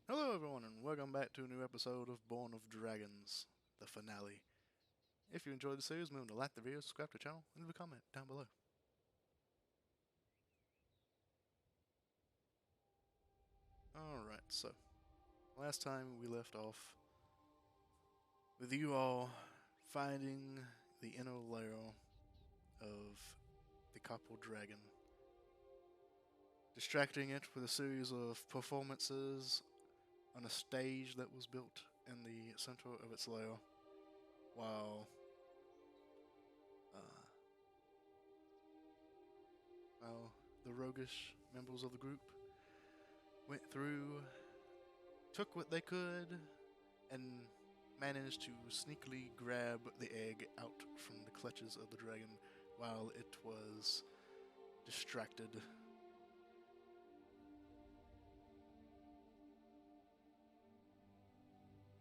Hello, everyone, and welcome back to a new episode of Born of Dragons, the finale. If you enjoyed the series, remember to like the video, subscribe to the channel, and leave a comment down below. Alright, so, last time we left off with you all finding the inner lair of the couple dragon, distracting it with a series of performances on a stage that was built in the center of its lair, while uh, while the roguish members of the group went through, took what they could, and managed to sneakily grab the egg out from the clutches of the dragon while it was distracted.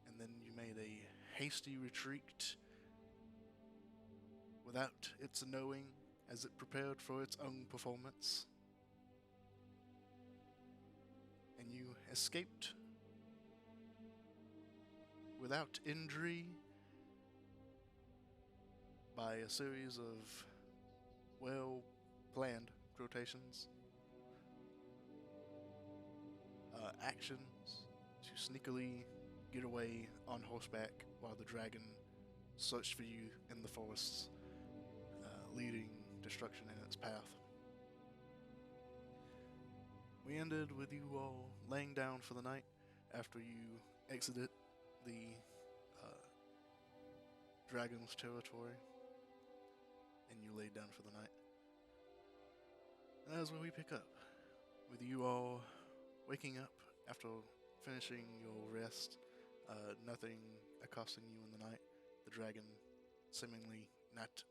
And then you made a hasty retreat without its knowing as it prepared for its own performance. And you escaped without injury by a series of well-planned rotations, actions to sneakily get away on horseback while the dragon searched for you in the forests, leading destruction in its path. We ended with you all laying down for the night after you exited the dragon's territory, and you laid down for the night. And that is where we pick up, with you all waking up after finishing your rest, nothing accosting you in the night, the dragon seemingly not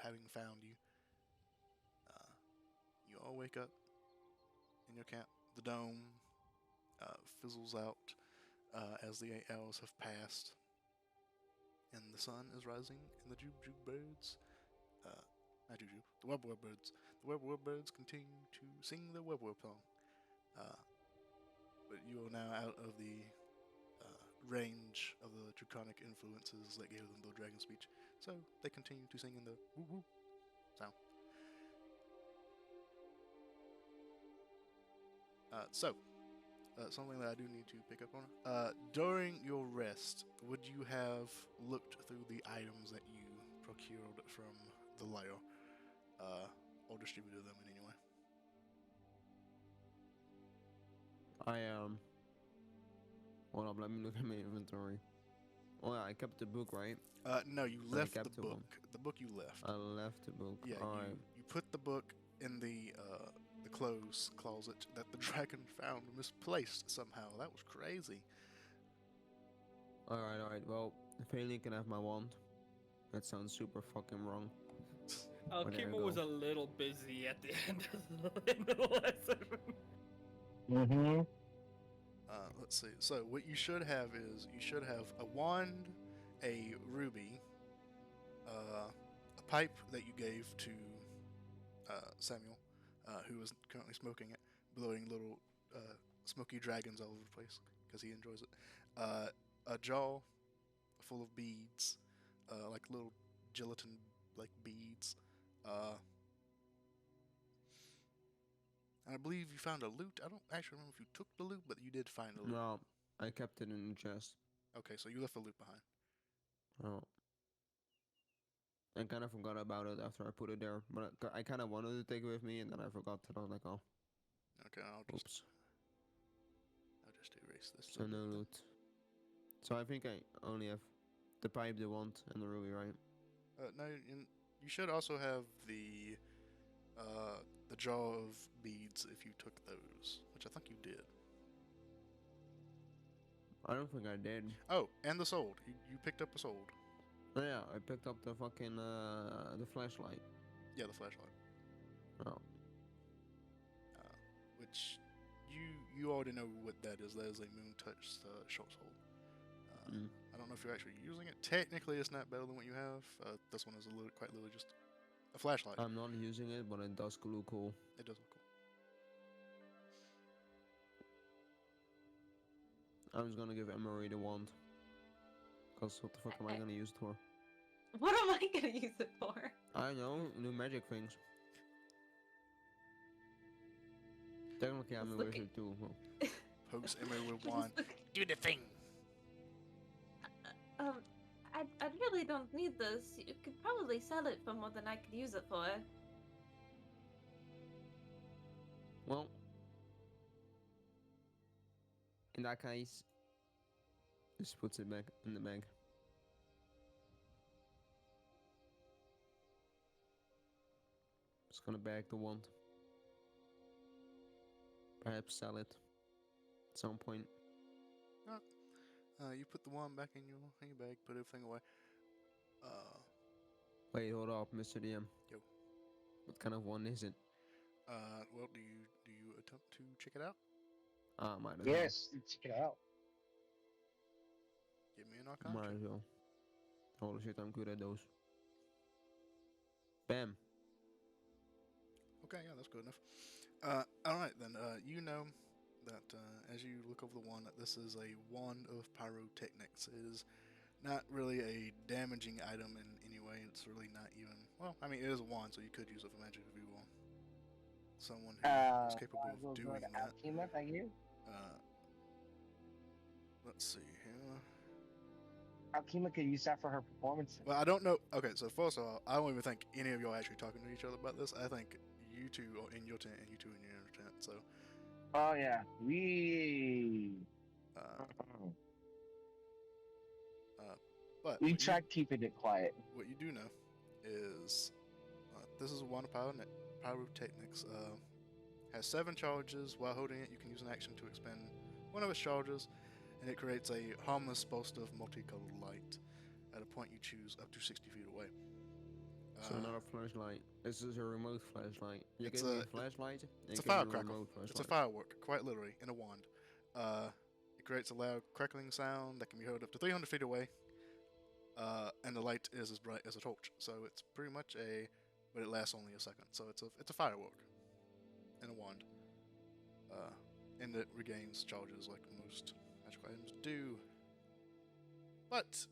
having found you. You all wake up in your camp. The dome fizzles out as the 8 hours have passed, and the sun is rising, and the jube birds, not jube, the web birds, continue to sing their web song. But you are now out of the range of the draconic influences that gave them the dragon speech, so they continue to sing in the woo woo sound. Something that I do need to pick up on. During your rest, would you have looked through the items that you procured from the lair, or distributed them in any way? Hold up, let me look at my inventory. Oh yeah, I kept the book, right? No, you I left the kept the one. book. The book you left. I left the book. Yeah, Alright. you put the book in the clothes closet that the dragon found misplaced somehow. That was crazy. Alright. Well, Failing can have my wand. That sounds super fucking wrong. But there you Kiba was go. a little busy at the end of the lesson. Let's see. So what you should have is you should have a wand, a ruby, a pipe that you gave to Samuel, who is currently smoking it, blowing little smoky dragons all over the place because he enjoys it. A jar full of beads, like little gelatin like beads. And I believe you found a loot. I don't actually remember if you took the loot, but you did find a loot. No, I kept it in the chest. Okay, so you left the loot behind. Oh. I kind of forgot about it after I put it there, but I kind of wanted to take it with me, and then I forgot that I was like, oh, Okay, I'll oops. just erase this. So no loot. So I think I only have the pipe, the wand, and the ruby, right? No, you should also have the jar of beads if you took those, which I think you did. I don't think I did. Oh, and the sword. You picked up a sword. Oh yeah, I picked up the fucking the flashlight. Yeah, the flashlight. Oh. Which you already know what that is. That is a moon touch short sword. I don't know if you're actually using it. Technically, it's not better than what you have. This one is quite literally just a flashlight. I'm not using it, but it does look cool. It does look cool. I'm just gonna give Emery the wand. Cause what the fuck am I gonna use it for? What am I gonna use it for? I know, new magic things. Technically, I'm a Let's look wizard too. Well, Pokes Emery with Let's wand. look- Do the thing. I really don't need this. You could probably sell it for more than I could use it for. well, in that case, just puts it back in the bag. Just gonna bag the wand. Perhaps sell it at some point. You put the wand back in your bag, put everything away. Wait, hold up, Mr. DM. Yo. What kind of wand is it? Well, do you attempt to check it out? Might as well. Yes, check it out. Give me an arcana Might check. as well. Holy shit, I'm good at those. Bam. Okay, yeah, that's good enough. Alright then, you know that as you look over the wand, that this is a wand of pyrotechnics. It is not really a damaging item in any way. It's really not even, well, I mean, it is a wand, so you could use it for magic if you will. Someone who is capable I of will go doing to that. Alchema, thank you. Let's see here. Alchema could use that for her performance. Well, I don't know. Okay, so first of all, I don't even think any of y'all actually talking to each other about this. I think you two are in your tent and you two in your tent. So, Oh yeah, we. but We what tried keeping it quiet. what you do know is this is one of pyrotechnics. Has 7 charges. While holding it, you can use an action to expend one of its charges, and it creates a harmless burst of multicolored light at a point you choose up to 60 feet away. So not a flashlight. This is a remote flashlight. You It's give me a- a flashlight. it's a you give me firecracker. remote It's a flashlight. firework, quite literally, in a wand. It creates a loud crackling sound that can be heard up to 300 feet away, and the light is as bright as a torch. So it's pretty much but it lasts only a second. So it's a firework in a wand, and it regains charges like most magical items do. But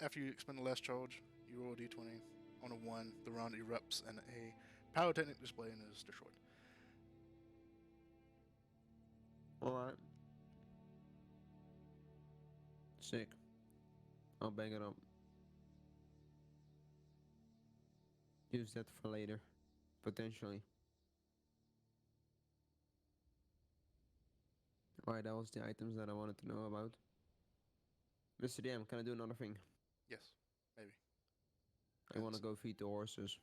after you expend the last charge, you roll a d20. On a 1, the round erupts and a pyrotechnic display and is destroyed. Alright. Sick. I'll bang it up. Use that for later. Potentially. Alright, that was the items that I wanted to know about. Mr. DM, can I do another thing? Yes, maybe. I want to go feed the horses.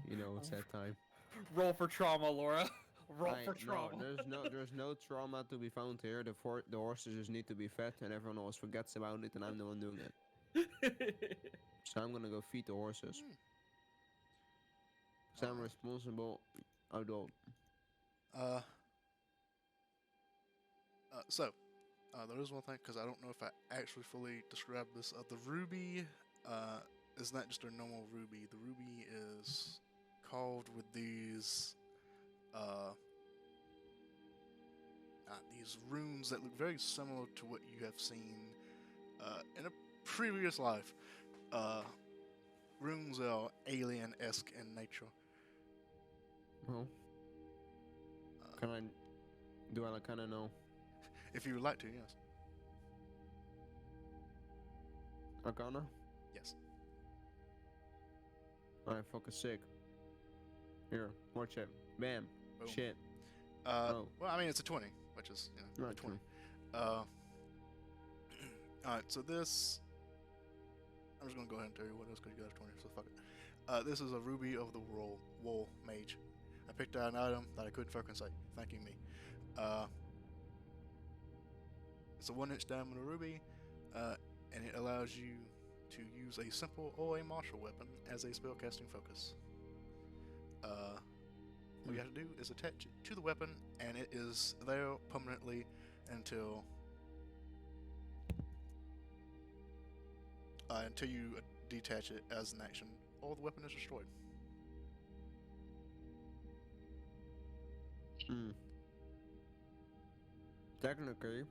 You know, it's that time. Roll for trauma, Laura. Roll I- for trauma. there's no trauma to be found here. The horses just need to be fed, and everyone always forgets about it, and I'm the one doing it. So I'm gonna go feed the horses. Hmm. So I'm responsible adult. There is one thing, because I don't know if I actually fully described this. The ruby is not just a normal ruby. The ruby is carved with these runes that look very similar to what you have seen in a previous life. Runes are alien-esque in nature. Well, do I kind of know? If you would like to, yes. Arcana? Yes. Alright, fucking sick. Here, watch it. Bam. Boom. Shit. Well, I mean, it's a 20, which is, a Right, 20. Alright, so this... I'm just going to go ahead and tell you what it is, because you got a 20, so fuck it. This is a Ruby of the Wall Mage. I picked out an item that I couldn't fucking say. Thanking me. It's a 1-inch diameter ruby, and it allows you to use a simple or a martial weapon as a spellcasting focus. All you have to do is attach it to the weapon, and it is there permanently until you detach it as an action, or the weapon is destroyed. Hmm. Technically,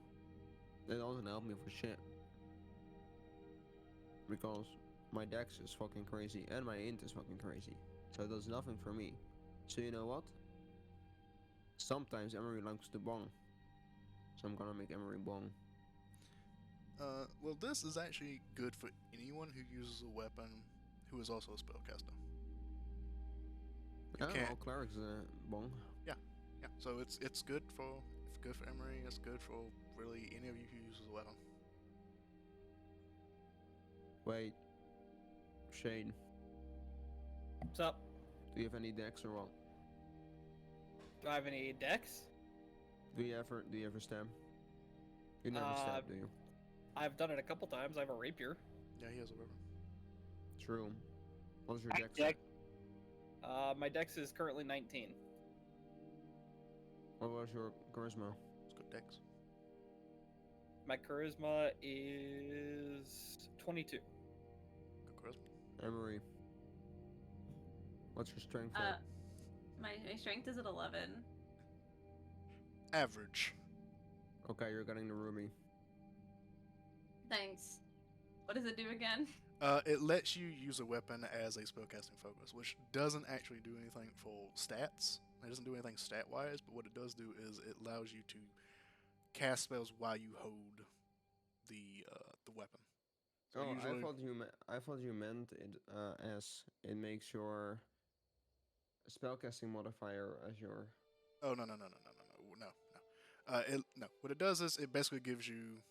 that doesn't help me for shit. Because my dex is fucking crazy and my int is fucking crazy. So it does nothing for me. So you know what? Sometimes Emery likes to bong. So I'm gonna make Emery bong. Well, this is actually good for anyone who uses a weapon who is also a spellcaster. Yeah, can't- all clerics bong. Yeah, so it's good for Emery. It's good for really any of you who uses a weapon. Wait. Shane, What's up? do you have any dex or what? Do I have any decks? Do you ever stab? You never stab, do you? I've done it a couple times. I have a rapier. Yeah, he has a weapon. True. What's your My dex? dex- My dex is currently 19. What was your charisma? It's good dex. My charisma is 22. Good charisma. Emery. What's your strength? My strength is at 11. Average. Okay, you're getting the ruby. Thanks. What does it do again? It lets you use a weapon as a spellcasting focus, which doesn't actually do anything for stats. It doesn't do anything stat-wise, but what it does do is it allows you to cast spells while you hold the weapon. So Oh, usually, I thought you meant it as it makes your spellcasting modifier as your. oh no. No. What it does is it basically gives you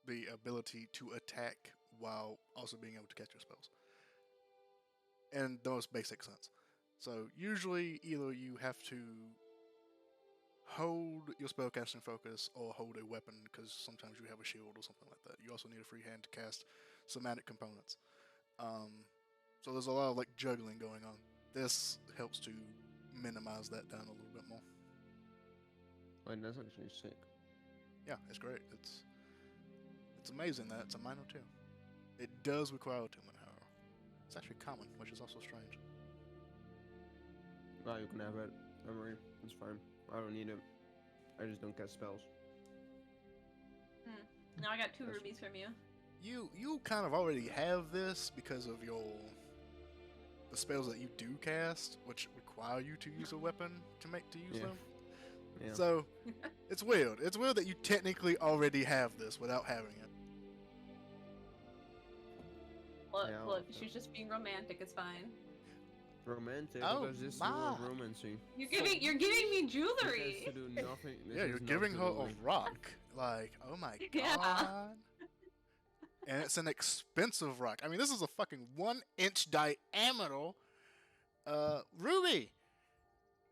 the ability to attack while also being able to cast your spells. In the most basic sense. So usually either you have to hold your spellcasting focus or hold a weapon because sometimes you have a shield or something like that. You also need a free hand to cast somatic components. So there's a lot of like juggling going on. This helps to minimize that down a little bit more. Wait, that's actually sick. Yeah, it's great. It's amazing that it's a minor too. It does require attunement, however. It's actually common, which is also strange. Well, you can have it, Emery. It's fine. I don't need it. I just don't cast spells. Now I got 2 That's- rubies from you. You kind of already have this because of the spells that you do cast, which require you to use a weapon to use Yeah. them. Yeah. So it's weird. It's weird that you technically already have this without having it. Look, Yeah, look, okay. she's just being romantic. It's fine. Romantic, Oh, because this is my. the word romancy. You're giving me This has to jewelry. do nothing. This Yeah, has you're nothing giving to her do a with- rock. Like, oh my Yeah. god. And it's an expensive rock. I mean, this is a fucking 1-inch diameter ruby.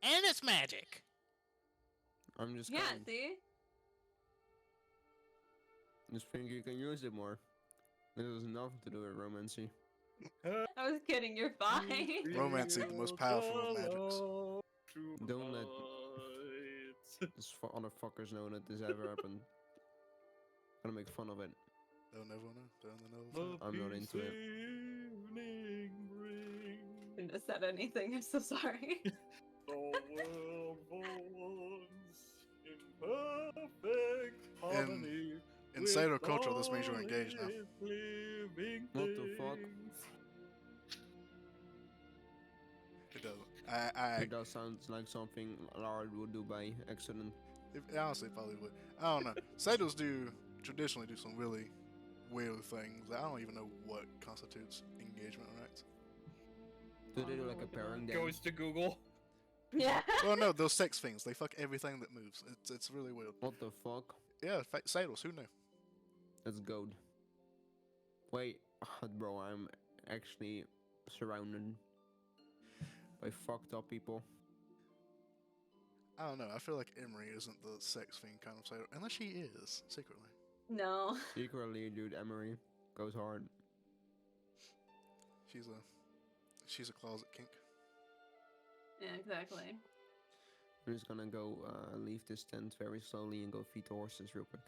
And it's magic. I'm just Yeah, kidding. see? Just think you can use it more. It has nothing to do with romancy. I was kidding. You're fine. Romancing, the most powerful of magics. Don't let this other fuckers know that this ever happened. Gonna make fun of it. They'll never know. They'll never know. I'm not into it. Shouldn't have said anything. I'm so sorry. The world was in perfect harmony. In Sato culture, this means you're engaged now. What the fuck? It doesn't. It does sound like something Lard would do by accident. Honestly, it probably would. I don't know. Satos traditionally do some really weird things. I don't even know what constitutes engagement rights. Do they do like a pairing dance? Goes to Google. Yeah. Well, no, those sex fiends. They fuck everything that moves. It's really weird. What the fuck? Yeah, Satos. Who knew? That's gold. Wait, bro, I'm actually surrounded by fucked up people. I don't know. I feel like Emery isn't the sex fiend kind of Sato, unless she is secretly. No. Secretly, dude, Emery goes hard. She's a closet kink. Yeah, exactly. I'm just gonna go leave this tent very slowly and go feed the horses real quick.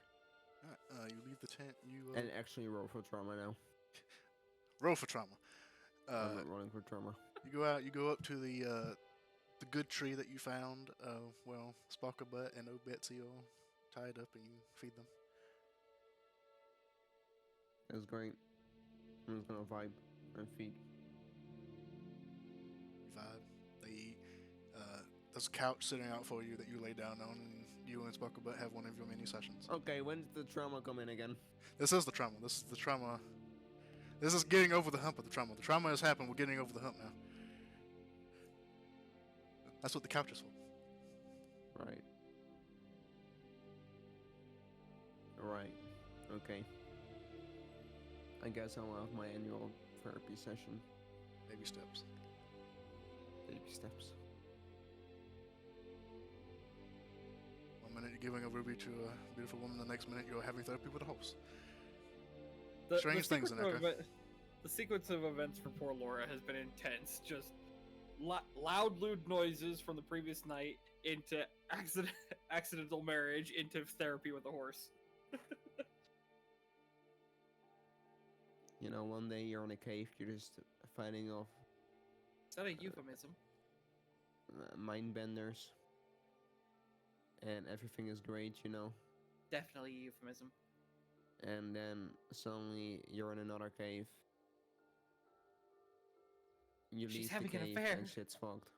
Alright, you leave the tent. You And actually roll for trauma now. roll for trauma. I'm not rolling for trauma. You go out. You go up to the the good tree that you found. Well, Sparkle Butt and Old Betsy all tied up, and you feed them. That's great. I'm just gonna vibe and feed. Vibe. They eat. There's a couch sitting out for you that you lay down on, and you and Sparkle Butt have one of your mini sessions. Okay, when did the trauma come in again? This is the trauma. This is the trauma. This is getting over the hump of the trauma. The trauma has happened. We're getting over the hump now. That's what the couch is for. Right. Right. Okay. I guess I'll have my annual therapy session. Baby steps. Baby steps. 1 minute you're giving a ruby to a beautiful woman, the next minute you're having therapy with a host. Strange things in Echo. The sequence of events for poor Laura has been intense. Just loud, lewd noises from the previous night into accidental marriage into therapy with a horse. You know, one day you're in a cave, you're just fighting off Is that a euphemism? mind benders, and everything is great, you know. Definitely a euphemism. And then suddenly you're in another cave. You She's leave having the an cave affair. and shit's fucked.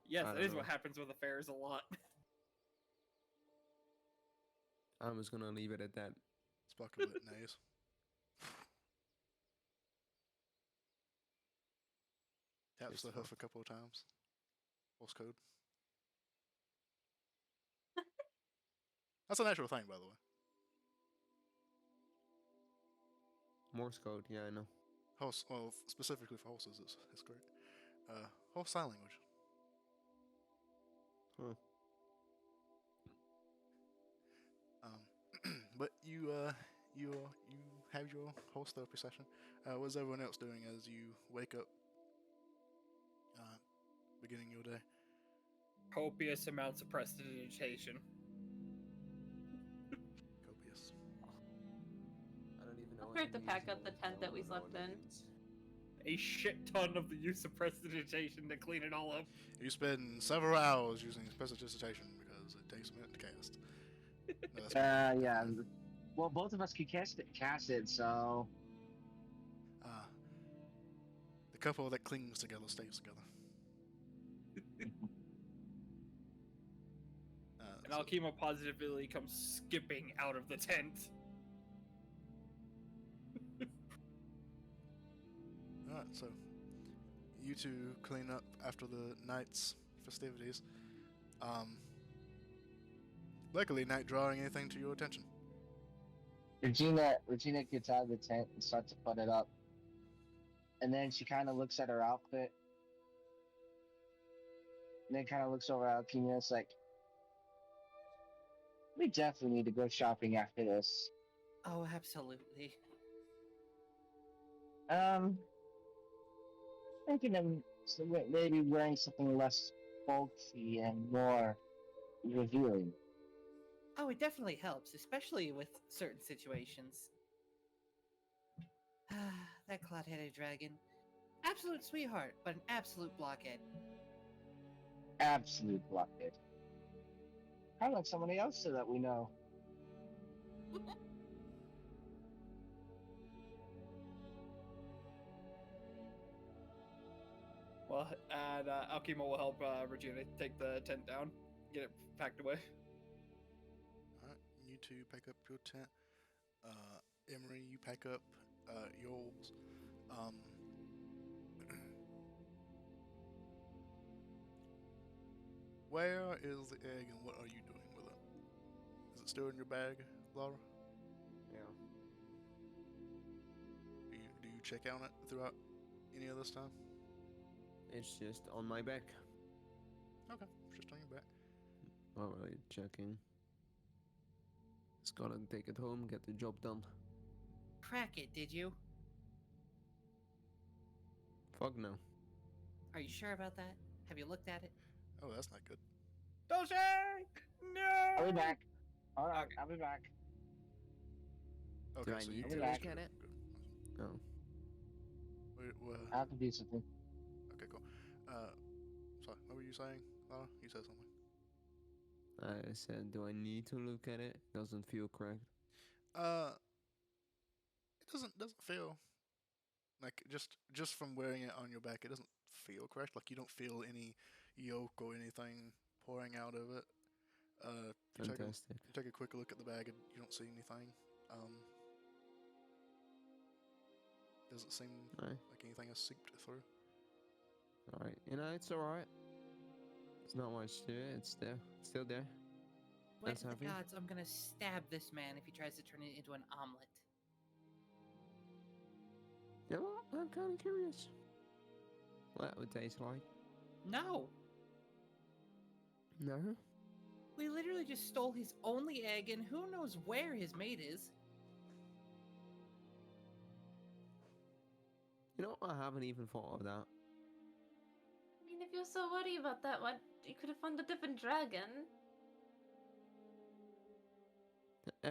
Yes, I that don't is know. what happens with affairs a lot. I was gonna leave it at that. Sparkle Butt nays. Taps the hoof a couple of times. Horse code. That's a natural thing, by the way. Morse code, yeah, I know. Horse, well, specifically for horses, it's great. Horse sign language. Huh. But you have your horse therapy session. What's everyone else doing as you wake up? Beginning your day. Copious amounts of prestidigitation. Copious. I don't even know. I'll start to pack up the tent that we slept in. A shit ton of the use of prestidigitation to clean it all up. You spend several hours using prestidigitation because it takes a minute to cast. No, that's Yeah. Well, both of us could cast it, so the couple that clings together stays together. And Alkema positively comes skipping out of the tent. Alright, so you two clean up after the night's festivities. Luckily, not drawing anything to your attention. Regina gets out of the tent and starts to put it up. And then she kind of looks at her outfit. And then kind of looks over at Alkema and it's like, we definitely need to go shopping after this. Oh, absolutely. Thinking of maybe wearing something less bulky and more revealing. Oh, it definitely helps, especially with certain situations. That cloud-headed dragon. Absolute sweetheart, but an absolute blockhead. Absolute blockhead. Kind of like somebody else that we know. Well, and Alkema will help Regina take the tent down, get it packed away. Alright, you two pack up your tent. Emery, you pack up yours. Where is the egg and what are you doing with it? Is it still in your bag, Laura? Yeah. Do you check on it throughout any of this time? It's just on my back. Okay, just on your back. Alright, checking. Just gotta take it home, get the job done. Crack it, did you? Fuck no. Are you sure about that? Have you looked at it? Oh, that's not good. Doche! No! I'll be back. Alright, Okay. I'll be back. Okay, I so need you to can look just at go- it? go. Oh. Wait, I have to do something. okay, cool. saying? Oh, you said something. I said, do I need to look at it? Doesn't feel correct. It doesn't feel like just from wearing it on your back. It doesn't feel correct. Like you don't feel any yolk or anything pouring out of it. If Fantastic. you take a quick look at the bag and you don't see anything. Doesn't seem Alright. like anything has seeped through. Alright. You know, it's alright. It's not much to it. It's there. It's still there. What That's the heavy. gods? I'm gonna stab this man if he tries to turn it into an omelet. You know what? I'm kind of curious. What it would taste like. No! No? We literally just stole his only egg, and who knows where his mate is. You know, I haven't even thought of that. I mean, if you're so worried about that, what you could have found a different dragon.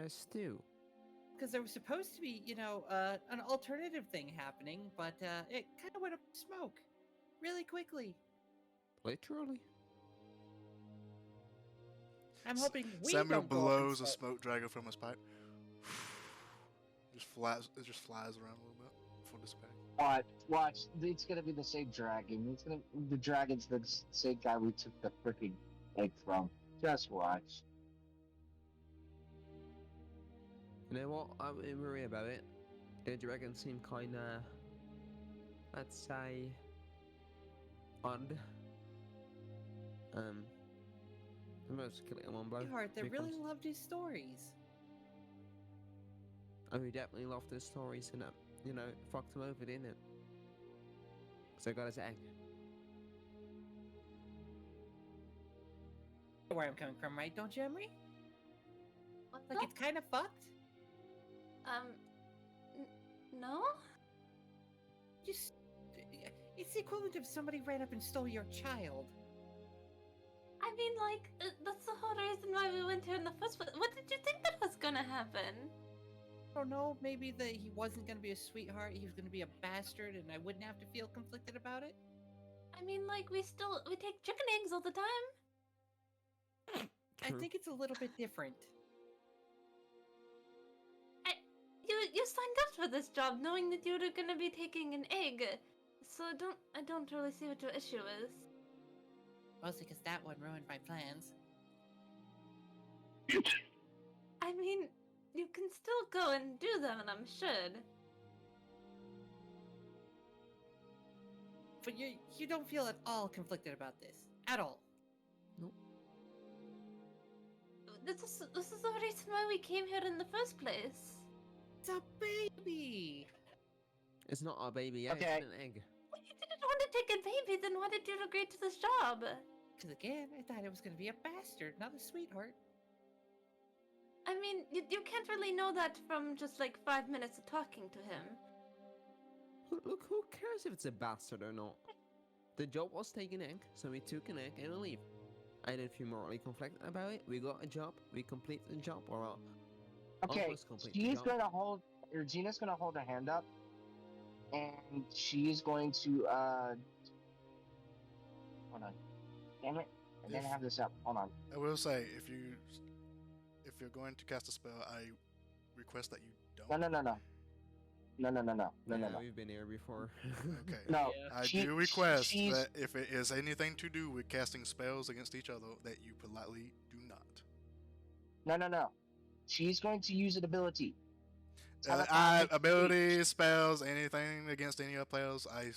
Stew. Because there was supposed to be, an alternative thing happening, but it kind of went up in smoke. Really quickly. Literally. I'm hoping we Samuel don't go up in blows a smoke. smoke dragon from his pipe. It just flies around a little bit before dissipating. Watch. It's gonna be the same dragon. The dragon's the same guy we took the freaking egg from. Just watch. You know what? I'm worried about it. The dragon seemed kinda, let's say, odd. I'm gonna just kill it in one blow. Sweetheart, they because- really loved his stories. Oh, he definitely loved his stories and fucked him over, didn't it? So I got his egg. Where I'm coming from, right? Don't you, Emery? What's Like, that? it's kind of fucked. No? Just, it's the equivalent of somebody ran up and stole your child. I mean, like, that's the whole reason why we went here in the first place. What did you think that was gonna happen? I don't know, maybe that he wasn't gonna be a sweetheart, he was gonna be a bastard, and I wouldn't have to feel conflicted about it. I mean, like, we take chicken eggs all the time. I True. think it's a little bit different. You signed up for this job knowing that you were gonna be taking an egg. So I don't really see what your issue is. Mostly because that one ruined my plans. I mean, you can still go and do them, and I'm should. But you don't feel at all conflicted about this. At all. This is the reason why we came here in the first place. It's a baby! It's not our baby yet. Okay. It's an egg. Well, you didn't want to take a baby, then why did you agree to this job? Because again, I thought it was gonna be a bastard, not a sweetheart. I mean, you can't really know that from just like 5 minutes of talking to him. Look, who cares if it's a bastard or not? The job was take an egg, so we took an egg and we leave. I didn't feel morally conflicted about it. We got a job, we complete the job, or Okay, almost complete the she's job. gonna hold. Regina's gonna hold her hand up, and she's going to. Hold on. Damn it! I didn't If- have this up. Hold on. I will say, if you're going to cast a spell, I request that you don't. No. Yeah, we've been here before. Okay. No. Yeah. I She- do request she's- that if it is anything to do with casting spells against each other, that you politely do not. No. She's going to use an ability. I Telepathic abilities, spells, anything against any other players, I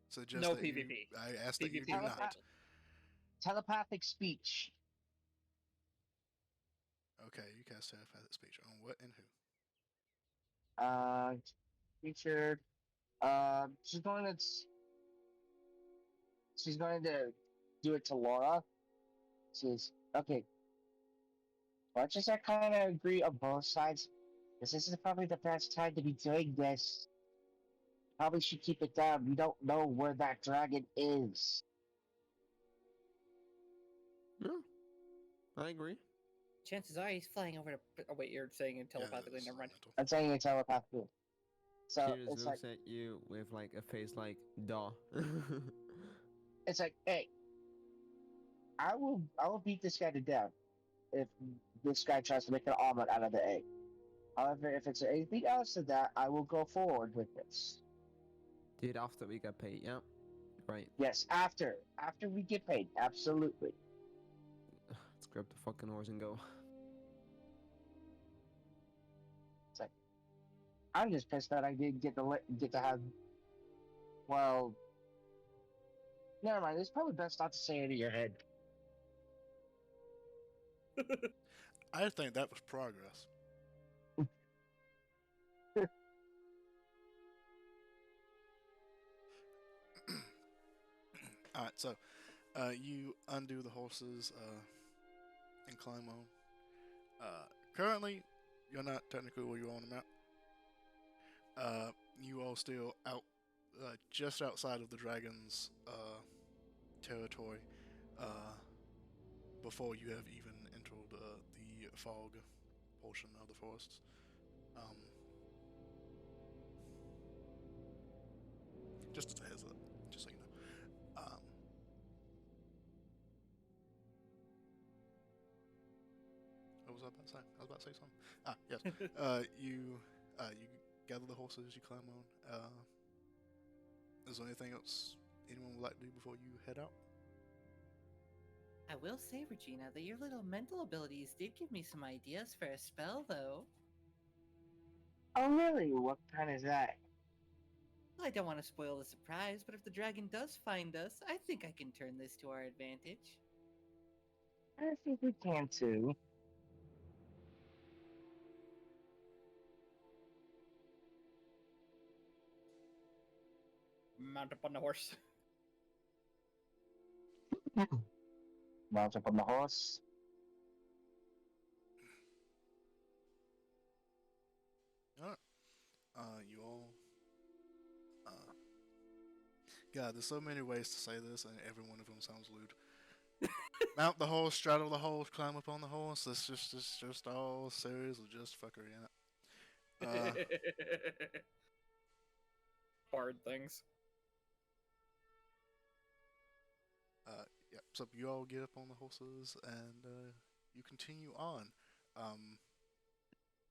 suggest No that you, PvP. I ask that you PvP do was not. disabled. Telepathic speech. Okay, you cast telepathic speech on what and who? Featured. She's going to do it to Laura. Says, okay. Why don't I kind of agree on both sides? Because this is probably the best time to be doing this. Probably should keep it down. We don't know where that dragon is. No, I agree. Chances are he's flying over to. Oh, wait, you're saying it Yeah, telepathically, that's never mind. elemental. I'm saying it's telepathically. So She just it's like, looks at you with like a face like, duh. it's like, hey, I will beat this guy to death if this guy tries to make an omelet out of the egg. However, if it's anything else than that, I will go forward with this. Dude, after we get paid, yeah? Right. Yes, after we get paid, absolutely. Let's grab the fucking horse and go. It's like I'm just pissed that I didn't get to have. Well, never mind. It's probably best not to say it in your head. I think that was progress. All right, so you undo the horses and climb on. Currently, you're not technically where you are on the map. You are still out, just outside of the dragon's territory, before you have even entered the fog portion of the forests. Just as a heads up, just so you know. What was I about to say? I was about to say something. Yes. You gather the horses, you climb on. Is there anything else anyone would like to do before you head out? I will say, Regina, that your little mental abilities did give me some ideas for a spell, though. Oh, really? What kind is that? Well, I don't want to spoil the surprise, but if the dragon does find us, I think I can turn this to our advantage. I think we can too. Mount up on the horse. Mount up on the horse. Alright. You all. God, there's so many ways to say this, and every one of them sounds lewd. Mount the horse, straddle the horse, climb up on the horse. It's just all series of just fuckery in it. Hard things. Yeah. So you all get up on the horses and you continue on.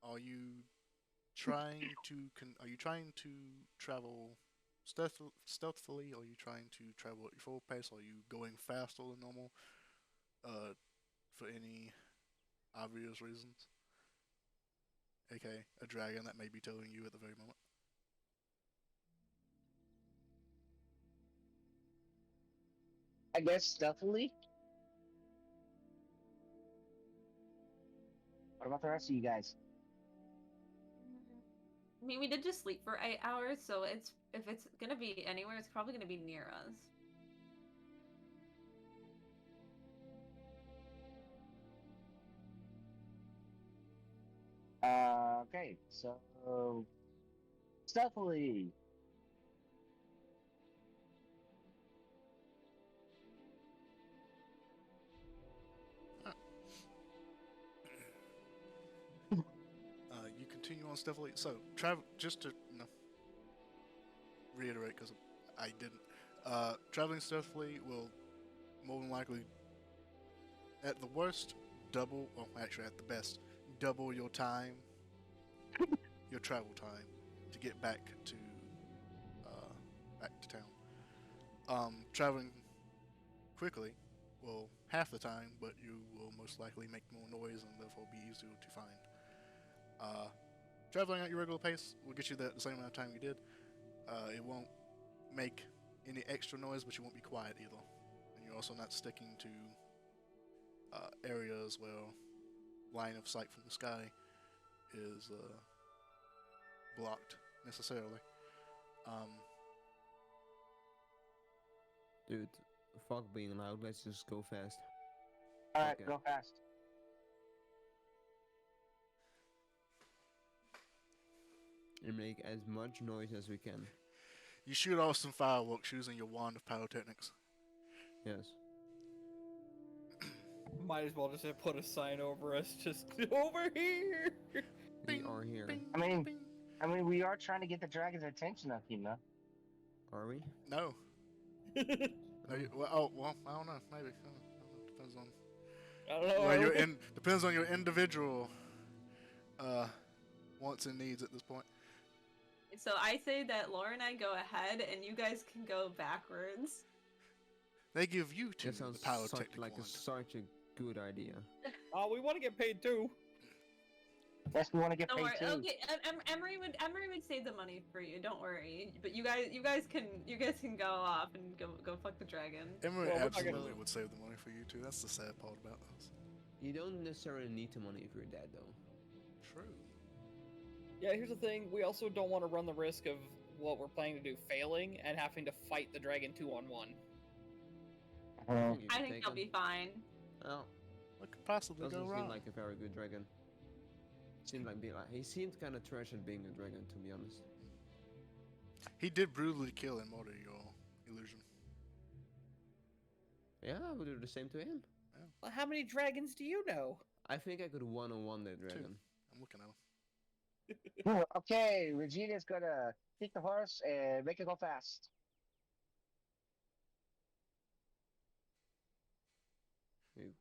Are you trying to are you trying to travel stealthily? Or are you trying to travel at your full pace? Or are you going faster than normal? For any obvious reasons, aka a dragon that may be telling you at the very moment. I guess stealthily. What about the rest of you guys? I mean, we did just sleep for 8 hours, so if it's gonna be anywhere, it's probably gonna be near us. Okay, so stealthily. You continue on stealthily. So travel just to reiterate because I didn't. Traveling stealthily will more than likely, at the worst, double. Well, actually, at the best, double your time, your travel time, to get back to traveling quickly will half the time, but you will most likely make more noise and therefore be easier to find. Traveling at your regular pace will get you the same amount of time you did. It won't make any extra noise, but you won't be quiet either. And you're also not sticking to areas where line of sight from the sky is blocked necessarily. Dude, fuck being loud, let's just go fast. Alright, Okay. go fast. And make as much noise as we can. You shoot off some fireworks using your wand of pyrotechnics. Yes. Might as well just have put a sign over us, just over here. We are here. I mean, we are trying to get the dragon's attention up, you know. Are we? No. No, well, I don't know. Maybe. I don't know. Depends depends on I don't know. where you're in. Depends on your individual wants and needs at this point. So I say that Laura and I go ahead, and you guys can go backwards. They give you two That sounds the pyrotechnic like wand. such a good idea. We want to get paid too. Yes, we want to get Don't paid worry. too. Okay, Emery would save the money for you. Don't worry. But you guys can go off and go fuck the dragon. Emery Well, we're not gonna- absolutely would save the money for you too. That's the sad part about this. You don't necessarily need the money if you're dead, though. True. Yeah, here's the thing. We also don't want to run the risk of what we're planning to do failing and having to fight the dragon 2-on-1. Uh, You I can think take they'll him. be fine. Well, What could possibly doesn't go seem wrong? like a very good dragon. He seemed kind of trash at being a dragon, to be honest. He did brutally kill and murder your illusion. Yeah, I would do the same to him. Well, how many dragons do you know? I think I could one-on-one that dragon. I'm looking at him. okay, Regina's gonna take the horse and make it go fast.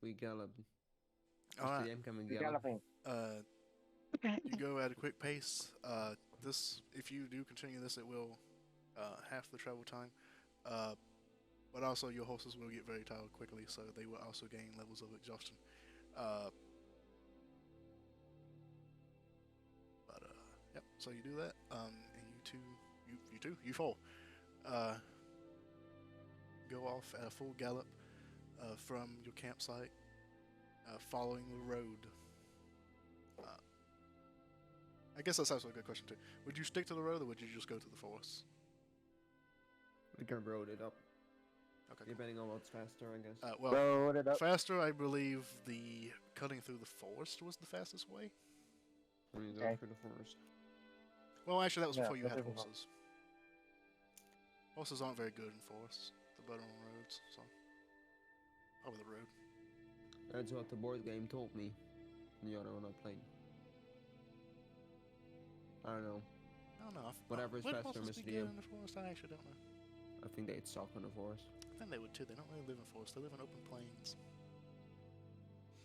We gallop. All Mr. right. Incoming You're gallop. galloping. You go at a quick pace. If you do continue this, it will half the travel time. But also your horses will get very tired quickly, so they will also gain levels of exhaustion. Yep. So you do that, and you four, go off at a full gallop from your campsite, following the road. I guess that's also a good question too. Would you stick to the road, or would you just go to the forest? We can road it up, Okay. Cool. depending on what's faster, I guess. Well, Load it up. faster, I believe the cutting through the forest was the fastest way. When you go Okay. through the forest. Well, actually, that was Yeah, before you that's had different. horses. Horses aren't very good in forests. They're better on roads, so over the road. That's what the board game told me. The other one I played. I don't know. I don't know. Whatever is would faster, horses Mr. be DM. good in the forest? I actually don't know. I think they'd suck on the forest. I think they would too. They don't really live in forests. They live in open plains.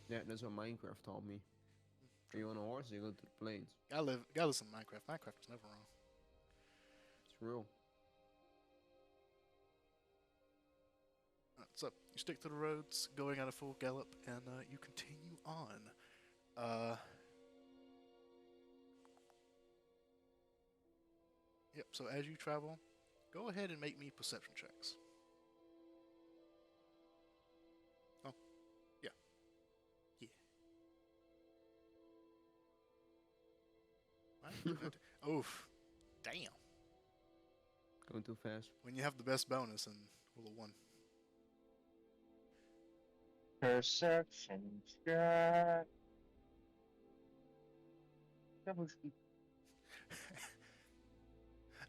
Yeah, that's what Minecraft taught me. Are you on a horse? You go to the plains. I listen to Minecraft. Minecraft was never wrong. It's real. So you stick to the roads, going at a full gallop, and you continue on. Yep. So as you travel, go ahead and make me perception checks. Oh, yeah, yeah. Right. Oof, damn. Going too fast. When you have the best bonus and roll a 1. Perception check.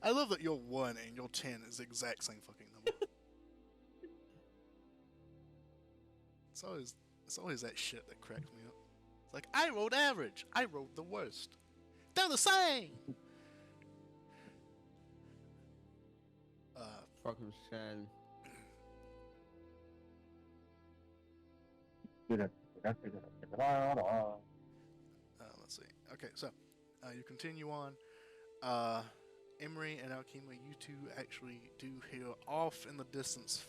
I love that your 1 and your 10 is the exact same fucking number. It's always that shit that cracks me up. It's like, I rolled average. I rolled the worst. They're the same. Fucking sad. Let's see. Okay, so you continue on. Emery and Alkema, you two actually do hear off in the distance,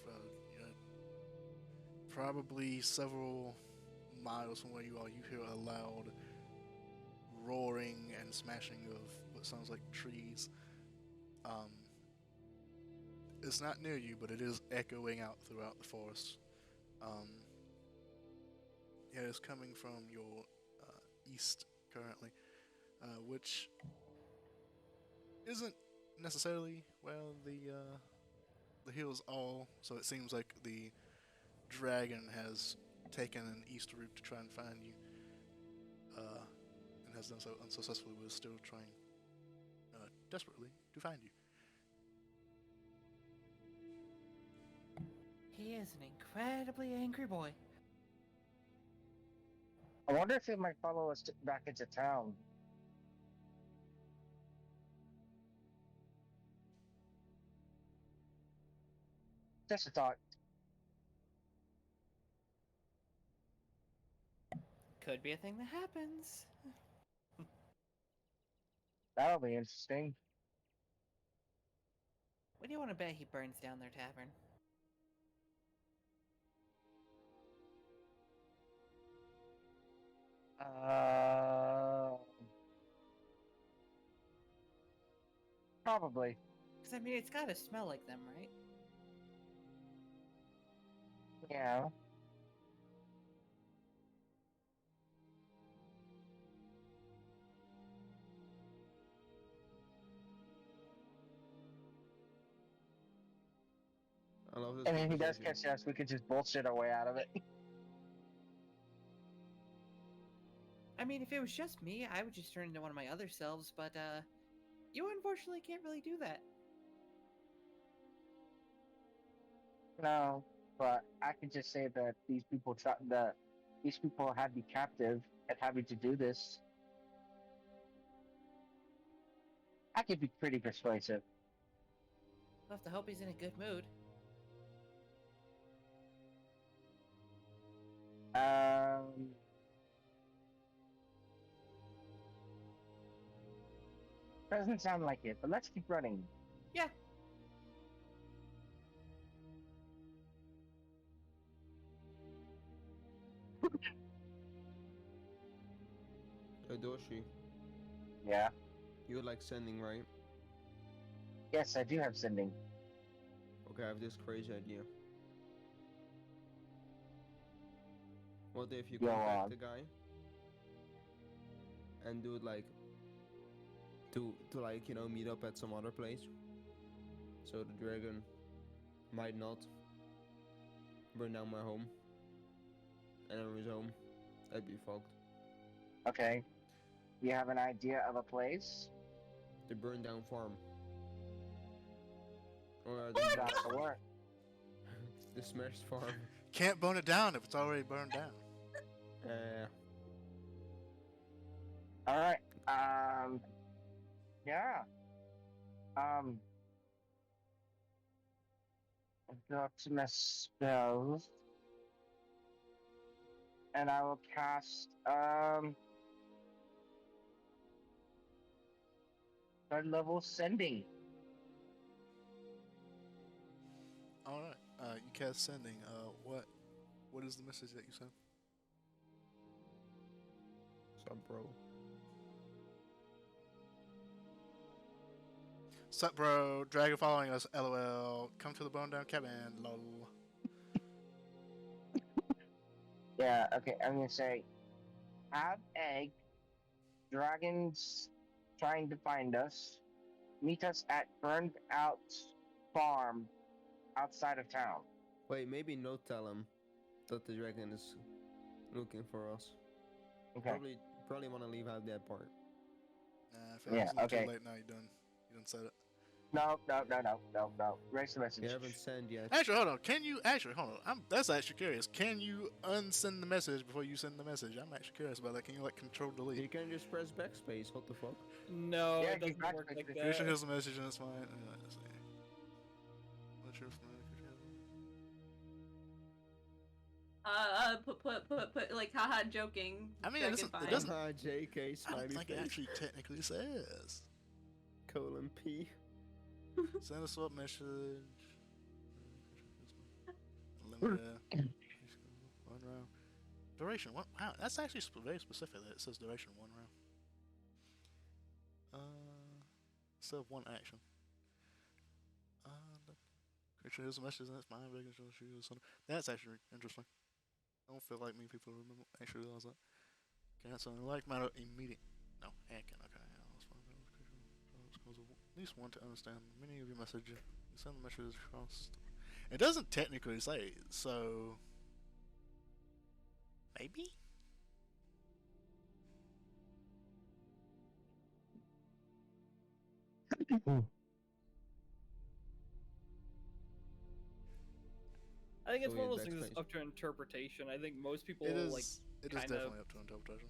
probably several miles from where you are. You hear a loud roaring and smashing of what sounds like trees. It's not near you, but it is echoing out throughout the forest. Yeah, it's coming from your east currently, which isn't necessarily where the hills are. So it seems like the dragon has taken an east route to try and find you, and has done so unsuccessfully. But is still trying desperately to find you. He is an incredibly angry boy. I wonder if he might follow us back into town. Just a thought. could be a thing that happens. That'll be interesting. What do you want to bet he burns down their tavern? Probably. Because I mean, it's got to smell like them, right? Yeah. I love this. And if he does conversation. catch us, we could just bullshit our way out of it. I mean, if it was just me, I would just turn into one of my other selves, but you unfortunately can't really do that. No, but I could just say that these people had me captive and having to do this. I could be pretty persuasive. We'll have to hope he's in a good mood. Doesn't sound like it, but let's keep running. Yeah. Doshi, Yeah. you like sending, right? Yes, I do have sending. Okay, I have this crazy idea. What if you Go contact on. the guy and do it like to like, you know, meet up at some other place, so the dragon might not burn down my home and on his home. That'd be fucked. Okay. You have an idea of a place? The burn down farm. Or That's the work. the smashed farm. Can't burn it down if it's already burned down. All right. Yeah. I'll go up to my spells, and I will cast third level sending. All right. You cast sending. What is the message that you sent? Sup, bro? Sup, bro? Dragon following us. LOL. Come to the bone down cabin. Lol. Yeah. Okay. I'm gonna say, have egg. Dragons trying to find us. Meet us at burned out farm outside of town. Wait, maybe not tell him that the dragon is looking for us. Okay. Probably want to leave out that part. I feel like it's a little too late now. You done said it. No. Erase the message. You haven't sent yet. Actually, hold on. That's actually curious. Can you unsend the message before you send the message? I'm actually curious about that. Can you like control delete? You can just press backspace. What the fuck? No, Yeah, it doesn't exactly. work like Christian that. here's the message and it's fine. Let's see. What's your Put like haha joking. I mean, dragon it fine. doesn't- JK I smiley don't think it face. actually technically says. Colon P. Send a swap message. Limited. 1 round. Duration. What? Wow, that's actually very specific that it says duration 1 round. Instead of 1 action. Creature here's a message and it's mine. That's actually interesting. I don't feel like many people remember actually realize that. Cancel like matter immediate. No, heck, okay. At least one to understand many of your messages. You send the messages across. It doesn't technically say, so maybe. I think it's So one of yeah, those things backspace. that's up to interpretation. I think most people It is. like. It is kind of- definitely up to interpretation.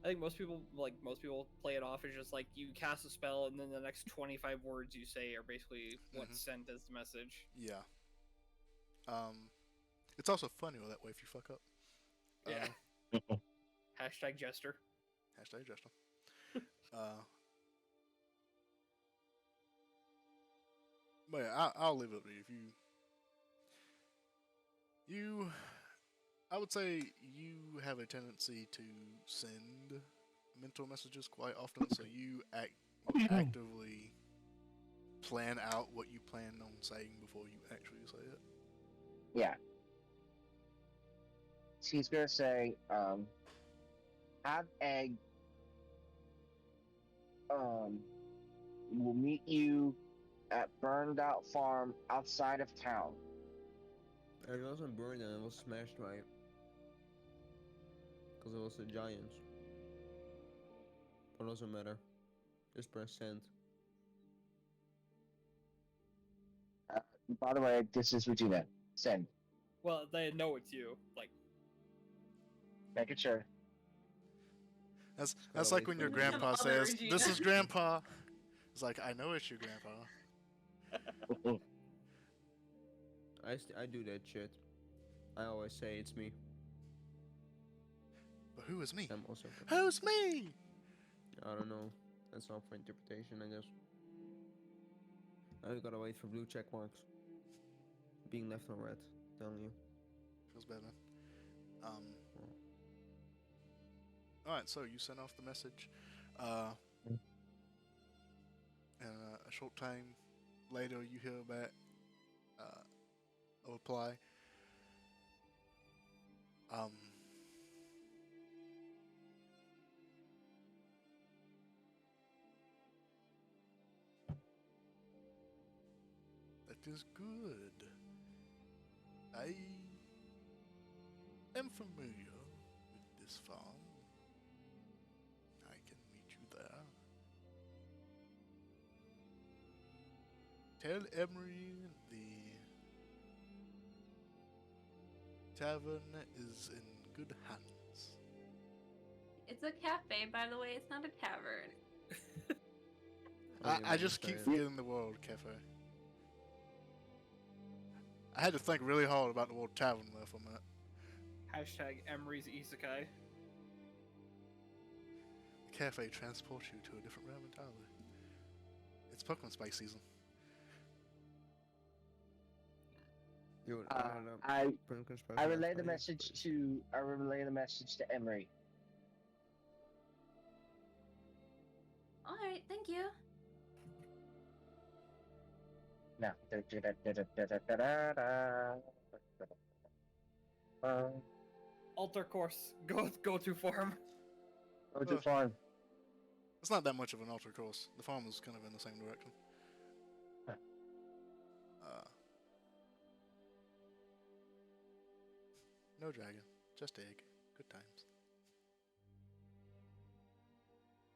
I think most people play it off as just like you cast a spell and then the next 25 words you say are basically what's sent as the message. Yeah. It's also funny that way if you fuck up. Yeah. Hashtag jester. Hashtag Justin. But yeah, I'll leave it up to you. If I would say you have a tendency to send mental messages quite often, so you actively plan out what you plan on saying before you actually say it. Yeah. She's gonna say, have egg. We'll meet you at burned out farm outside of town. It wasn't burned and it was smashed, right? Because it was a giant. But it doesn't matter. Just press send. By the way, this is Regina. Send. Well, they know it's you. Like, Making sure. That's like when your grandpa Other says, Regina. "This is Grandpa." It's like, I know it's your grandpa. I do that shit. I always say it's me. But who is me? I'm also. Who's me? I don't know. That's all for interpretation, I guess. Now we gotta wait for blue check marks. Being left on red, telling you. Feels bad, man. Alright, so you send off the message. And a short time later, you hear back a reply. That is good. I am familiar with this farm. I can meet you there. Tell Emery the tavern is in good hands. It's a cafe, by the way. It's not a tavern. I just keep forgetting the word cafe. I had to think really hard about the word tavern there for a minute. hashtag Emery's Isekai. The cafe transports you to a different realm entirely. It's Pokemon Spice season. I relay the message to Emery. All right, thank you. Now. Alter course. Go to farm. Go to farm. It's not that much of an alter course. The farm is kind of in the same direction. Huh. No dragon, just egg. Good times.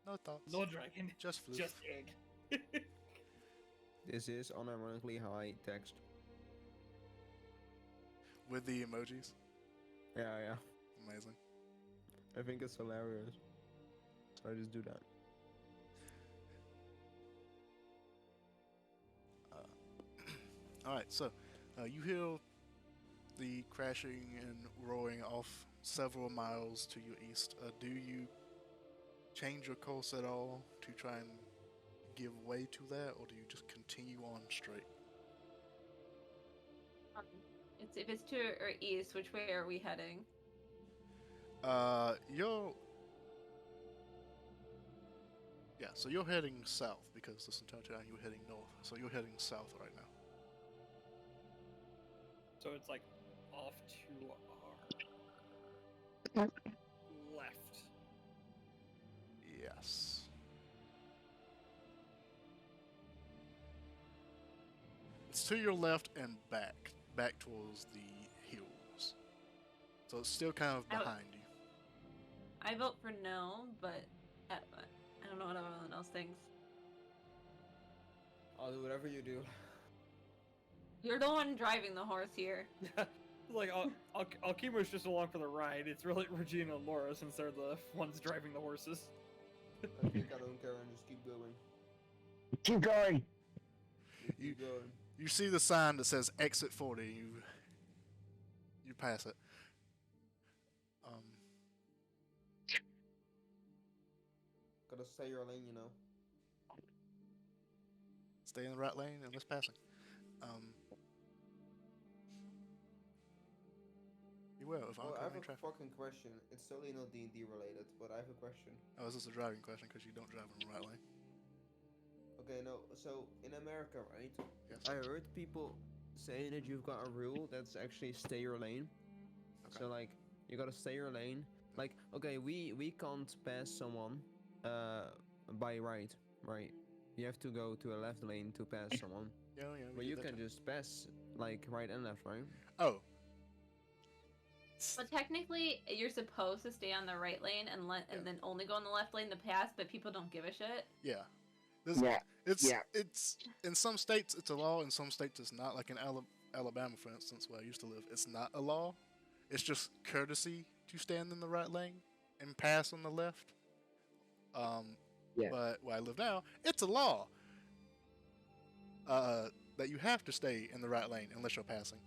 No thoughts. No dragon. Just floof. Just egg. This is unironically how I text. With the emojis. Yeah. Amazing. I think it's hilarious. So I just do that. Alright, so you hear the crashing and roaring off several miles to your east. Do you change your course at all to try and give way to that, or do you just continue on straight? If it's to our east, which way are we heading? So you're heading south because this entire time you were heading north. So you're heading south right now. So it's like off to our left. Yes. It's to your left and back towards the hills. So it's still kind of behind you. I vote for no, but I don't know what everyone else thinks. I'll do whatever you do. You're the one driving the horse here. Like, Alkima's just along for the ride. It's really Regina and Laura since they're the ones driving the horses. I think I don't care and just keep going. Keep going. Keep going. You see the sign that says exit 40. You pass it. Gotta stay your lane, you know. Stay in the right lane and less passing. You will if Well, I have oncoming a traffic. fucking question. It's totally not D&D related, but I have a question. Oh, is this a driving question? Because you don't drive in the right lane. Okay, no. So in America, right? Yes. I heard people saying that you've got a rule that's actually stay your lane. Okay. So like you gotta stay your lane. Like okay, we can't pass someone by right, right? You have to go to a left lane to pass someone. Yeah, yeah. We But did you that can too. just pass like right and left, right? Oh. But technically, you're supposed to stay on the right lane and Yeah. and then only go on the left lane to pass, but people don't give a shit. Yeah. This, Yeah. It's Yeah. it's in some states it's a law, in some states it's not. Like in Alabama, for instance, where I used to live, it's not a law. It's just courtesy to stand in the right lane and pass on the left. Yeah. But where I live now, it's a law. That you have to stay in the right lane unless you're passing.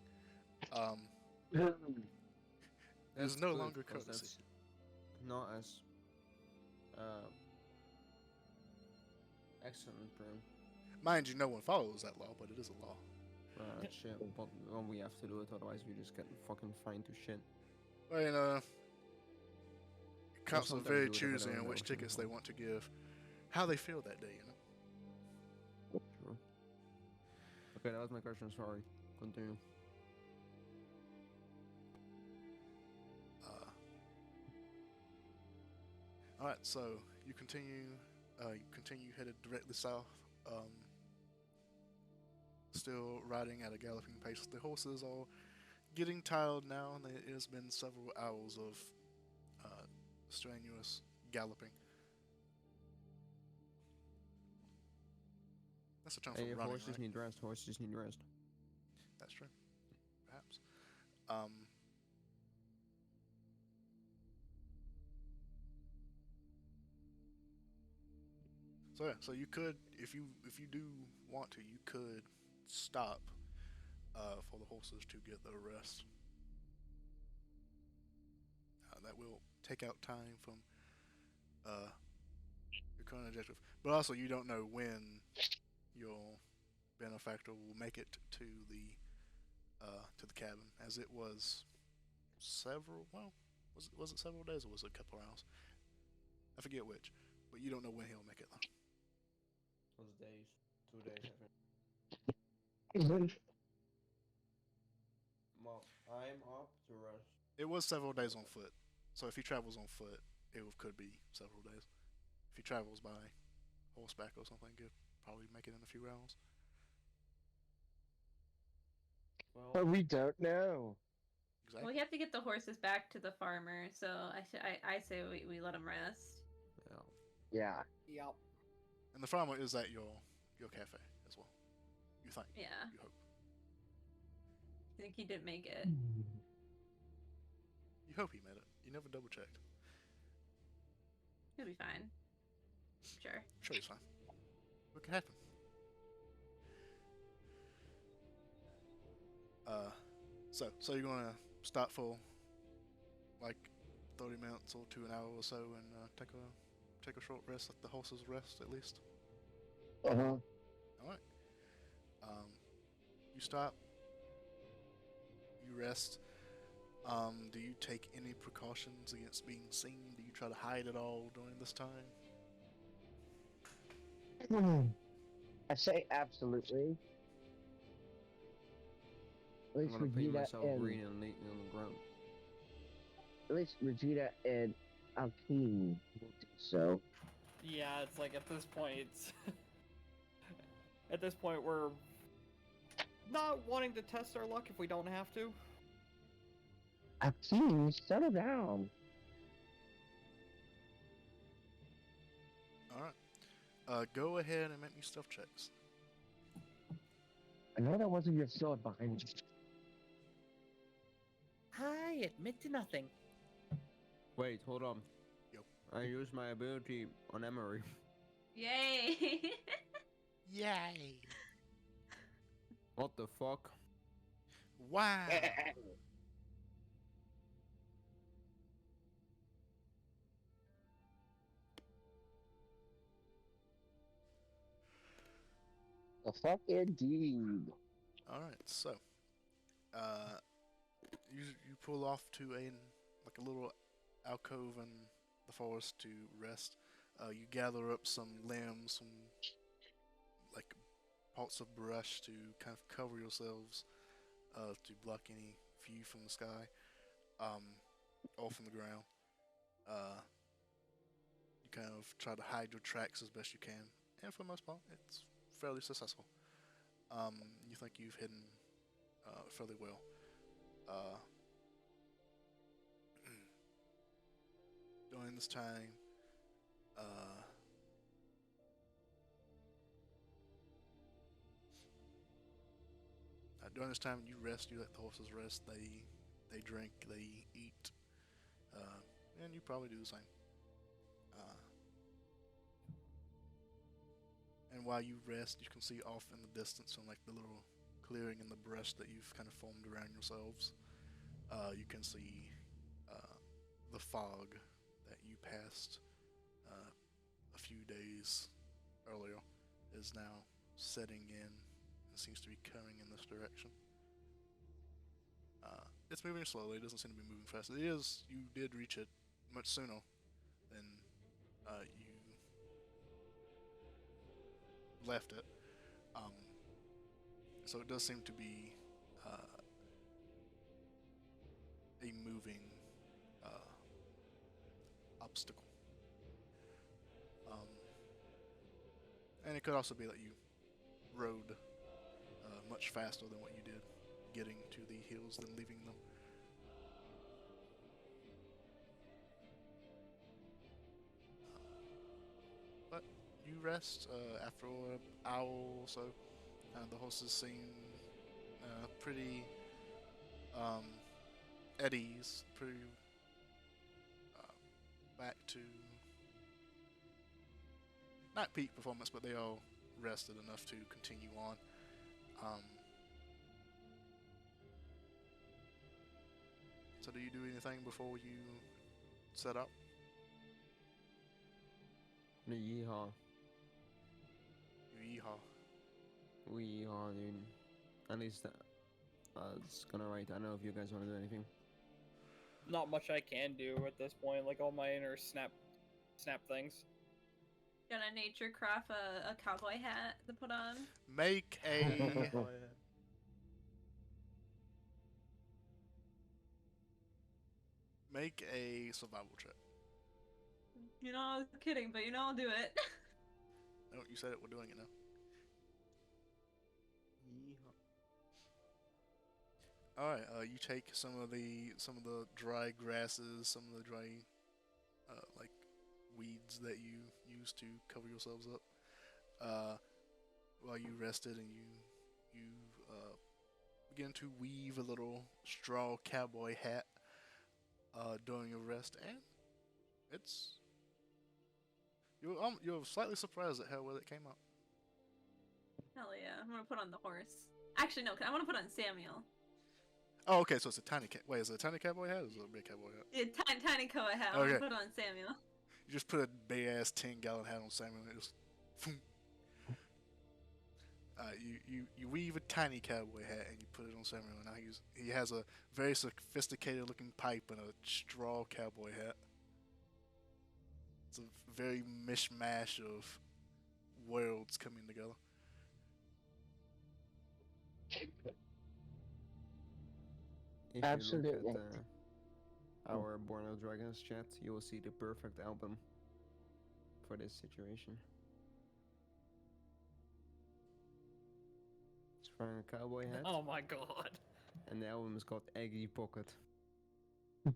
It's That's no good, longer 'cause courtesy. that's not as excellent, bro. Mind you, no one follows that law, but it is a law. Shit, but we have to do it, otherwise we just get fucking fined to shit. Well, you know, cops are sometimes very do it if I choosy don't on know which something tickets they wrong. want to give, how they feel that day. You know. True. Okay, that was my question. Sorry. Continue. All right, so you continue. You continue headed directly south. Still riding at a galloping pace. The horses are getting tired now, and it has been several hours of strenuous galloping. That's a term Hey, for running, horses right? need rest. Horses need rest. That's true. Perhaps. So yeah, so you could, if you do want to, you could stop for the horses to get their rest. That will take out time from your current objective, but also you don't know when your benefactor will make it to the cabin, as it was several. Well, was it several days or was it a couple hours? I forget which, but you don't know when he'll make it. Those days. 2 days, I think. Well, I'm up to rest. It was several days on foot, so if he travels on foot, could be several days. If he travels by horseback or something, could probably make it in a few hours. Well, But we don't know. Exactly. Well, we have to get the horses back to the farmer, so I say we let them rest. yeah. Yeah. Yep. And the farmer is at your cafe as well. You think? Yeah, You hope. I think he did make it. You hope he made it. You never double checked. He'll be fine. Sure. I'm sure he's fine. What could happen? So you're gonna stop for like 30 minutes or to an hour or so and take a short rest, let the horses rest at least. Uh huh. All right. You stop. You rest. Do you take any precautions against being seen? Do you try to hide at all during this time? I say absolutely. At I'm least gonna paint Regina myself and green and neatly on the ground. at least Regina and Alkene will do so. Yeah, it's like at this point, it's at this point we're not wanting to test our luck if we don't have to. Alkene, settle down. All right. Go ahead and make me stealth checks. I know that wasn't your sword behind you. I admit to nothing. Wait, hold on. Yo. I use my ability on Emery. Yay! Yay! What the fuck? Wow! fuck indeed. All right, so uh, you pull off to a little alcove in the forest to rest. You gather up some limbs, some like parts of brush to kind of cover yourselves to block any view from the sky um, or from the ground. Uh, you kind of try to hide your tracks as best you can, and for the most part, it's fairly successful. You think you've hidden fairly well. Uh, during this time, uh, you rest. You let the horses rest. They drink. They eat, and you probably do the same. Uh, and while you rest, you can see off in the distance, from like the little clearing in the brush that you've kind of formed around yourselves. You can see the fog that you passed a few days earlier is now setting in and seems to be coming in this direction. It's moving slowly. It doesn't seem to be moving fast. It is. You did reach it much sooner than you left it. Um, so it does seem to be a moving obstacle. Um, and it could also be that you rode much faster than what you did getting to the hills than leaving them. But you rest after an hour or so. The horses seem pretty at ease, pretty back to not peak performance, but they all rested enough to continue on. So do you do anything before you set up? Yeehaw. You yeehaw. Yeehaw, dude. At least I was gonna write. I don't know if you guys want to do anything. Not much I can do at this point. Like all my inner snap things. Gonna nature craft a cowboy hat to put on. Make a make a survival check. You know, I was kidding, but you know I'll do it. No, you said it. We're doing it now. All right. You take some of the dry grasses, some of the dry like weeds that you use to cover yourselves up. While you rested, and you begin to weave a little straw cowboy hat during your rest, and it's you're slightly surprised at how well it came out. Hell yeah, I'm gonna put on the horse. Actually, no, I want to put on Samuel. Oh, okay, so it's a tiny cat. Wait, is it a tiny cowboy hat or is it a big cowboy hat? Yeah, tiny cowboy hat. I want Okay. to put on Samuel. You just put a big ass 10-gallon hat on Samuel and it just. You weave a tiny cowboy hat and you put it on Samuel, and now he has a very sophisticated looking pipe and a straw cowboy hat. It's a very mishmash of worlds coming together. If Absolutely. you look at our Born of Dragons chat, you will see the perfect album for this situation. It's wearing a cowboy hat, Oh my god. and the album is called Eggy Pocket.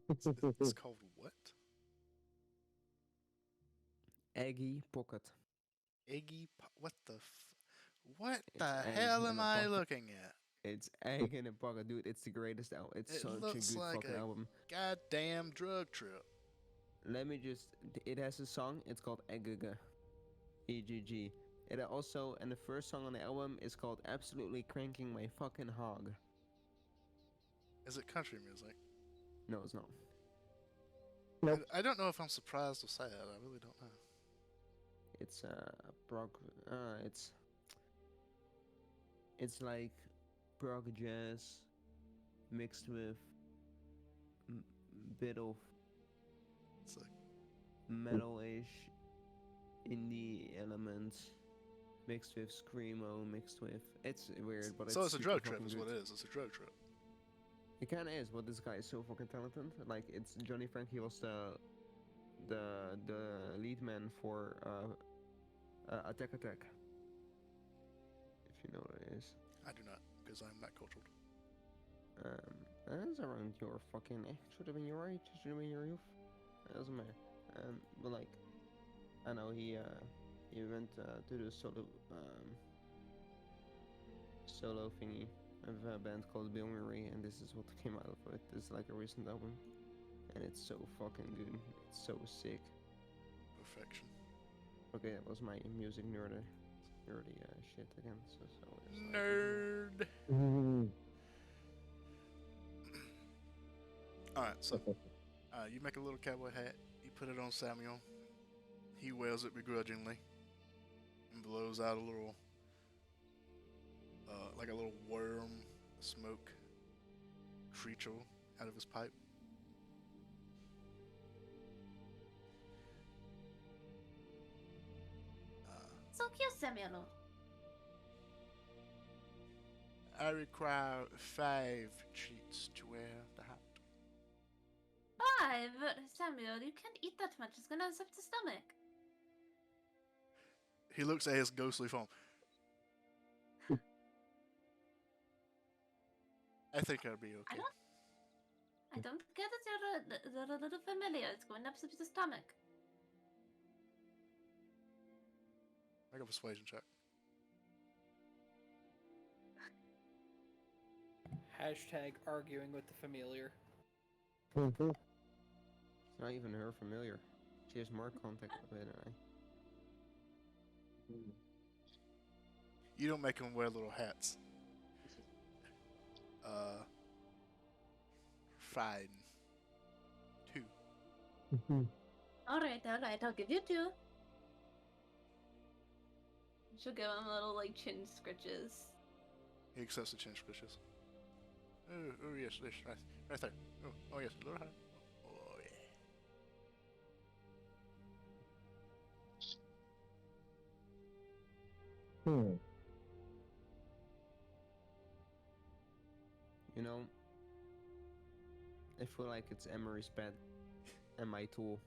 It's called what? Eggy Pocket. What the what It's the egg hell in am a I pocket. looking at? It's Egg in a Pocket, dude. It's the greatest album. It's It such a looks good like fucking a album. goddamn drug trip. Let me just. It has a song. It's called Eggiga. EGG. It also, and the first song on the album is called Absolutely Cranking My Fucking Hog. Is it country music? No, it's not. Nope. I don't know if I'm surprised or sad. I really don't know. It's it's It's like prog jazz mixed with m- bit of It's like, metal-ish indie elements mixed with screamo, mixed with it's weird, but so it's a super drug trip, fucking is good. what it is. It's a drug trip. It kind of is, but this guy is so fucking talented. Like it's Johnny Frank. He was the lead man for Attack Attack. If you know what it is. I do not, because I'm not cultured. That's around your fucking. Should have been your age. Should have been your youth. It doesn't matter. But like, I know he went to the solo thingy of a band called Bill Murray, and this is what came out of it. This is like a recent album, and it's so fucking good. It's so sick. Perfection. Okay, that was my music nerdy shit again. So it's like, Nerd. Alright, so you make a little cowboy hat, you put it on Samuel, he wears it begrudgingly, and blows out a little, like a little worm smoke creature out of his pipe. So cute, Samuel. I require 5 treats to wear the hat. 5? Samuel, you can't eat that much. It's gonna upset the stomach. He looks at his ghostly form. I think I'll be okay. I don't get it. You're a little familiar. It's going to upset the stomach. Make a persuasion check. Hashtag arguing with the familiar. it's not even her familiar. She has more contact with it than I. You don't make him wear little hats. Fine. 2. Alright, I'll give you 2. She'll give him little, like, chin scritches. He accepts the chin scratches. Oh yes, right there. Oh yes, a little higher. Oh yeah. You know, I feel like it's Emery's pet and my tool.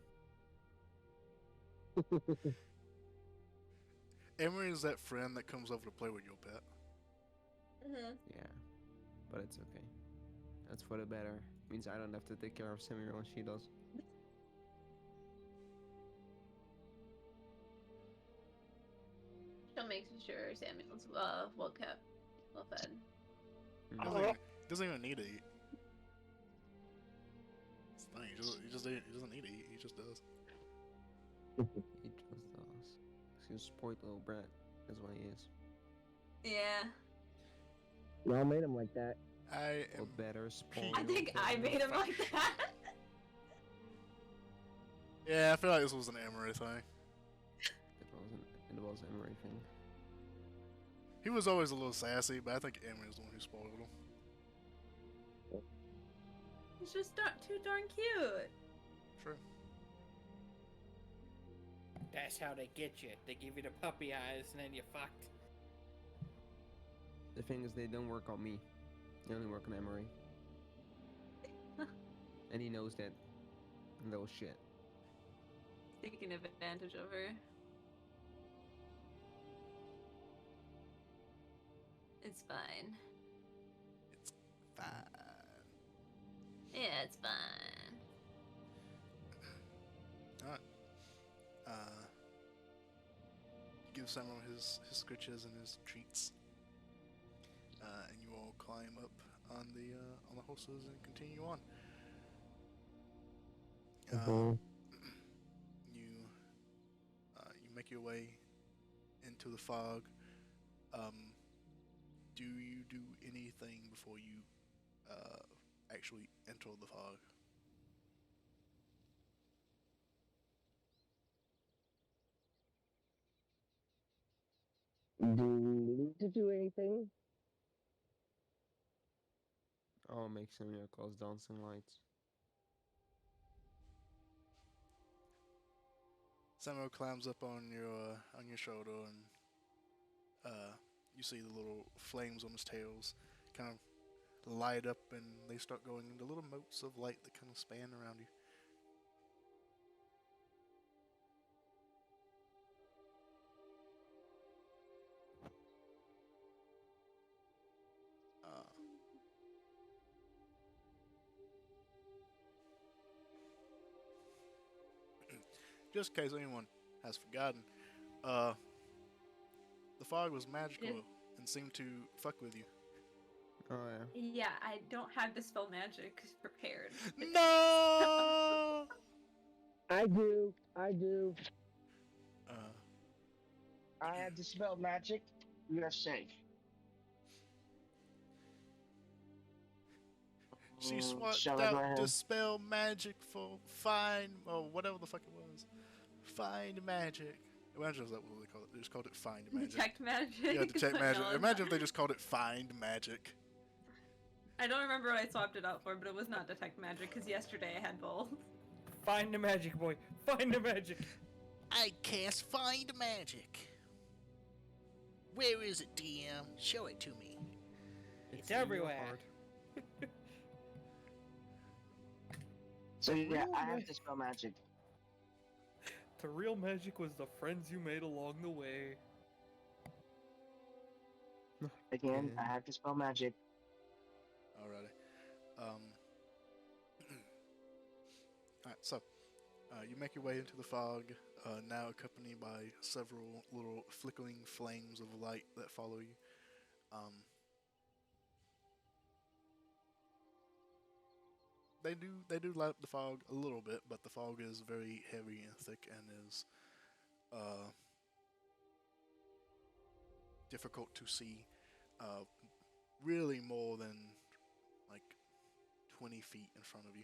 Emery is that friend that comes over to play with your pet. Mm-hmm. Yeah, but it's okay. That's for the better. Means I don't have to take care of Samuel when she does. She'll make sure Samuel's well kept, well fed. Doesn't even need to eat. It's funny. He doesn't need to eat. He just does. He just does. He's a spoiled little brat. That's what he is. Yeah. Y'all made him like that. I Or am. better spoiled. I think I made him like that. Yeah, I feel like this was an Emery thing. It was Emery thing. He was always a little sassy, but I think Emery is the one who spoiled him. He's just too darn cute. True. That's how they get you. They give you the puppy eyes and then you're fucked. The thing is, they don't work on me. They only work on Emery. And he knows that. Little shit. Taking advantage of her. It's fine. It's fine. Yeah, it's fine. Alright. You give Samuel his scritches and his treats. And you all climb up on the horses and continue on. You make your way into the fog. Do you do anything before you actually enter the fog? Do we need to do anything? I'll make some miracles, dancing lights. Samuel climbs up on your shoulder, and you see the little flames on his tails kind of light up, and they start going into little motes of light that kind of span around you. Just in case anyone has forgotten, the fog was magical and seemed to fuck with you. Oh yeah. Yeah, I don't have dispel magic prepared. No! I do. uh, I have dispelled magic. We are safe. she Shall swapped I go out ahead? dispel magic for find, or whatever the fuck it was. Find magic. Imagine if that was what they called it. They just called it find magic. Detect magic. Yeah, detect magic. No, Imagine if they just called it find magic. I don't remember what I swapped it out for, but it was not detect magic because yesterday I had both. Find the magic, boy. Find the magic. I cast find magic. Where is it, DM? Show it to me. It's in your everywhere. heart. So yeah, I have dispel magic. The real magic was the friends you made along the way. Again, Yeah. I have dispel magic. Alrighty. Alright, so you make your way into the fog, now accompanied by several little flickering flames of light that follow you. They do light up the fog a little bit, but the fog is very heavy and thick and is difficult to see. Really more than like 20 feet in front of you.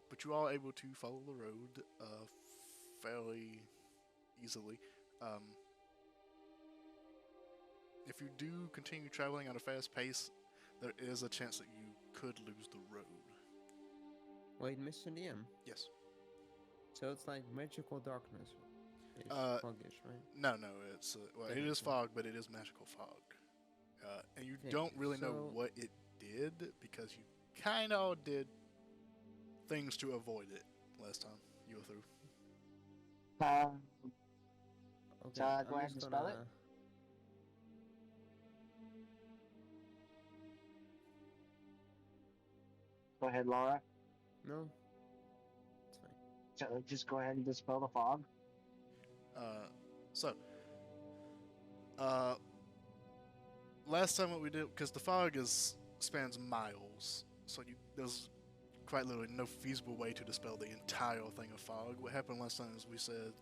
But you are able to follow the road fairly easily. If you do continue traveling at a fast pace, there is a chance that you could lose the road. Wait, Mr. DM. Yes. So it's like magical darkness. It's foggish, right? No, it's well, it is Technically. fog, but it is magical fog, and you Okay, don't really know so- what it did because you kind of did things to avoid it last time you were through. Okay, Shall I I'm go ahead just and spell it? gonna- Go ahead, Laura. No. It's fine. Shall I just go ahead and dispel the fog? So, last time what we did, because the fog spans miles, so there's quite literally no feasible way to dispel the entire thing of fog. What happened last time is we said,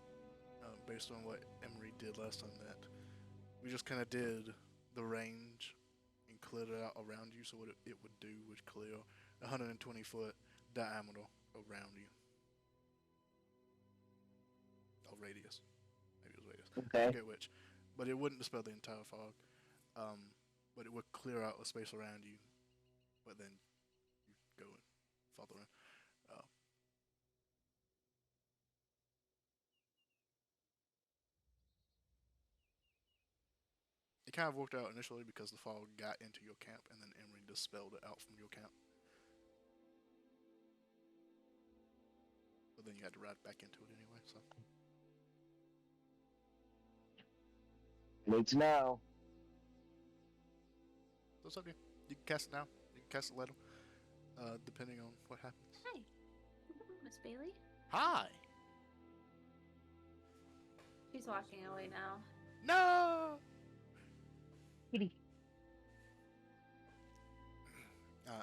based on what Emery did last time, that we just kind of did the range and cleared it out around you. So what it would do would clear 120-foot diameter around you. Oh, radius. Maybe it was radius. I Okay. forget which. But it wouldn't dispel the entire fog. But it would clear out a space around you. But then you go and follow around. It kind of worked out initially because the fog got into your camp, and then Emery dispelled it out from your camp. But then you had to ride back into it anyway, so. Need to know. So it's up to you. You can cast it now. You can cast it later. Depending on what happens. Hi, Miss Bailey. Hi! She's walking away now. No!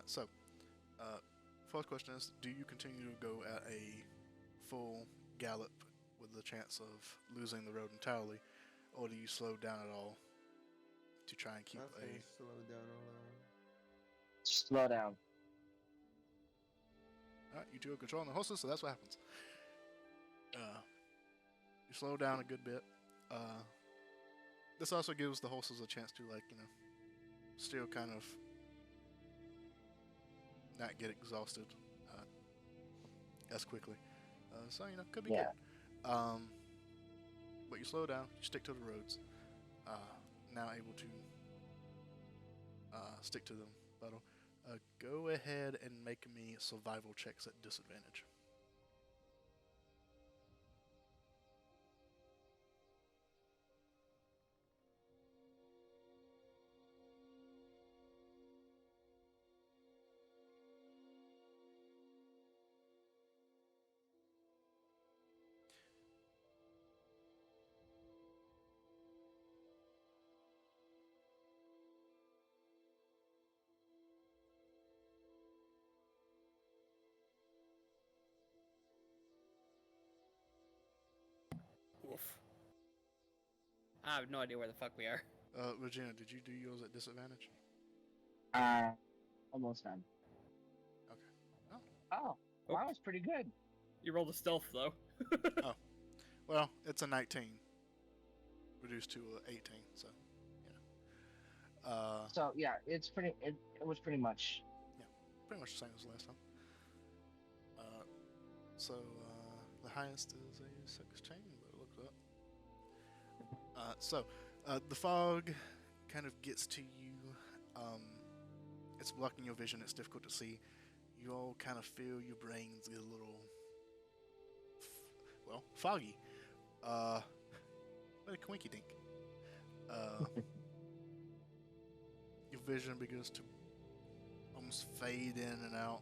So, first question is, do you continue to go at a full gallop with the chance of losing the road entirely, or do you slow down at all to try and keep I'll say a... slow down a little. Slow down. Alright, you two are controlling the horses, so that's what happens. You slow down a good bit. this also gives the horses a chance to still kind of not get exhausted as quickly. So could be Yeah. good. But you slow down. You stick to the roads. Now able to stick to them. But go ahead and make me survival checks at disadvantage. Oof. I have no idea where the fuck we are. Regina, did you do yours at disadvantage? Almost done. Okay. Oh, mine was pretty good. You rolled a stealth though. Well, it's a 19 reduced to 18, so yeah. So yeah, it's pretty. It was pretty much. Pretty much the same as last time. So the highest is a 16, but it looks up. So the fog kind of gets to you. It's blocking your vision. It's difficult to see. You all kind of feel your brains get a little, foggy. What a quinky dink. Your vision begins to almost fade in and out.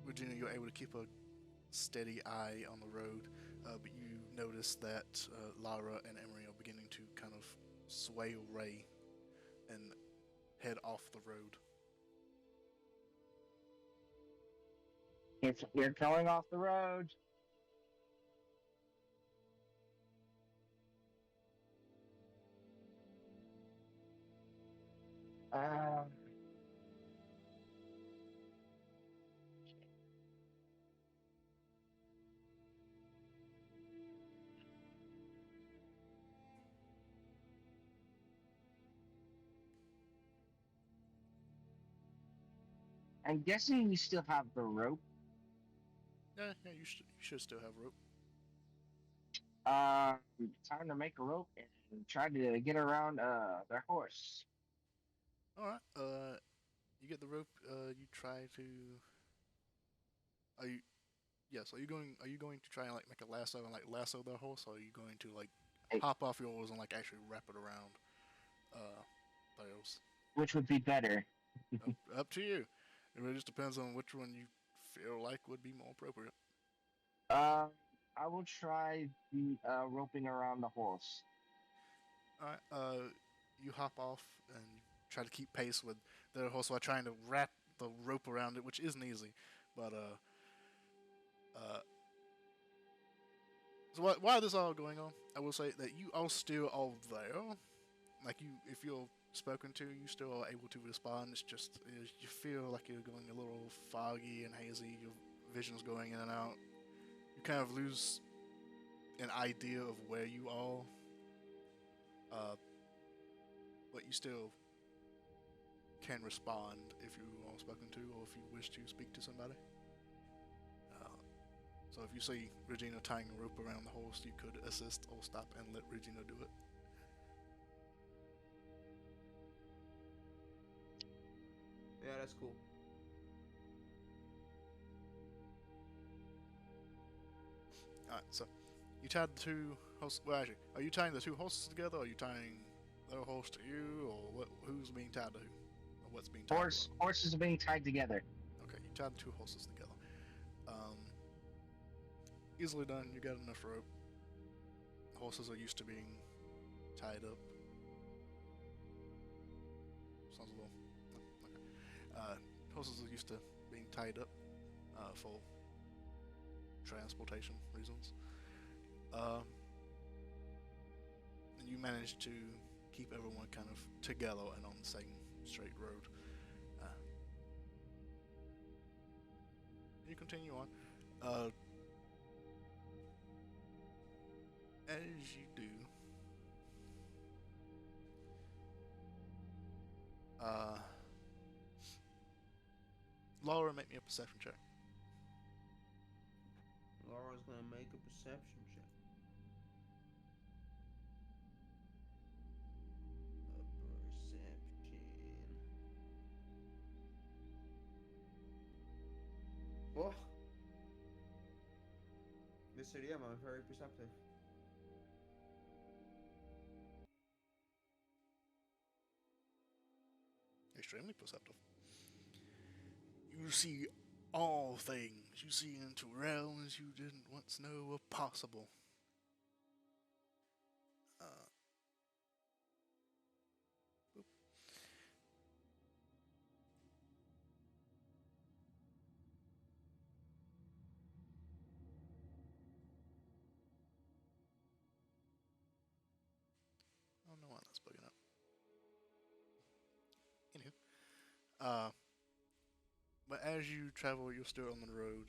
Regina, you're able to keep a steady eye on the road, but you notice that Lara and Emery are beginning to kind of sway away and head off the road. You're going off the road. I'm guessing we still have the rope. Yeah, you should still have rope. Time to make a rope and try to get around their horse. All right. You get the rope. You try to. Are you? Yes. Are you going to try and like make a lasso and like lasso the horse, or are you going to like Hey. hop off yours and like actually wrap it around theirs? Which would be better? Up to you. It really just depends on which one you feel like would be more appropriate. I will try the roping around the horse. All right. You hop off and try to keep pace with the horse while trying to wrap the rope around it, which isn't easy. But so while this is all going on, I will say that you are still all there. Like if you're spoken to, you still are able to respond. It's just you feel like you're going a little foggy and hazy. Your vision's going in and out. You kind of lose an idea of where you are. But you still can respond if you are spoken to or if you wish to speak to somebody. So if you see Regina tying a rope around the horse, you could assist or stop and let Regina do it. Yeah, that's cool. Alright, so you tied the two horses. Well, actually, are you tying the two horses together, or are you tying their horse to you, or who's being tied to who? Or what's being tied to what? Horses are being tied together. Okay, you tied the two horses together. Easily done. You got enough rope. Horses are used to being tied up. Sounds a little. Okay. Horses are used to being tied up for transportation reasons. And you managed to keep everyone kind of together and on the same straight road. You continue on. As you do, Uh, Laura, make me a perception check. Laura's gonna make a perception check. A perception. Oh! Mr. DM, I'm very perceptive. Extremely perceptive. You see all things. You see into realms you didn't once know were possible. Boop. I don't know why that's bugging up. Anywho, but as you travel, you're still on the road.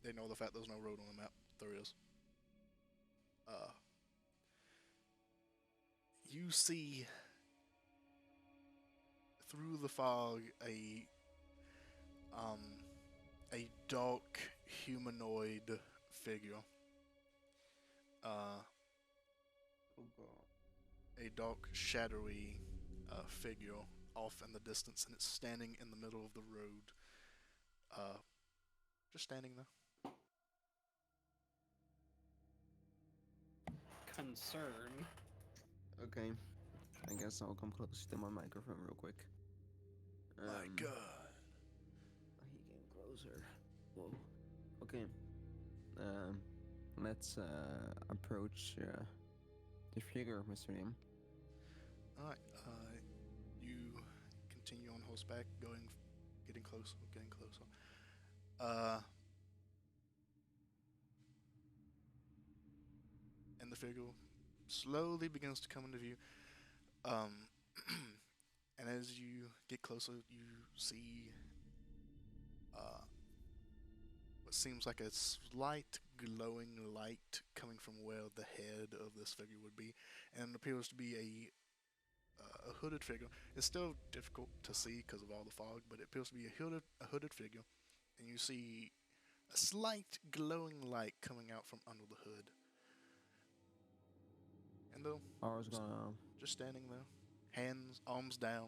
They know the fact there's no road on the map. There is. You see through the fog a dark humanoid figure. Oh god. A dark, shadowy figure off in the distance, and it's standing in the middle of the road. Just standing there. Concern. Okay. I guess I'll come close to my microphone real quick. My God. He came closer. Whoa. Okay. Let's approach the figure, Mr. Nim. All right. You continue on horseback, getting closer, getting closer. And the figure slowly begins to come into view. And as you get closer, you see what seems like a slight glowing light coming from where the head of this figure would be, and it appears to be a hooded figure. It's still difficult to see because of all the fog, but it appears to be a hooded figure, and you see a slight glowing light coming out from under the hood. And though I was gonna. just standing there, hands, arms down.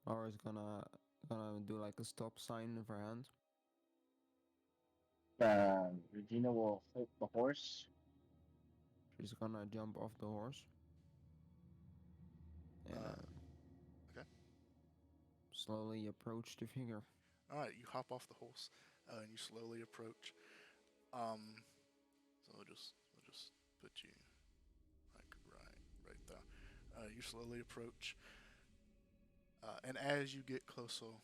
I was gonna do like a stop sign with her hand. Regina will flip the horse. She's gonna jump off the horse. And Okay. slowly approach the figure. All right, you hop off the horse, and you slowly approach. So I'll just put you like right there. You slowly approach, and as you get closer,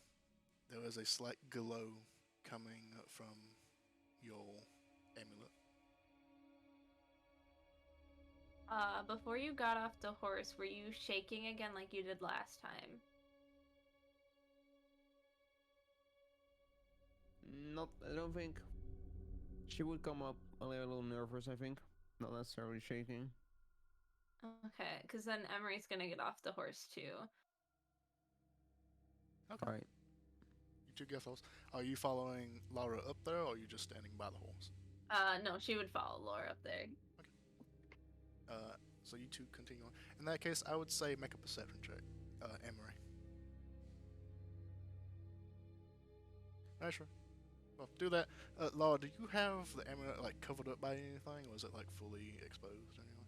there is a slight glow coming from your amulet. Before you got off the horse, were you shaking again like you did last time? Not, I don't think. She would come up a little nervous, I think. Not necessarily shaking. Okay, because then Emery's gonna get off the horse too. Okay. Alright. You two get close. Are you following Laura up there, or are you just standing by the horse? No, she would follow Laura up there. So you two continue on. In that case, I would say make a perception check, Emery. Alright, sure. Well, do that. Laura, do you have the amulet like covered up by anything, or is it like fully exposed or anything?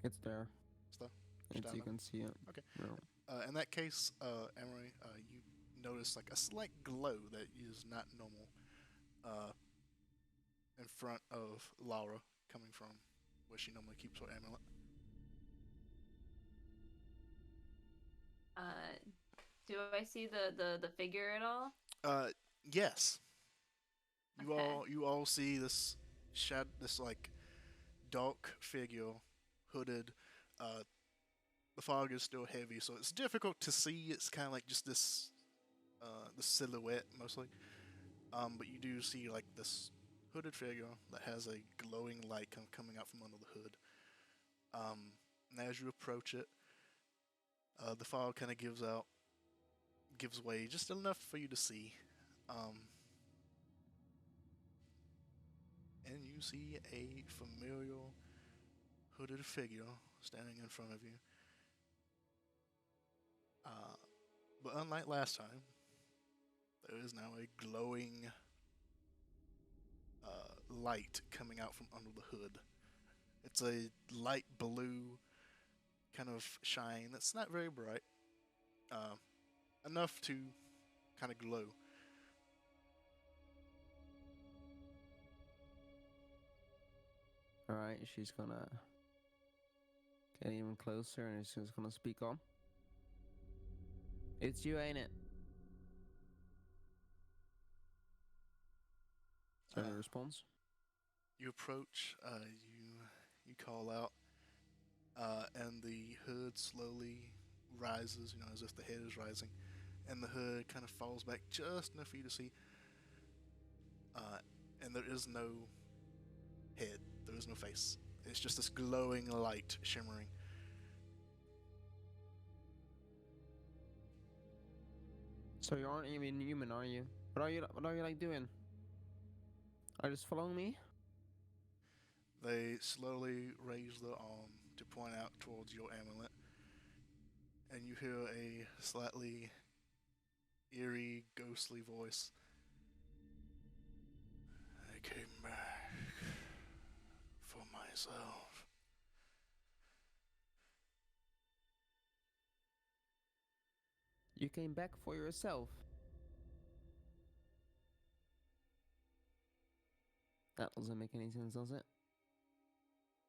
It's there. Stuff. It's, down you there? can see it. Okay. No. In that case, Emery, you notice like a slight glow that is not normal in front of Laura, coming from where she normally keeps her amulet. Do I see the figure at all? Yes. Okay. You all see this this like dark figure, hooded. The fog is still heavy, so it's difficult to see. It's kind of like just this the silhouette mostly. But you do see like this hooded figure that has a glowing light coming out from under the hood. And as you approach it, The fog kind of gives way just enough for you to see. And you see a familial hooded figure standing in front of you. But unlike last time, there is now a glowing light coming out from under the hood. It's a light blue kind of shine that's not very bright, enough to kind of glow. Alright, she's gonna get even closer and she's gonna speak on. It's you, ain't it? Is there any response? You approach, you call out, and the hood slowly rises, as if the head is rising, and the hood kind of falls back just enough for you to see. And there is no head, there is no face. It's just this glowing light shimmering. So you aren't even human, are you? What are you like doing? Are you just following me? They slowly raise the arm to point out towards your amulet, and you hear a slightly eerie, ghostly voice. I came back for myself. You came back for yourself. That doesn't make any sense, does it?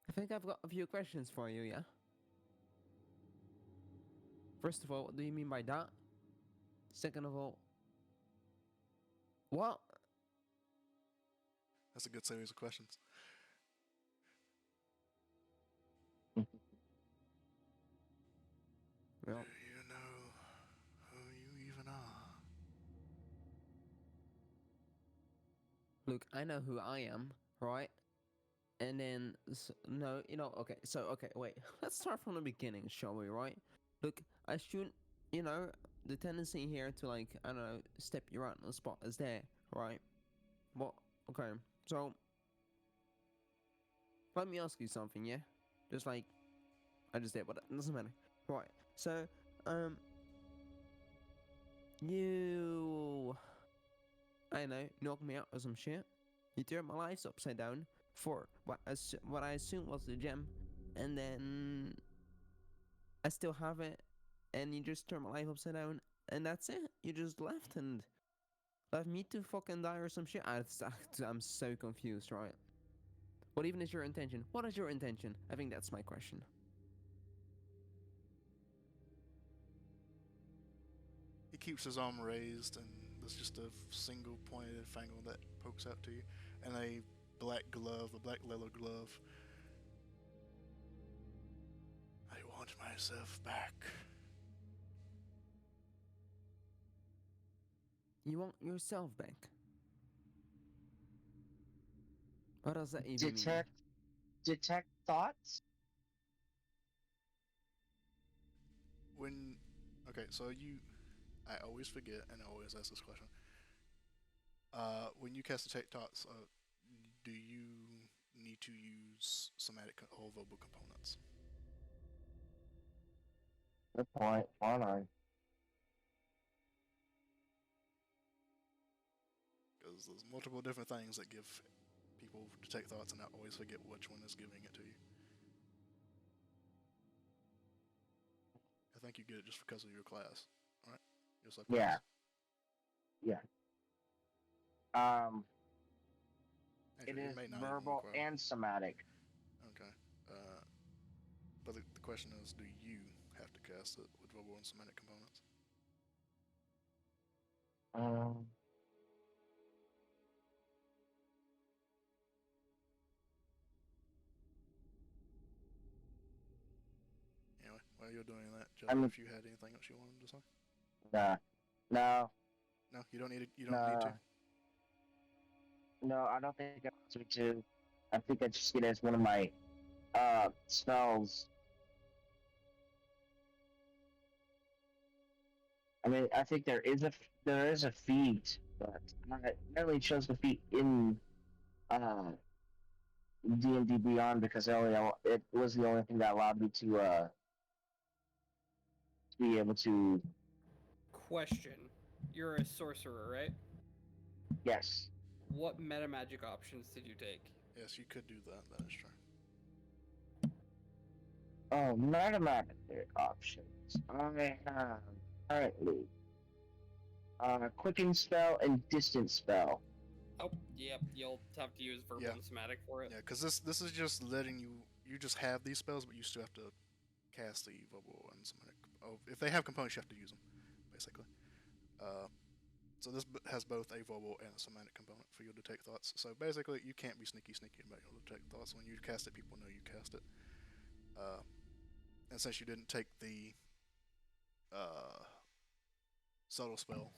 I think I've got a few questions for you, yeah? First of all, what do you mean by that? Second of all, what? That's a good series of questions. Well, Do you know who you even are? look, I know who I am, right? And then, no, okay, so, okay, wait. Let's start from the beginning, shall we, right? Look, I shouldn't, the tendency here to, like, I don't know, step you out on the spot is there, right? What? Okay, so, let me ask you something, yeah? Just like, I just did, but it doesn't matter. Right, so, you, I don't know, knocked me out or some shit. You turned my life upside down for what I assume was the gem, and then I still have it, and you just turned my life upside down, and that's it. You just left and left me to fucking die or some shit. I'm so confused, right? What even is your intention? What is your intention? I think that's my question. He keeps his arm raised, and there's just a single pointed finger that pokes out to you, and a black leather glove. I want myself back. You want yourself back? What does that even mean? Detect thoughts? Okay, so I always forget and I always ask this question. When you cast Detect Thoughts, do you need to use somatic or verbal components? Good point. Why not? Because there's multiple different things that give people Detect Thoughts, and I always forget which one is giving it to you. I think you get it just because of your class, right? Your subclass. Yeah. Yeah. Actually, It is may not even verbal require- and somatic. Okay. But the question is, do you have to cast it with verbal and somatic components? Anyway, while you're doing that, Jeff, if you had anything else you wanted to say? No. No, you don't need it. You don't need to. No, I don't think I want to. I think I just get it as one of my spells. I mean, I think there is a feat, but I only chose the feat in uh, D&D Beyond because it was the only thing that allowed me to be able to. Question: You're a sorcerer, right? Yes. What meta magic options did you take? Yes, you could do that. That is true. Oh, mathematic options. I have currently quicken spell and distance spell. Oh, yep. You'll have to use verbal Yeah. and somatic for it. Yeah, because this is just letting you. You just have these spells, but you still have to cast the verbal and somatic. Oh, if they have components, you have to use them, basically. So this has both a verbal and a somatic component for your detect thoughts. So basically, you can't be sneaky about your detect thoughts. When you cast it, people know you cast it. And since you didn't take the subtle spell,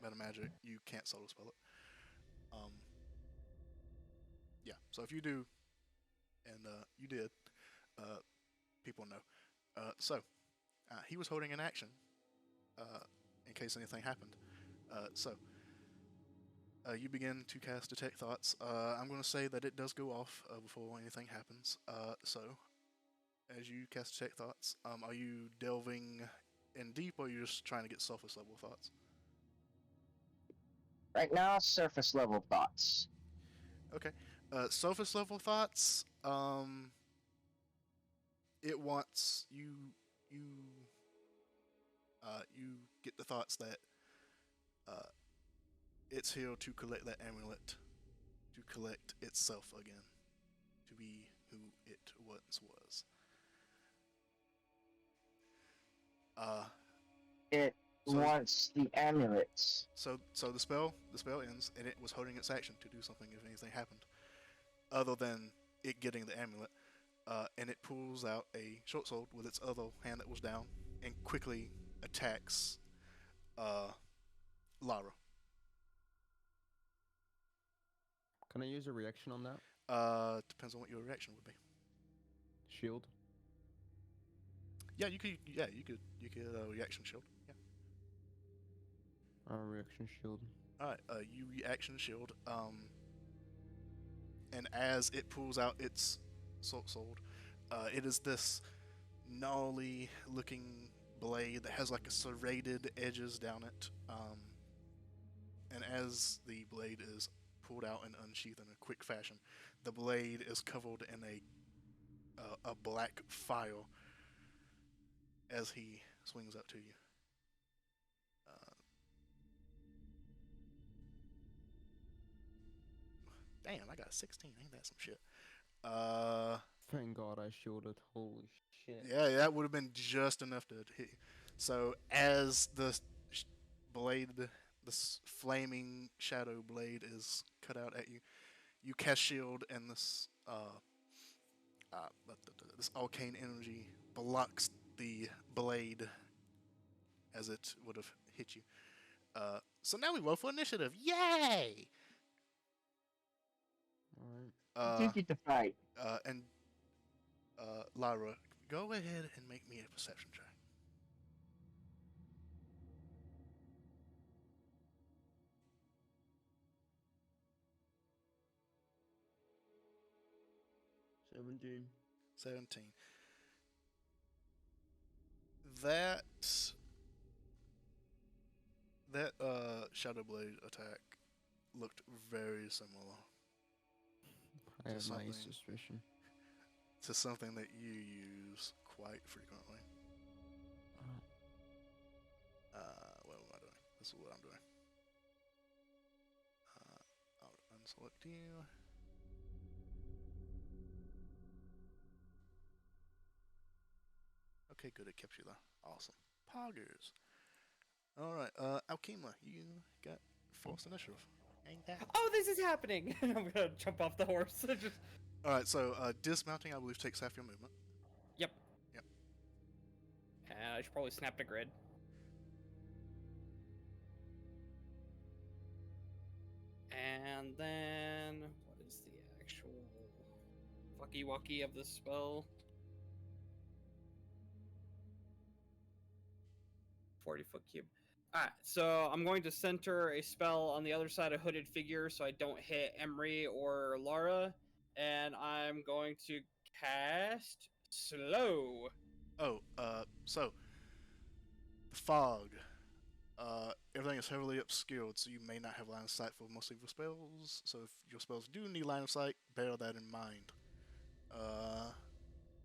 meta magic, you can't subtle spell it. Yeah. So if you do, and you did, uh, people know. He was holding an action in case anything happened. You begin to cast Detect Thoughts. I'm going to say that it does go off before anything happens. As you cast Detect Thoughts, are you delving in deep, or are you just trying to get surface level thoughts? Right now, surface level thoughts. Okay. Surface level thoughts. It wants you. You. You get the thoughts that it's here to collect that amulet, to collect itself again, to be who it once was. It So- wants the amulets. So the spell ends, and it was holding its action to do something if anything happened, other than it getting the amulet. And it pulls out a short sword with its other hand that was down, and quickly attacks Lara. Can I use a reaction on that? Depends on what your reaction would be. Shield. Yeah, you could. Yeah, you could. You could reaction shield. Yeah. Reaction shield. All right. You reaction shield. And as it pulls out its sword, it is this gnarly-looking blade that has like a serrated edges down it. And as the blade is pulled out and unsheathed in a quick fashion, the blade is covered in a black fire as he swings up to you. Damn, I got 16. Ain't that some shit? Thank God I shielded. Holy shit. Yeah, that would have been just enough to hit you. So as the blade, this flaming shadow blade is cut out at you, you cast shield, and this this arcane energy blocks the blade as it would have hit you. So now we roll for initiative. Yay! Alright. You get to fight. And Lyra, go ahead and make me a perception check. Seventeen. 17. That Shadow Blade attack looked very similar I have my something. suspicion. to something that you use quite frequently. What am I doing? This is what I'm doing. I'll unselect you. Okay, good. It kept you there. Awesome. Poggers. All right. Alkema, you got forced initiative. Ain't that? Oh, this is happening! I'm gonna jump off the horse. Just... All right. So dismounting, I believe, takes half your movement. Yep. Yep. And I should probably snap to grid. And then what is the actual fucky wucky of the spell? 40-foot cube. Alright, so I'm going to center a spell on the other side of hooded figure so I don't hit Emery or Lara, and I'm going to cast slow. Oh, so the fog. Everything is heavily obscured, so you may not have line of sight for most of your spells. So if your spells do need line of sight, bear that in mind.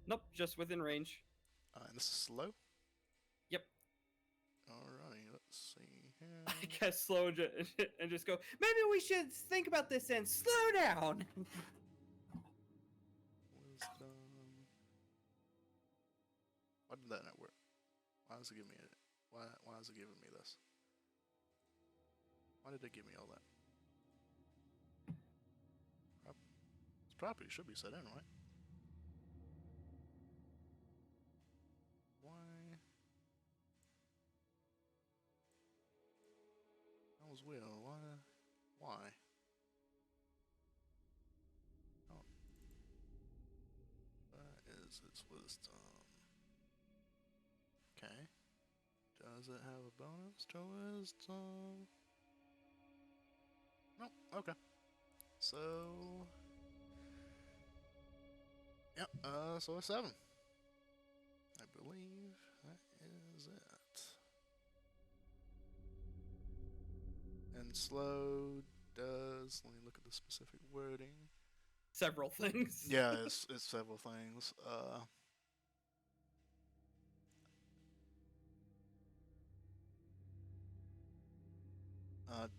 Nope, just within range. And this is slow. Yep. Alrighty, let's see here. I guess slow and just go, maybe we should think about this and slow down. Wisdom. Why did that not work? Why does it give me it? Why is it giving me this? Why did it give me all that? This property should be set in, right? Why? That was weird. Why? Oh. That is its wisdom. Okay. Does it have a bonus to wisdom? Nope. Okay. So. Yep. So a 7. I believe that is it. And slow does. Let me look at the specific wording. Several things. Yeah, it's several things.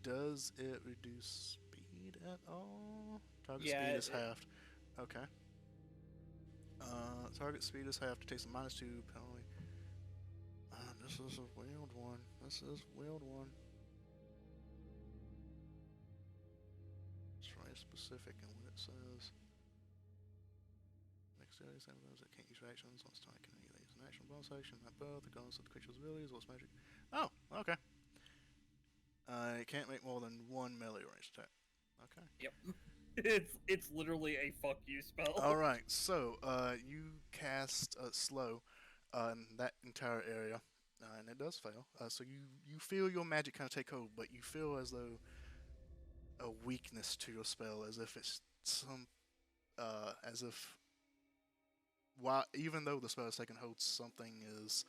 Does it reduce speed at all? Target speed is halved. Okay. Target speed is halved. It takes a -2 penalty. This is a weird one. This is a weird one. It's very specific in what it says. Next area, same as it can't use reactions. Once time can either use an action bonus action, not both, regardless of the creature's abilities or its magic. Oh, okay. It can't make more than one melee range attack. Okay. Yep. It's literally a fuck you spell. Alright, so you cast slow in that entire area, and it does fail. So you feel your magic kind of take hold, but you feel as though a weakness to your spell, as if it's as if even though the spell is taken hold, something is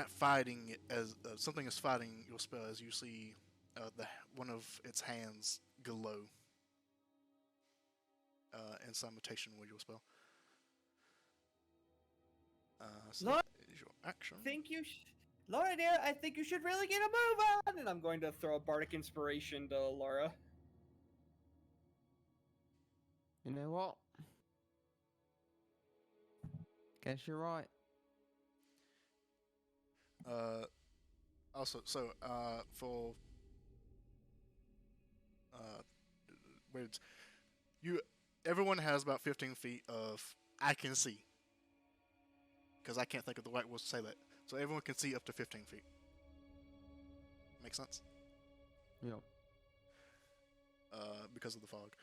fighting as something is fighting your spell. As you see, one of its hands glow in simultation with your spell. So Laura, that is your action. Laura dear, I think you should really get a move on. And I'm going to throw a bardic inspiration to Laura. You know what? Guess you're right. Also, so for words, everyone has about 15 feet of I can see, because I can't think of the right words to say that. So everyone can see up to 15 feet. Make sense? Yeah. Because of the fog.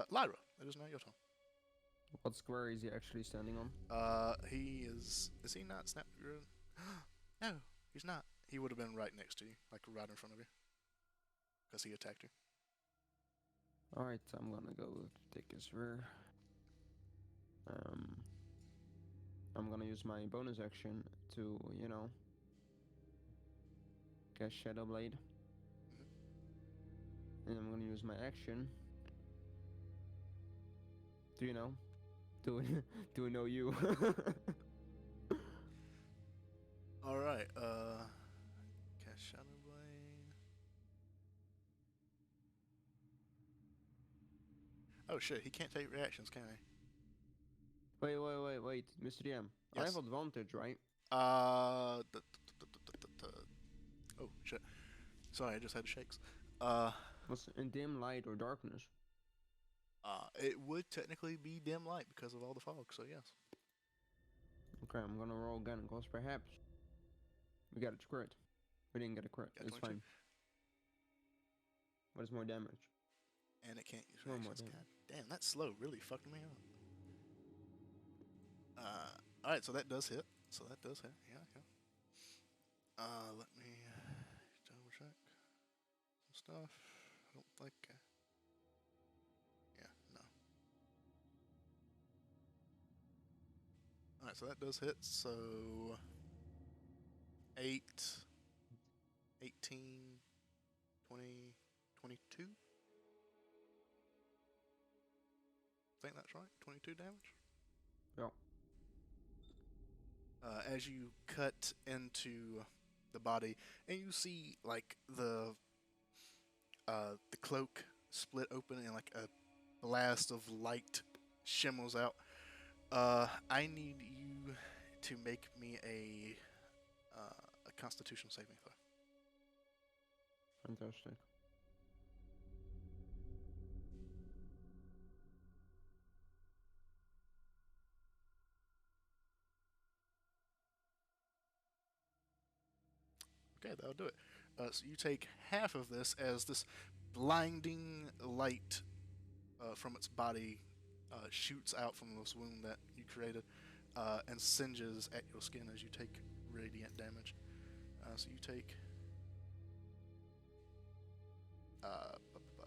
Lyra, it is now your turn. What square is he actually standing on? He is. Is he not snap? No, he's not. He would have been right next to you, like right in front of you, because he attacked you. Alright, I'm gonna go take his rear. I'm gonna use my bonus action to, cast Shadow Blade. And I'm gonna use my action to, to know you. Alright, cast Shadow Blade. Oh shit, he can't take reactions, can he? Wait, Mr. DM. I Yes. have advantage, right? Oh shit. Sorry, I just had shakes. Was in dim light or darkness? It would technically be dim light because of all the fog, so yes. Okay, I'm gonna roll again, because perhaps we got a crit. We didn't get a crit. Got It's 22. fine. What is more damage? And it can't use One more reactions. damage. God damn, that slow really fucked me up. Alright, so that does hit. Yeah. Let me stuff. I don't think. Yeah, no. Alright, so that does hit. So 8, 18, 20, 22. I think that's right. 22 damage. Yeah. As you cut into the body, and you see like the cloak split open, and like a blast of light shimmers out. I need you to make me a Constitution saving throw. Fantastic. Okay, that'll do it. So you take half of this as this blinding light from its body shoots out from this wound that you created and singes at your skin as you take radiant damage. So you take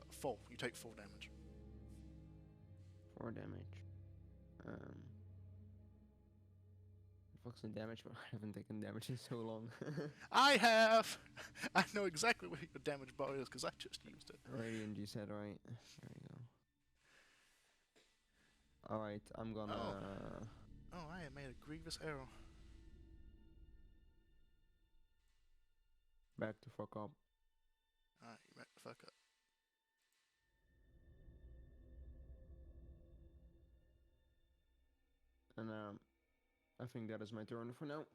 4. You take 4 damage. 4 damage. Fuck's the damage, but I haven't taken damage in so long. I have! I know exactly what your damage bar is because I just used it. Radiant, you said, right? There you go. Alright, I'm gonna... Oh, I have made a grievous error. Back to fuck up. Alright, you back the fuck up. And I think that is my turn for now.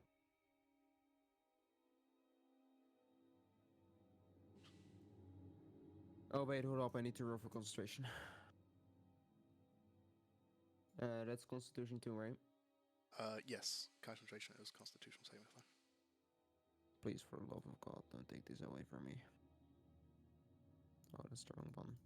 Oh wait, hold up, I need to roll for concentration. That's Constitution 2, right? Yes. Concentration is Constitution saving throw. Please, for the love of God, don't take this away from me. Oh, that's the wrong one.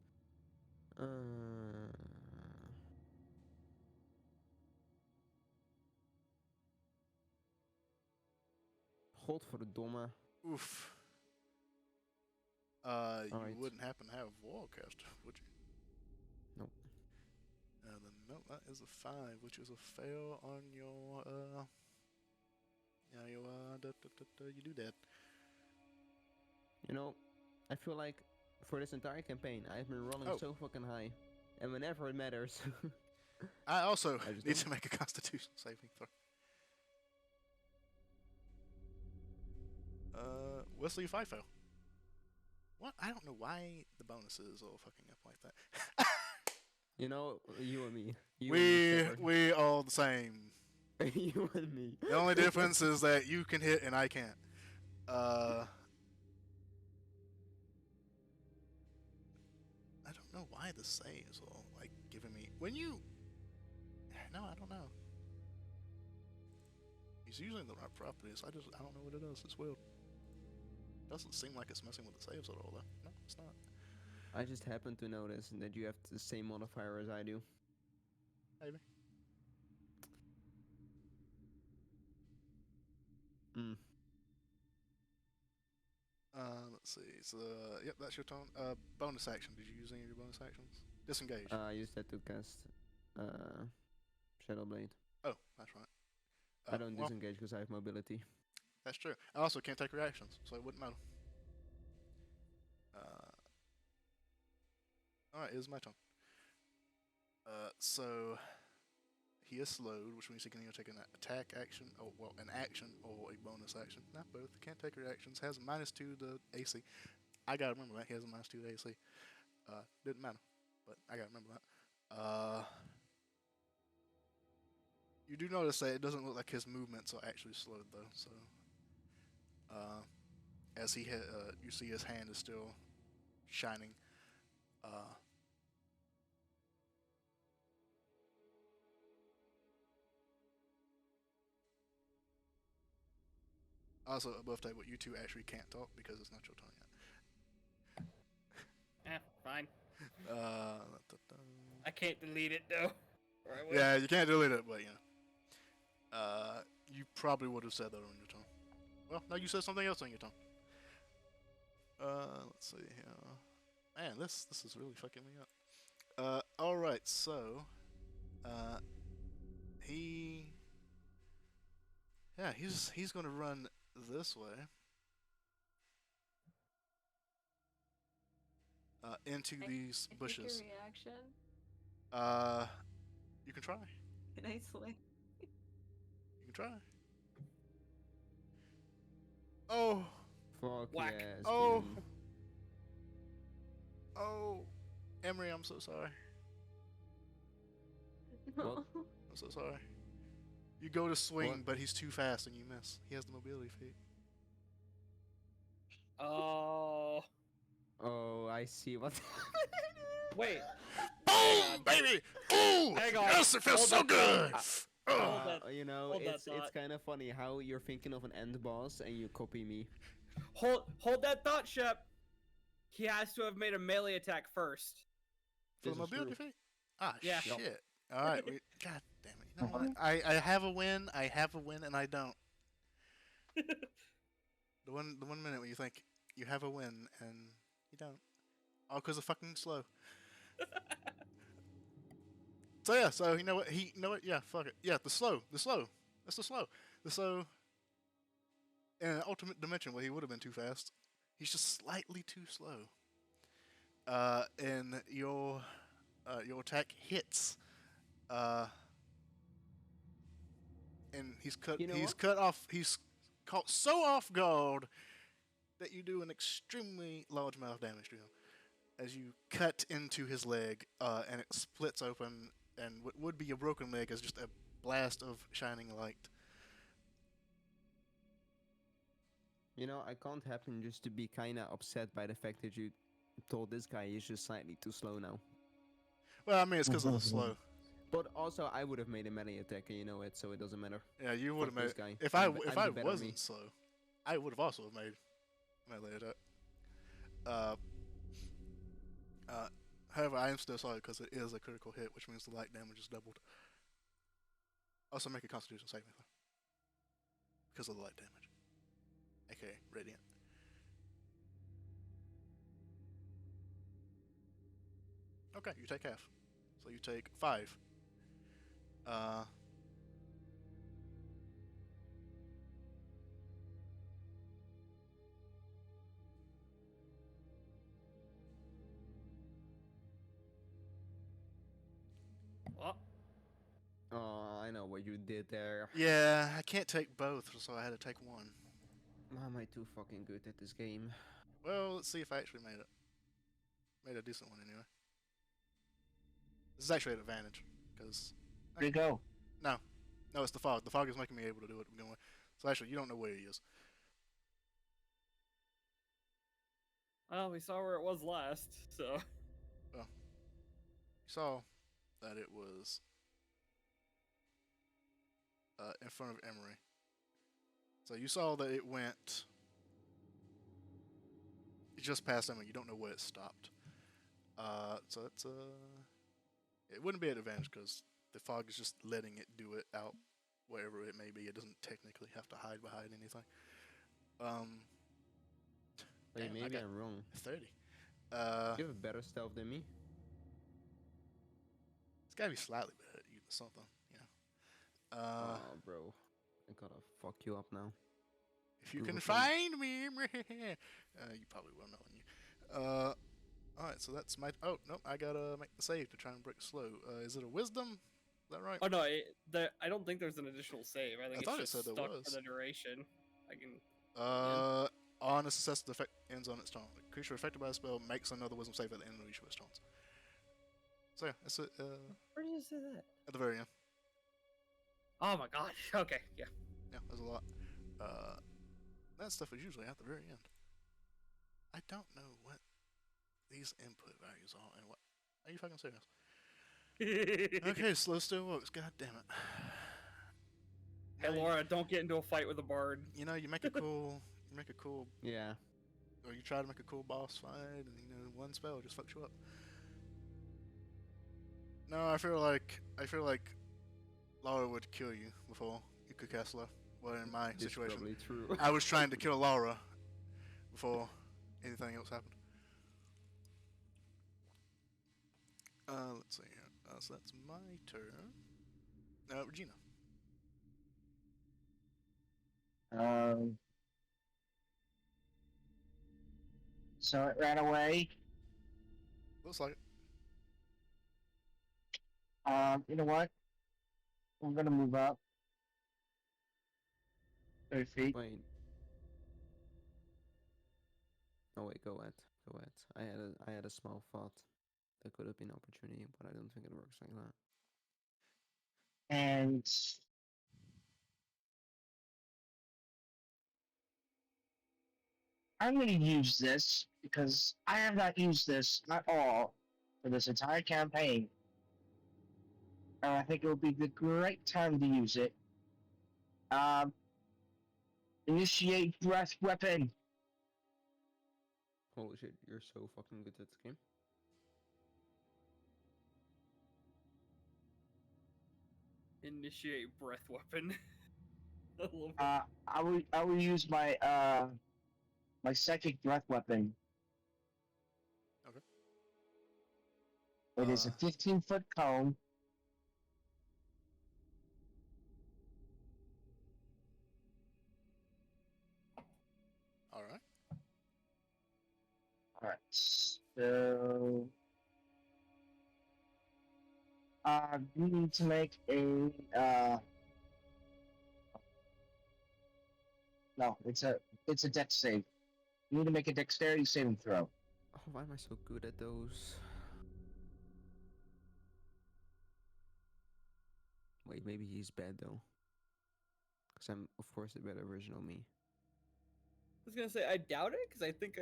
Godverdomme. Oof. You Alright. wouldn't happen to have Warcaster, would you? Nope. Then no, that is a 5, which is a fail on your you do that. You know, I feel like for this entire campaign, I've been rolling Oh. so fucking high. And whenever it matters. I also I just need don't. to make a Constitution saving throw. Wesley, if I fail. What? I don't know why the bonuses all fucking up like that. You know, you and me. You and me, Shepard. we all the same. You and me. The only difference is that you can hit and I can't. I don't know why the saves are like giving me when you. No, I don't know. He's using the right properties. I don't know what it is. It's weird. Doesn't seem like it's messing with the saves at all though. No, it's not. I just happened to notice that you have the same modifier as I do. Maybe. Mm. Let's see. So, yep, that's your turn. Bonus action. Did you use any of your bonus actions? Disengage. I used that to cast Shadow Blade. Oh, that's right. I don't well, disengage because I have mobility. That's true. I also can't take reactions, so it wouldn't matter. Alright, it is my turn. So he is slowed, which means he can either take an attack action, or well, an action or a bonus action. Not both. Can't take reactions. Has a -2 to AC. I gotta remember that he has a -2 to AC. Didn't matter, but I gotta remember that. You do notice that it doesn't look like his movements are actually slowed though. So, as he you see his hand is still shining. Also, above table, you two actually can't talk because it's not your turn yet. Fine. Uh, I can't delete it though. Or I would. yeah, you can't delete it, but you know. You probably would have said that on your turn. Well, no, you said something else on your turn. Let's see here. Man, this is really fucking me up. All right, so, he, yeah, he's gonna run this way. Into these I bushes. Take a reaction. You can try. Can I swing? You can try. Oh, Fuck Whack. yes, Oh. dude. oh, Emery, I'm so sorry. No. I'm so sorry. You go to swing, What? but he's too fast and you miss. He has the mobility feat. Oh. Oh, I see what. Wait. Boom, baby! Ooh! Hang on. Yes, it feels Hold so that good! Hold Oh. that- You know, hold that it's thought. kind of funny how you're thinking of an end boss and you copy me. Hold that thought, Shep. He has to have made a melee attack first. For the This is mobility true. feat? Ah, Yeah. Yep. shit. Alright, god damn it. You know what? I have a win, and I don't. The one minute when you think you have a win and you don't. All because of fucking slow. So yeah, so you know what? Yeah, fuck it. Yeah, the slow. That's the slow. The slow. In an ultimate dimension where he would have been too fast, he's just slightly too slow. And your attack hits. And he's cut. You know He's what? cut off. He's caught so off guard that you do an extremely large amount of damage to him as you cut into his leg, and it splits open, and what would be a broken leg is just a blast of shining light. You know, I can't happen just to be kind of upset by the fact that you told this guy he's just slightly too slow now. Well, I mean, it's because of the slow. But also, I would have made a melee attack, and you know it, so it doesn't matter. Yeah, you would have Fuck made. this guy. If I I'm if the I better wasn't me. slow, I would have also made melee attack. However, I am still sorry because it is a critical hit, which means the light damage is doubled. Also, make a Constitution saving throw because of the light damage, aka radiant. Okay, you take half, so you take 5. Oh, Oh, I know what you did there. Yeah, I can't take both, so I had to take one. Why am I too fucking good at this game? Well, let's see if I actually made it. Made a decent one anyway. This is actually an advantage because Where'd he go? no, it's the fog. The fog is making me able to do it. I'm going. So actually, you don't know where he is. well, we saw where it was last, so. You saw that it was in front of Emery. So you saw that it went just past Emery. You don't know where it stopped. So it's it wouldn't be an advantage because the fog is just letting it do it out wherever it may be. It doesn't technically have to hide behind anything. Wait, Damn, I maybe got I'm wrong. 30. You have better stealth than me? It's gotta be slightly better. Something, you know. Oh, bro. I gotta fuck you up now. If you Google can Chrome. find me, you probably will know you. All right, so that's my. Oh nope, I gotta make the save to try and break slow. Is it a wisdom? Is that right? Oh no, I don't think there's an additional save. I think thought it it's said just there stuck was. for the duration. I can. On a success, the effect ends on its turn. The creature affected by the spell makes another wisdom save at the end of each of its turns. So yeah, it's Where did you say that? at the very end. Oh my god. Okay, yeah. Yeah, there's a lot. That stuff is usually at the very end. I don't know what these input values are and what. Are you fucking serious? Okay, slow still works. God damn it. Hey Laura, don't get into a fight with a bard. You know, you make a cool, Yeah. or you try to make a cool boss fight, and you know, one spell just fucks you up. No, I feel like Laura would kill you before you could cast Laura. Well, in my It's situation, probably true. I was trying to kill Laura before Anything else happened? Let's see here. So that's my turn. Regina. So it ran away. Looks like it. You know what? I'm gonna move up 30 feet. Wait. Oh wait, go ahead. Go ahead. I had a small thought. That could have been an opportunity, but I don't think it works like that. And I'm gonna use this because I have not used this at all for this entire campaign. And I think it would be the great time to use it. Initiate breath weapon. Holy shit, you're so fucking good at this game. Initiate breath weapon. I love it. I will use my my psychic breath weapon. Okay. It is a 15-foot cone. All right. Alright, so you need to make a no, it's a dex save. You need to make a dexterity saving throw. Oh, why am I so good at those? Wait, maybe he's bad though. Because I'm, of course, the better original me. I was gonna say I doubt it because I think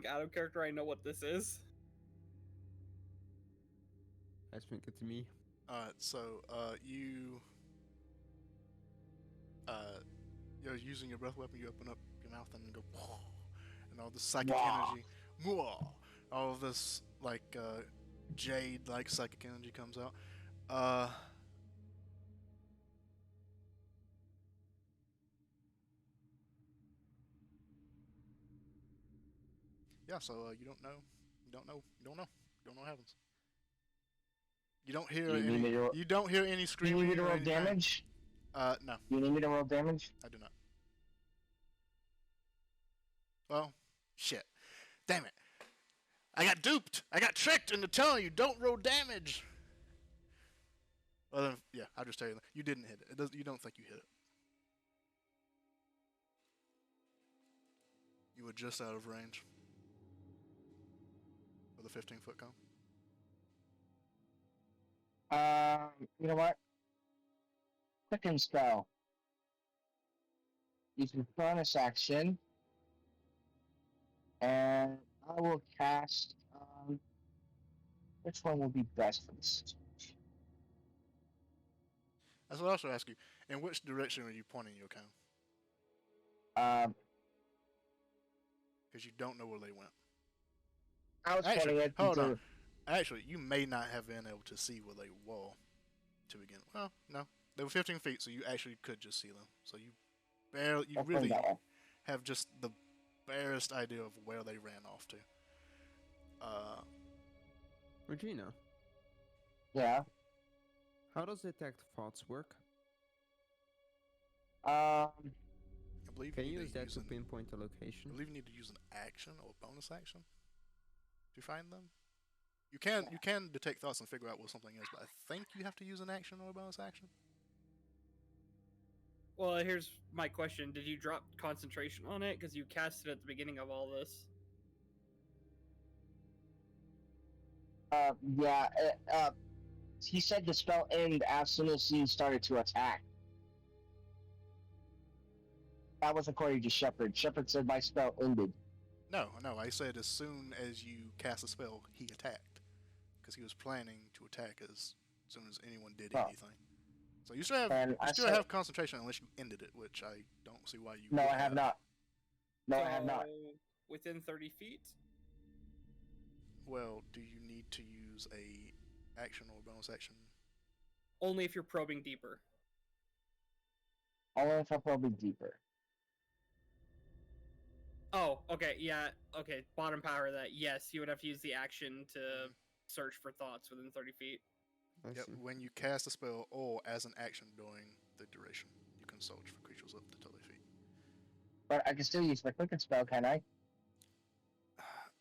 out of character I know what this is. I think it's me. Alright, so you're using your breath weapon, you open up your mouth and go and all this psychic Wow. energy, all of this like jade like psychic energy comes out. Yeah, so you don't know what happens. You don't hear Do you need any me to you don't hear any Do you screaming need me to or roll anything. damage? No, Do you need me to roll damage? I do not. Well, shit. Damn it. I got duped. I got tricked into telling you don't roll damage. Well, then, yeah, I'll just tell you. You didn't hit it. You don't think you hit it. You were just out of range with a 15-foot cone. You know what? Quicken spell. You can bonus action, and I will cast. Which one will be best for this situation? That's what I also ask you. In which direction are you pointing your cone? Because you don't know where they went. I was pointing it Hold on. into. Actually, you may not have been able to see where they were to begin. Well, no, they were 15 feet, so you actually could just see them. So you I'll point really that one. have just the barest idea of where they ran off to. Regina, Yeah. how does detect thoughts work? I believe Can you you need use to that use to an, pinpoint a I location? believe you need to use an action or a bonus action to find them. You can detect thoughts and figure out what something is, but I think you have to use an action or a bonus action. Well, here's my question: did you drop concentration on it because you cast it at the beginning of all this? Yeah. He said the spell ended as soon as he started to attack. That was according to Shepard. Shepard said my spell ended. No, I said as soon as you cast a spell, he attacked because he was planning to attack as soon as anyone did Oh. anything. So you still have And I said, have concentration unless you ended it, which I don't see why you. no, would I have not. No, I have not. So, within 30 feet? Well, do you need to use a action or bonus action? Only if you're probing deeper. Only if I probably deeper. Oh, okay, yeah, okay. Bottom power that. Yes, you would have to use the action to search for thoughts within 30 feet. I Yep. see. When you cast a spell or as an action during the duration, you can search for creatures up to 30 feet. But I can still use my quicken spell, can I?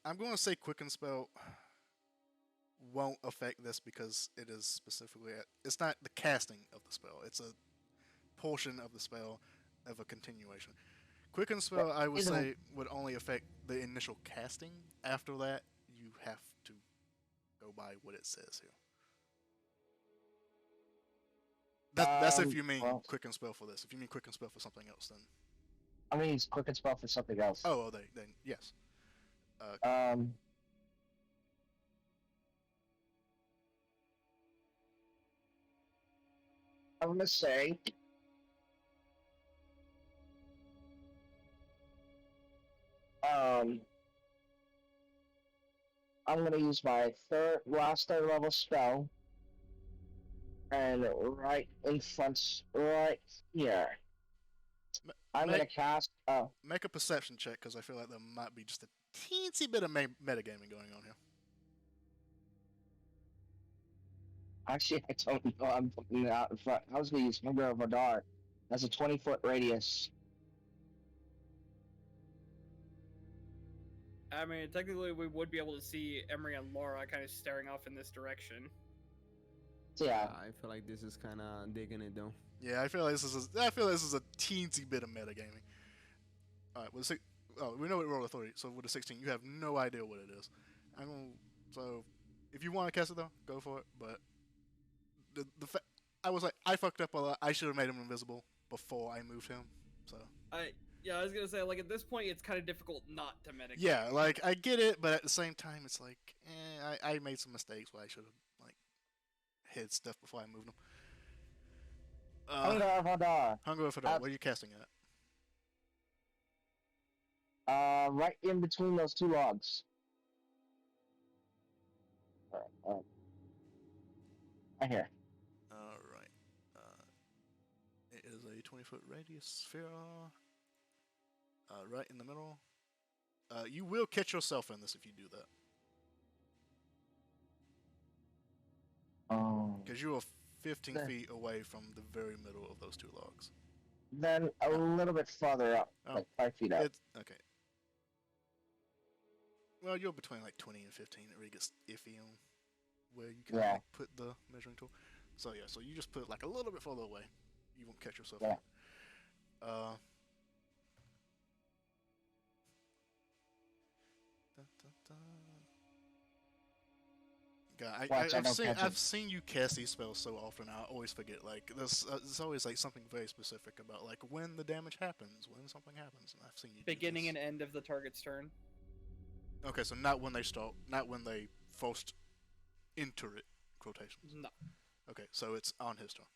I'm going to say quicken spell won't affect this because it is specifically it's not the casting of the spell. It's a portion of the spell of a continuation. Quicken spell, I would Isn't- say, would only affect the initial casting. After that, you have to go by what it says here. That's if you mean well- quicken spell for this. If you mean quicken spell for something else, then I'm gonna use quicken spell for something else. oh, well, then yes. I'm gonna say. I'm gonna use my last third level spell, and right in front, right here, I'm gonna Make cast. make a perception check because I feel like there might be just a teensy bit of metagaming going on here. Actually, I don't know. I'm putting it out in front. I was gonna use Hunger of Adar. That's a 20-foot radius. I mean, technically, we would be able to see Emery and Laura kind of staring off in this direction. So yeah, I feel like this is kind of digging it though. Yeah, I feel like this is a teensy bit of metagaming. All right, with we know what roll authority. So with a 16, you have no idea what it is. So if you want to cast it though, go for it. But I was like, I fucked up a lot. I should have made him invisible before I moved him. So Yeah, I was gonna say, like, at this point, it's kind of difficult not to metagame. yeah, like I get it, but at the same time, it's like, I made some mistakes where I should have like hid stuff before I moved him. Hunger of Adar. Hunger of Adar. What are you casting at? Right in between those two logs. Right here. All right. It is a 20-foot radius sphere. Right in the middle. You will catch yourself in this if you do that. Because you are 15 Okay. feet away from the very middle of those two logs. Then a little bit farther up, Oh. like 5 feet up. It's okay. Well, you're between like 20 and 15. It really gets iffy on where you can Yeah. like, put the measuring tool. So yeah, so you just put it like a little bit further away. You won't catch yourself. Yeah. God, Watch, I don't catch I've it. seen you cast these spells so often. I always forget. Like there's always like something very specific about like when the damage happens, when something happens, and I've seen you do Beginning this. and end of the target's turn. Okay, so not when they start, not when they first enter it. Quotations. No. Okay, so it's on his turn.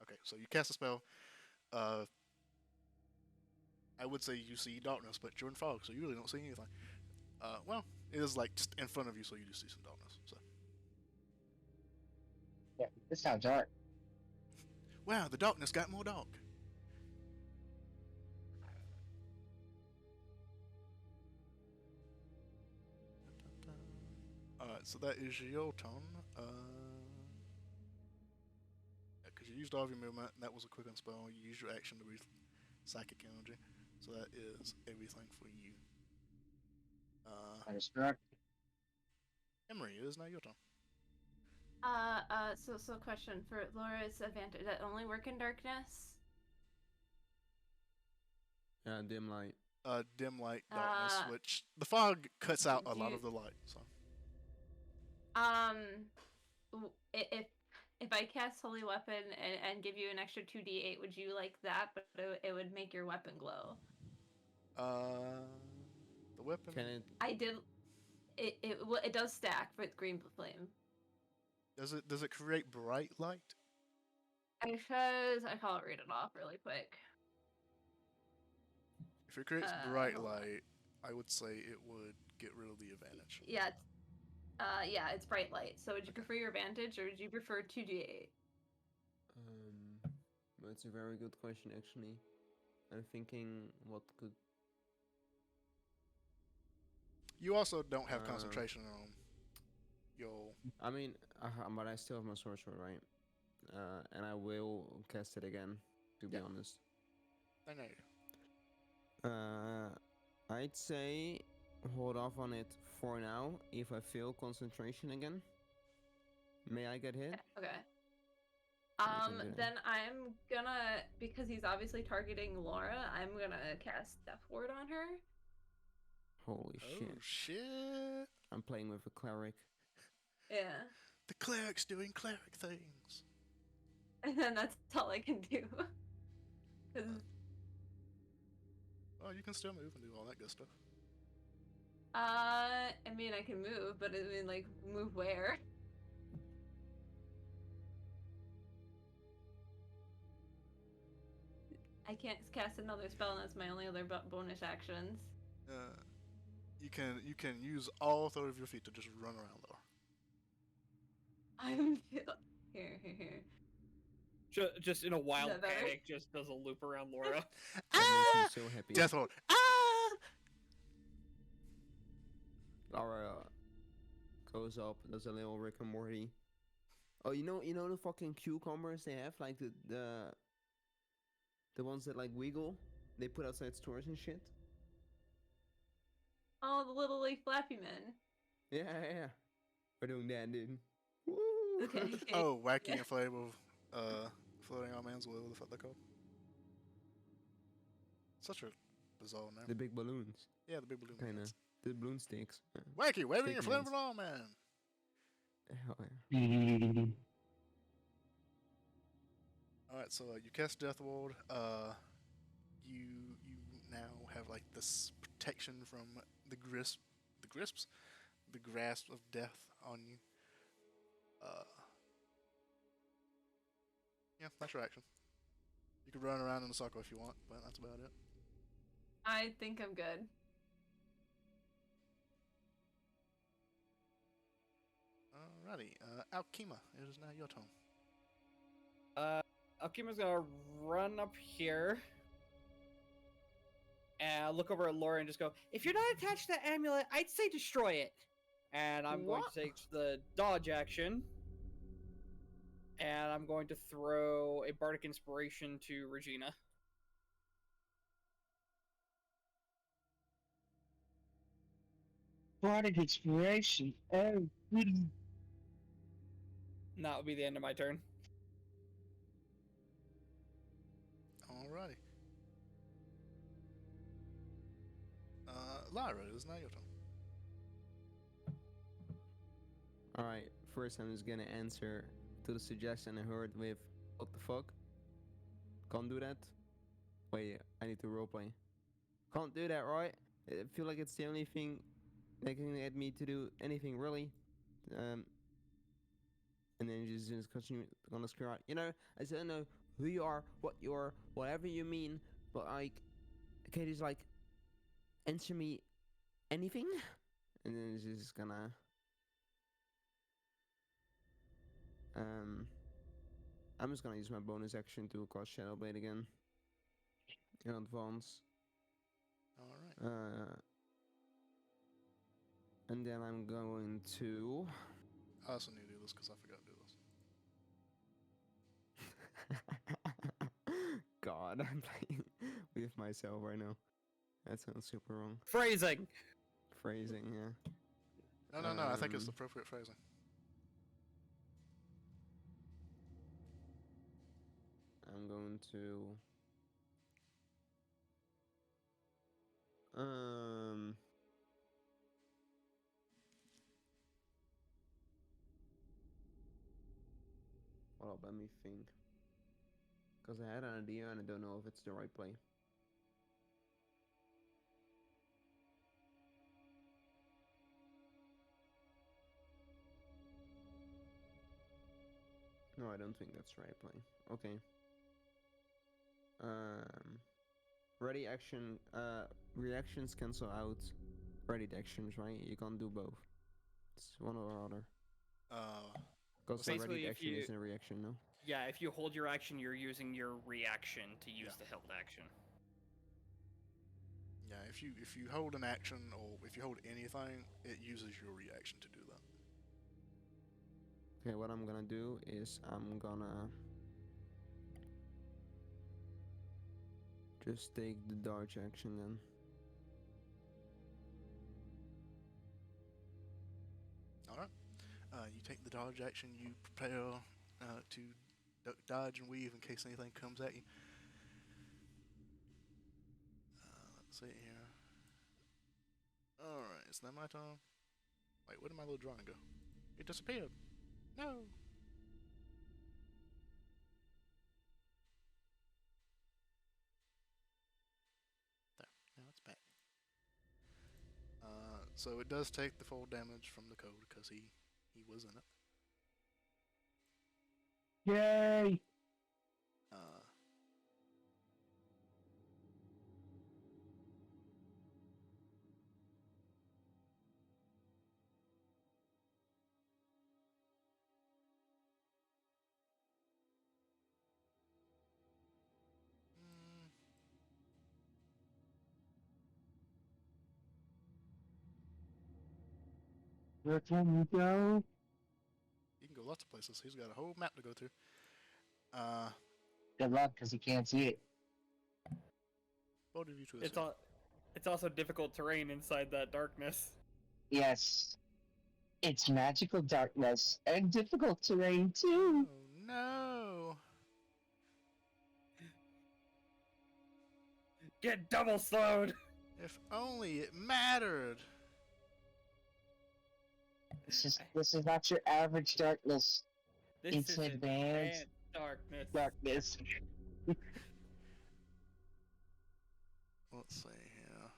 Okay, so you cast a spell. I would say you see darkness, but you're in fog, so you really don't see anything. Well, it is like just in front of you, so you do see some darkness. So. Yeah, this sounds dark. Wow, the darkness got more dark. Alright, so that is your turn. Because you used all of your movement, and that was a quicken spell. You used your action to breathe psychic energy. So that is everything for you. That is correct. Emery, it is now your turn. So question for Laura's advantage. That only work in darkness? Yeah, dim light. Dim light, darkness, Uh, which the fog cuts out a do lot you- of the light. So If I cast Holy Weapon and give you an extra 2d8, would you like that? But it would make your weapon glow. the weapon. Can it? I did. It does stack with green flame. Does it create bright light? I'll read it off really quick. If it creates bright hold on. light, I would say it would get rid of the advantage. Yeah. It's bright light. So would you prefer your advantage or would you prefer 2d8? Well, it's a very good question actually. I'm thinking what could. You also don't have Uh, concentration on your. I mean, but I still have my sorcerer, right? And I will cast it again. To be Yeah. honest, I know. I'd say hold off on it for now. If I feel concentration again, may I get hit? Okay. You can do that. Then I'm gonna, because he's obviously targeting Laura, I'm gonna cast Death Ward on her. Holy Oh shit! shit! I'm playing with a cleric. Yeah. The cleric's doing cleric things. And then that's all I can do. 'Cause Well, you can still move and do all that good stuff. I mean, I can move, but I mean, like, move where? I can't cast another spell, and that's my only other bonus actions. You can use all 3 of your feet to just run around though. I'm here. Just in a wild that better? panic, just does a loop around Laura. That makes me so happy. Death Hold. Ah! Laura goes up, does a little Rick and Morty. Oh, you know the fucking cucumbers they have, like the ones that like wiggle. They put outside stores and shit. Oh, the little like flappy men. Yeah. We're doing that, dude. Woo! Okay. Oh, wacky Yeah. inflatable, floating on man's will. What the fuck they called? Such a bizarre name. The big balloons, Yeah, the big balloon. kind of. mans. The balloon sticks. Wacky, waving your Stick mans. inflatable arm, man. Hell yeah. All right, so you cast Death Ward. You now have like this protection from the grasp of death on you. Yeah, that's your action. You can run around in a circle if you want, but that's about it. I think I'm good. Alrighty, Alkema, it is now your turn. Alkima's gonna run up here and look over at Laura and just go, "If you're not attached to that amulet, I'd say destroy it." And I'm going What? to take the dodge action, and I'm going to throw a bardic inspiration to Regina. Bardic inspiration. Oh, goody. And that would be the end of my turn. Alrighty. Lyra, it is now your turn. Alright, first I'm just gonna answer to the suggestion I heard with what the fuck? Can't do that? Wait, I need to roleplay. Can't do that, right? I feel like it's the only thing that can get me to do anything really. And then just continue on the screen out. You know, I don't know who you are, what you are, whatever you mean, but like, okay, just like answer me anything, and then it's just gonna I'm just gonna use my bonus action to cast Shadow Blade again in advance. Alright. And then I'm going to I also need to do this because I forgot to do this. God, I'm playing with myself right now. That sounds super wrong. Phrasing. Phrasing, yeah. No, I think it's the appropriate phrasing. I'm going to well, let me think. Because I had an idea and I don't know if it's the right play. No, I don't think that's the right play. Okay. Ready action, reactions cancel out ready actions, right? You can't do both. It's one or other. Because the Basically, ready if action you- isn't a reaction, no? Yeah, if you hold your action, you're using your reaction to use Yeah. the held action. Yeah, if you hold an action or if you hold anything, it uses your reaction to do that. Okay, what I'm gonna do is I'm gonna just take the dodge action then. All right. You take the dodge action. You prepare to dodge and weave in case anything comes at you. Let's see here. All right, it's not my turn. Wait, where did my little drawing go? It disappeared. No. There. Now it's back. So it does take the full damage from the code because he was in it. Yay! Uh, mm, Where can you go? you can go lots of places. He's got a whole map to go through. Good luck, because you can't see it. Both of you to It's also difficult terrain inside that darkness. Yes. It's magical darkness and difficult terrain Oh too. no! Get double slowed. If only it mattered. This is not your average darkness. This It's is advanced darkness. darkness. Let's see here.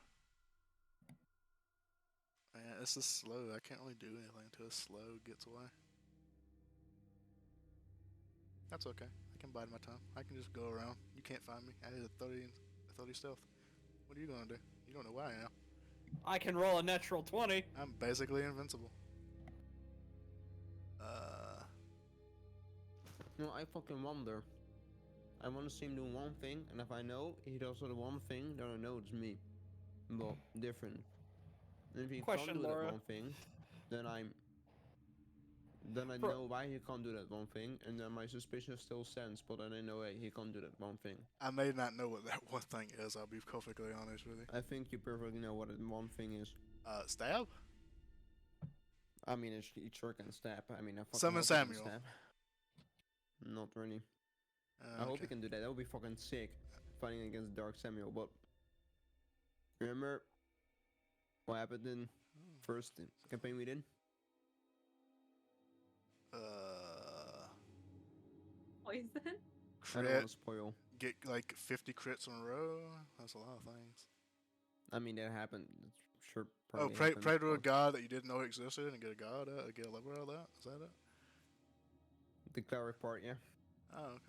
Man, this is slow. I can't really do anything until it's slow gets away. That's okay. I can bide my time. I can just go around. You can't find me. I did a 30 stealth. What are you gonna do? You don't know where I am. I can roll a natural 20. I'm basically invincible. No, I fucking wonder. I want to see him do one thing, and if I know he does the one thing, then I know it's me. But different. And if he Question, can't do Laura. that one thing, then I know why he can't do that one thing, and then my suspicion still stands. But then I know he can't do that one thing. I may not know what that one thing is. I'll be perfectly honest with you. I think you perfectly know what that one thing is. Stab. I mean, it sure can stab. I mean, I fucking Summon hope he can Samuel. stab. Not really. I hope he can do that. That would be fucking sick, fighting against Dark Samuel. But remember what happened in first campaign we did? Poison? I don't Crit. want to spoil. Get like 50 crits in a row. That's a lot of things. I mean, that happened. It's sure. Oh, probably pray happened, to a but god that you didn't know existed and get a god out, get a level out of that. Is that it? the cleric part, yeah. Oh, okay.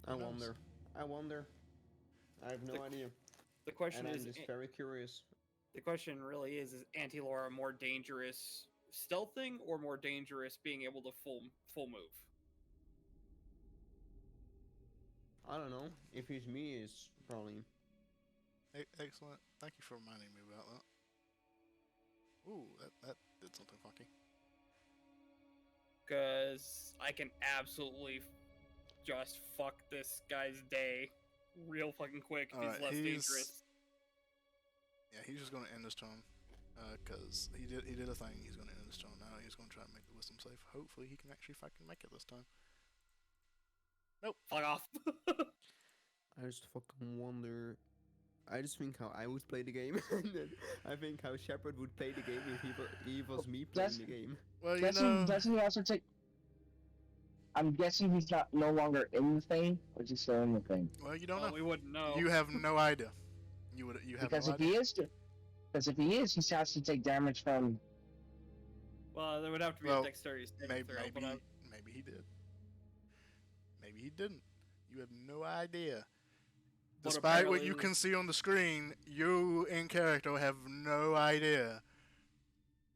I Who knows? wonder. I wonder. I have no idea. The question And is, I'm just very curious. the question really is Anti-Laura more dangerous stealthing or more dangerous being able to full move? I don't know. If he's me, it's probably. Excellent. Thank you for reminding me about that. Ooh, that did something funky. Because I can absolutely just fuck this guy's day real fucking quick if he's less dangerous. Yeah, he's just gonna end his turn. Cause he did a thing. He's gonna end his turn now. He's gonna try to make the wisdom save. Hopefully, he can actually fucking make it this time. Nope. Fuck off. I just fucking wonder. I just think how I would play the game, and then I think how Shepard would play the game if he was me playing the game. Well, you know. Doesn't he also take? I'm guessing he's not no longer in the thing, or just still in the thing. Well, you don't Well, know. we wouldn't know. You have no idea. You have Because no if idea. he is, he has to take damage from. Well, there would have to be Well, a dexterity saving throw, but maybe he did. Maybe he didn't. You have no idea. But Despite what you apparently- can see on the screen, you in character have no idea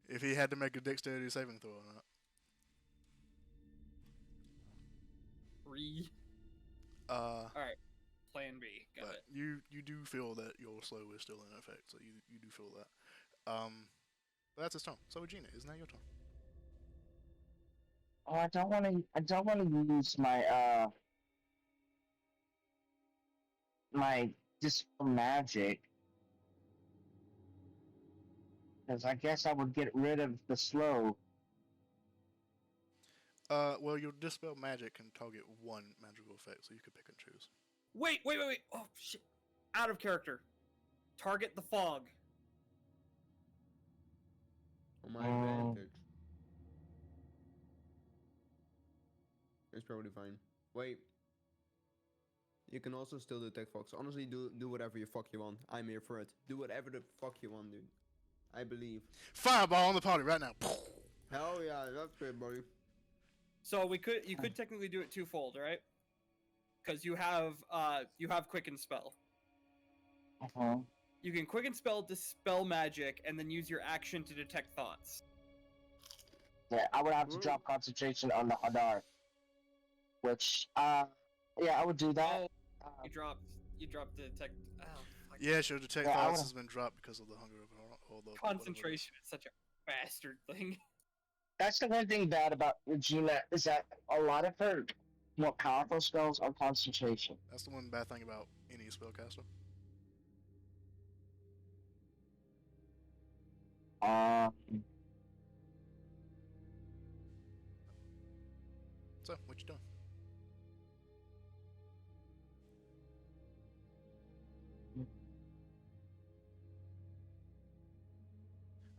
if he had to make a dexterity saving throw or not. Alright, plan B. Got But it. you do feel that your slow is still in effect, so you do feel that. But that's his turn. So Regina, isn't that your turn? Oh, I don't want to. I don't want to use my dispel magic, because I guess I would get rid of the slow. Well, your dispel magic can target one magical effect, so you could pick and choose. Wait. Oh shit! Out of character. Target the fog. On my Oh. advantage. It's probably fine. Wait. You can also still detect fox. Honestly, do whatever you fuck you want. I'm here for it. Do whatever the fuck you want, dude. I believe. Fireball on the party right now. Hell yeah, that's great, buddy. So you could technically do it twofold, right? Because you have quicken spell. Uh-huh. You can quicken spell, dispel magic, and then use your action to detect thoughts. Yeah, I would have to Ooh. drop concentration on the Hadar, which yeah, I would do that. You dropped the detect. Oh, fuck. Yes, your detect Yeah, I thoughts wanna- has been dropped because of the hunger of or the Concentration is such a bastard thing. That's the one thing bad about Regina is that a lot of her more powerful spells are concentration. That's the one bad thing about any spellcaster. So, what you doing?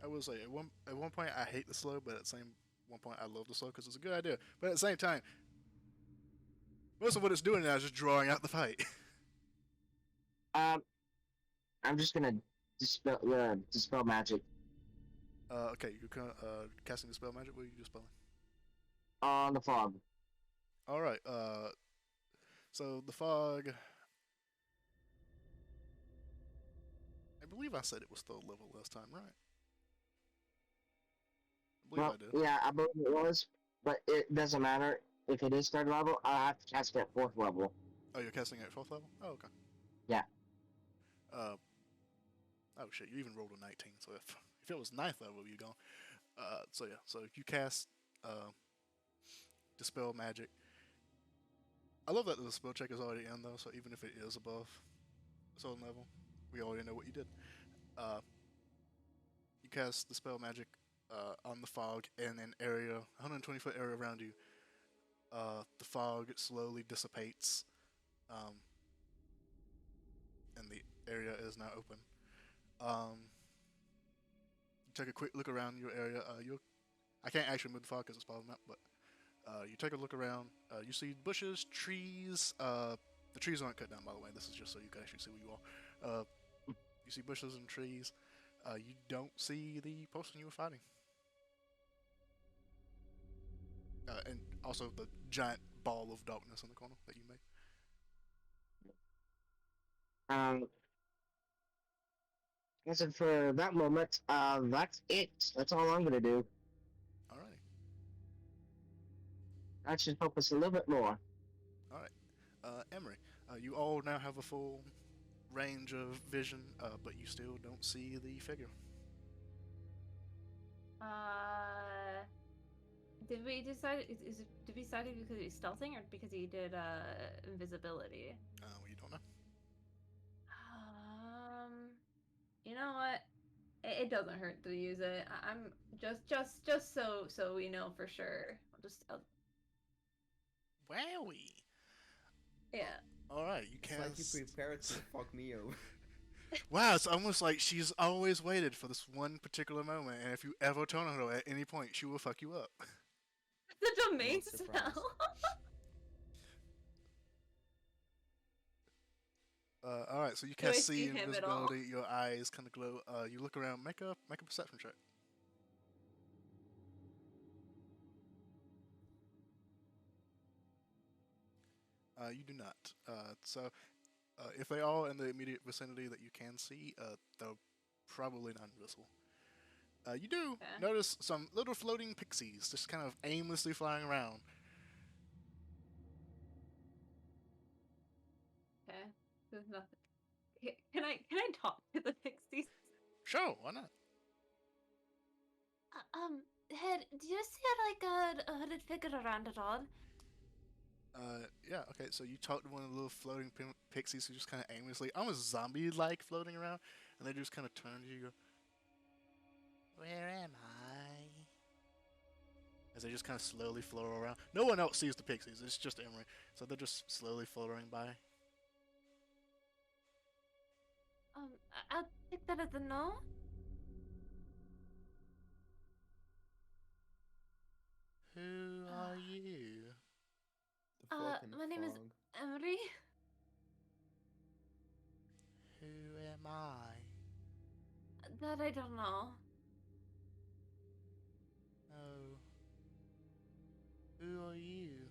I will say at one point I hate the slow, but at the same one point I love the slow because it's a good idea. But at the same time, most of what it's doing now is just drawing out the fight. I'm just gonna dispel magic Okay, you're casting the spell magic. What are you dispelling? on the fog. All right. So the fog. I believe I said it was third level last time, right? I believe Well, I did. yeah, I believe it was, but it doesn't matter if it is third level. I have to cast it at fourth level. Oh, you're casting it at fourth level. Oh, okay. Yeah. Oh shit! You even rolled a 19. So if it was ninth level, you gone. So yeah. So you cast dispel magic. I love that the spell check is already in though. So even if it is above a certain level, we already know what you did. You cast the spell magic on the fog in an area, 120-foot area around you. The fog slowly dissipates, and the area is now open. You take a quick look around your area. I can't actually move the fog because it's part of the map, but you take a look around. You see bushes, trees. The trees aren't cut down, by the way. This is just so you can actually see where you are. You see bushes and trees. You don't see the person you were fighting. And also the giant ball of darkness in the corner that you made. As in for that moment, that's it. That's all I'm gonna do. Alrighty. I should focus a little bit more. Alright. Emery, you all now have a full range of vision, but you still don't see the figure. Did we decide? Did we decide because he's stealthing or because he did invisibility? You don't know. You know what? It doesn't hurt to use it. I'm just so we know for sure. I'll Wowie. yeah. Alright, you It's cast. like you prepared to fuck me over. Wow, it's almost like she's always waited for this one particular moment, and if you ever turn on her at any point, she will fuck you up. The domain Not surprised. spell. Alright, so you Do I cast see see him at all? invisibility, your eyes kind of glow. You look around, make a perception check. You do not. So, if they are in the immediate vicinity that you can see, they're probably not invisible. You do Okay. notice some little floating pixies just kind of aimlessly flying around. Okay. There's nothing. Can I talk to the pixies? Sure, why not? Head, do you see like a hooded figure around at all? Yeah, okay, so you talk to one of the little floating pixies who just kind of aimlessly, almost zombie-like floating around, and they just kind of turn to you and go, "Where am I?" As they just kind of slowly float around. No one else sees the pixies, it's just Emery, so they're just slowly floating by. I'll take that as a no. Who are you? The fucking My name is frog. Emery. Who am I? That I don't know. Oh. Who are you?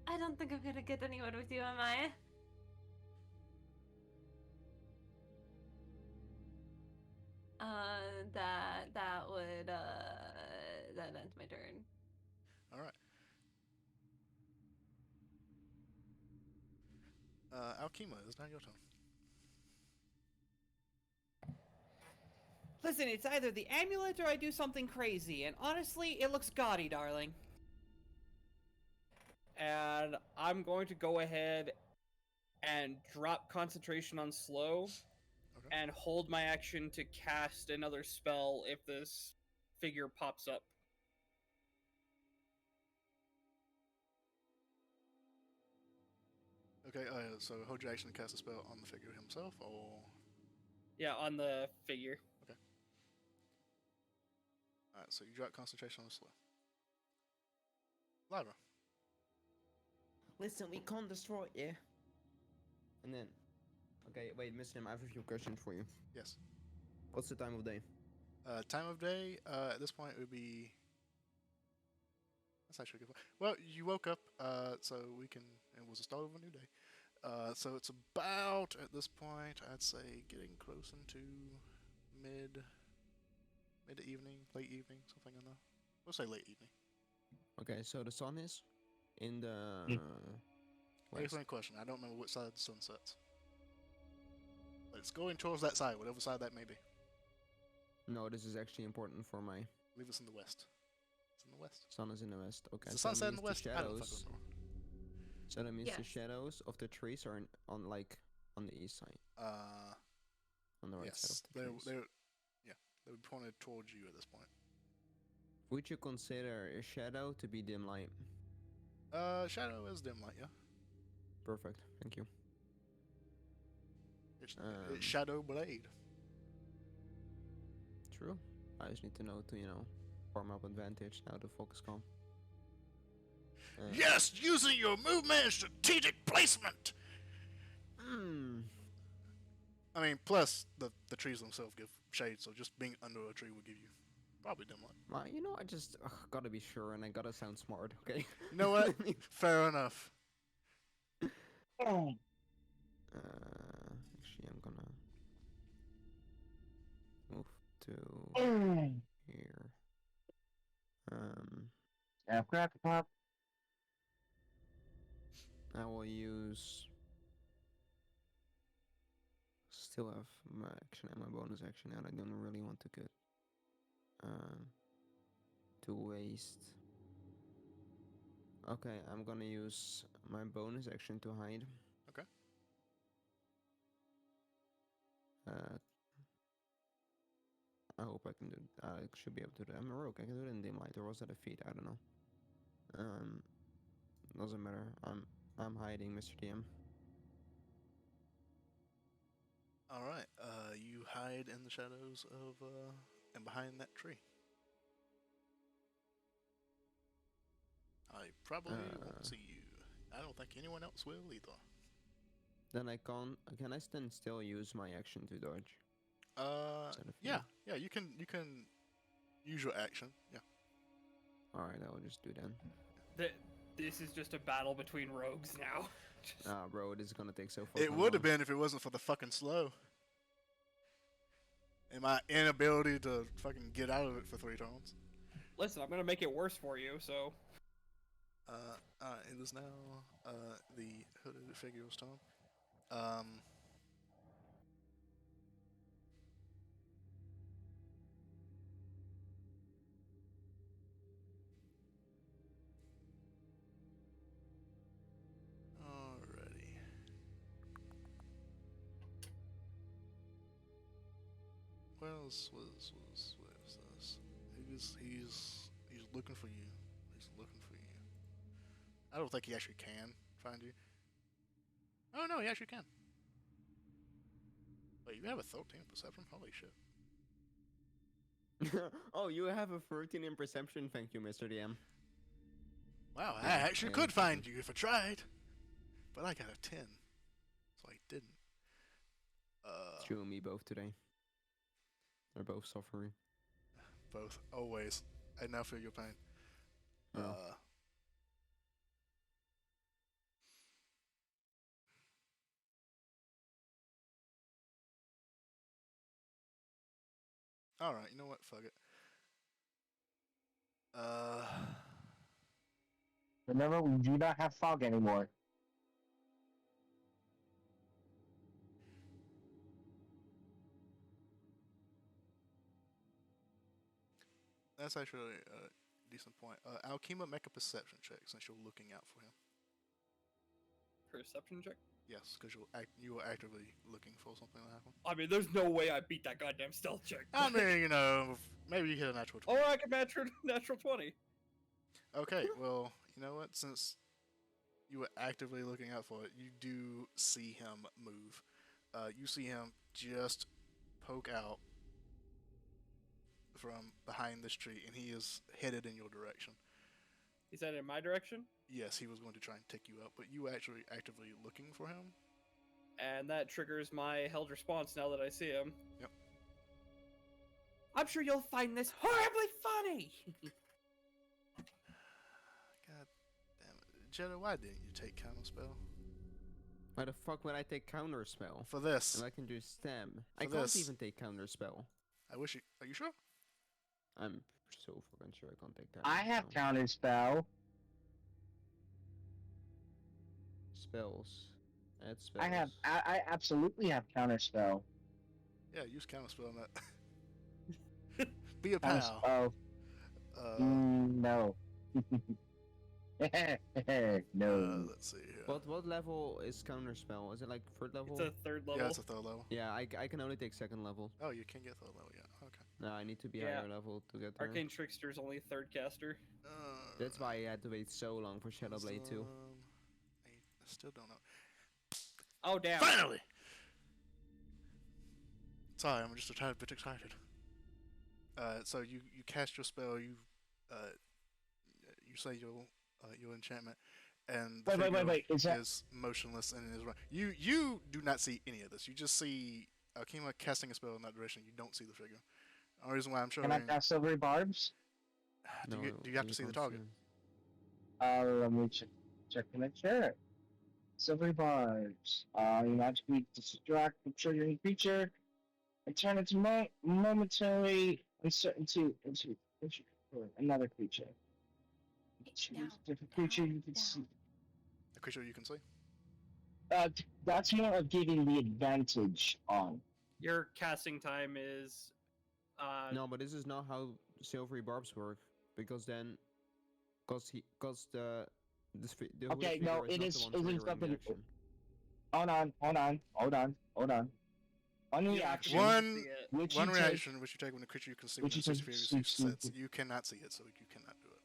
I don't think I'm gonna get anywhere with you, am I? That would that ends my turn. Alright. Alkema, it's now your turn. Listen, it's either the amulet or I do something crazy, and honestly, it looks gaudy, darling. And I'm going to go ahead and drop concentration on slow Okay. and hold my action to cast another spell if this figure pops up. Okay, so hold your action to cast a spell on the figure himself, or... Yeah, on the figure. Alright, so you drop concentration on the slow. Lyra. Listen, we can't destroy you. And then, okay, wait, Mr. Nim, I have a few questions for you. Yes. What's the time of day? Time of day, at this point, it would be... That's actually a good point. Well, you woke up, so we can... It was the start of a new day. So it's about, at this point, I'd say getting close into mid-evening, late evening, something in there. We'll say late evening. Okay, so the sun is in the west. Excellent question. I don't remember which side the sun sets. But it's going towards that side, whatever side that may be. No, this is actually important for my... I believe it's in the west. It's in the west. Sun is in the west. Okay, Is the so sun that set in means the west? I don't shadows... fucking know. So that means the Yes. shadows of the trees are on like on the east side, on the right side Yes. of the trees. They're pointed towards you at this point. Would you consider a shadow to be dim light? Shadow is dim light, yeah. Perfect, thank you. It's Um, Shadow Blade. True. I just need to know to farm up advantage now the focus calm. Yes, using your movement and strategic placement. I mean, plus the trees themselves give shade, so just being under a tree would give you probably dim light. Well, I just gotta be sure and I gotta sound smart, okay? You know what? Fair enough. Actually, I'm gonna move to here. Crack pop. I will use. Still have my action and my bonus action, and I don't really want to get to waste. Okay, I'm gonna use my bonus action to hide. Okay. I hope I can do. I should be able to do that. I'm a rogue. I can do it in dim light, or was that a feat? I don't know. Doesn't matter. I'm hiding, Mr. DM. All right. You hide in the shadows of and behind that tree. I probably won't see you. I don't think anyone else will either. Then I can't. Can I then still use my action to dodge? Yeah. You can use your action. Yeah. All right, I will just do then. This is just a battle between rogues now. Bro, this is gonna take so far. It would have been if it wasn't for the fucking slow. And my inability to fucking get out of it for 3 turns. Listen, I'm gonna make it worse for you, so... It is now the hooded figure's turn. Um. Alrighty. What else was this? He's looking for you. He's looking for you. I don't think he actually can find you. Oh no, he actually can. Wait, you have a 13 perception? Holy shit. Oh, you have a 13 in perception. Thank you, Mr. DM. Wow, I Yeah, actually I could am find thinking. you if I tried. But I got a 10. So I didn't. It's you and me both today. We're both suffering. Both. Always. I now feel your pain. Oh. Alright, you know what? Fuck it. Uh. Remember, we do not have fog anymore. That's actually a decent point. Alkema, make a perception check since you're looking out for him. Perception check. Yes, because you were actively looking for something to happen. I mean, there's no way I beat that goddamn stealth check. I mean, you know, maybe you hit a natural 20. Or I could match natural 20. Okay, well, you know what? Since you were actively looking out for it, you do see him move. You see him just poke out from behind this tree, and he is headed in your direction. Is that in my direction? Yes, he was going to try and tick you up, but you were actually actively looking for him. And that triggers my held response now that I see him. Yep. I'm sure you'll find this horribly funny. God damn it. Jeddah, why didn't you take counter spell? Why the fuck would I take counter spell? For this. And I can do stem. I For can't this. even take counter spell. I wish you. Are you sure? I'm so fucking sure I can't take that. I have counter spell. Spells. Add spells. I absolutely have counter spell. Yeah, use counter spell on that. Be a Counter pal. spell. No. No. Let's see here. What level is counter spell? Is it like third level? It's a third level. Yeah, it's a third level. Yeah, I can only take second level. Oh, you can get third level, yeah. Okay. No, I need to be Yeah. higher level to get there. Arcane Trickster's only third caster. That's why I had to wait so long for Shadow Blade 2. I still don't know. Oh, damn. Finally! Sorry, I'm just a tiny bit excited. So you cast your spell, you say your enchantment, and the Wait. Is that is motionless and is right. You do not see any of this. You just see Alkema casting a spell in that direction. You don't see the figure. The only reason why I'm showing. can I cast silvery barbs? Do you have to see the target? Let me check to make sure. Silvery barbs. You magically distract the triggering creature and turn it to momentarily uncertainty into another creature. Down, Different creature you can down. see. A creature you can see. That's more of giving the advantage on. Your casting time is. No, but this is not how silvery barbs work. Because then, because the Okay, hooded no, figure it not is- the one it is triggering the something- action. Hold on. One you reaction. have to One- see it. Which One you take- reaction which you take when the creature you can see which within you 60 take- feet of you see- sets. You cannot see it, so you cannot do it.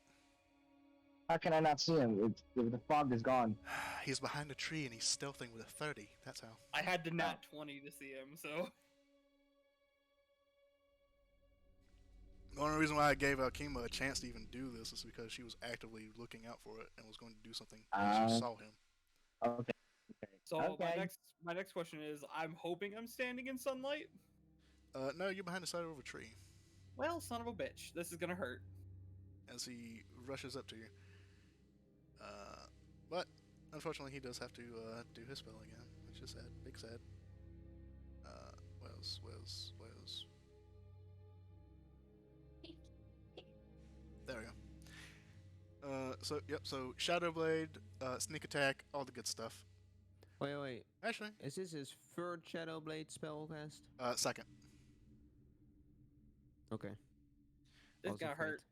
How can I not see him? The fog is gone. He's behind a tree and he's stealthing with a 30. That's how. I had to nat 20 to see him, so. The only reason why I gave Alkema a chance to even do this is because she was actively looking out for it and was going to do something when she saw him. Okay. So Okay. my next question is, I'm hoping I'm standing in sunlight. No, you're behind the side of a tree Well, son of a bitch, this is gonna hurt. as he rushes up to you. But unfortunately, he does have to do his spell again, which is sad. Big sad. Wells. There we go. So Shadow Blade, sneak attack, all the good stuff. Wait. Actually, Is this his third Shadow Blade spellcast? second. Okay. This Also got fate. hurt.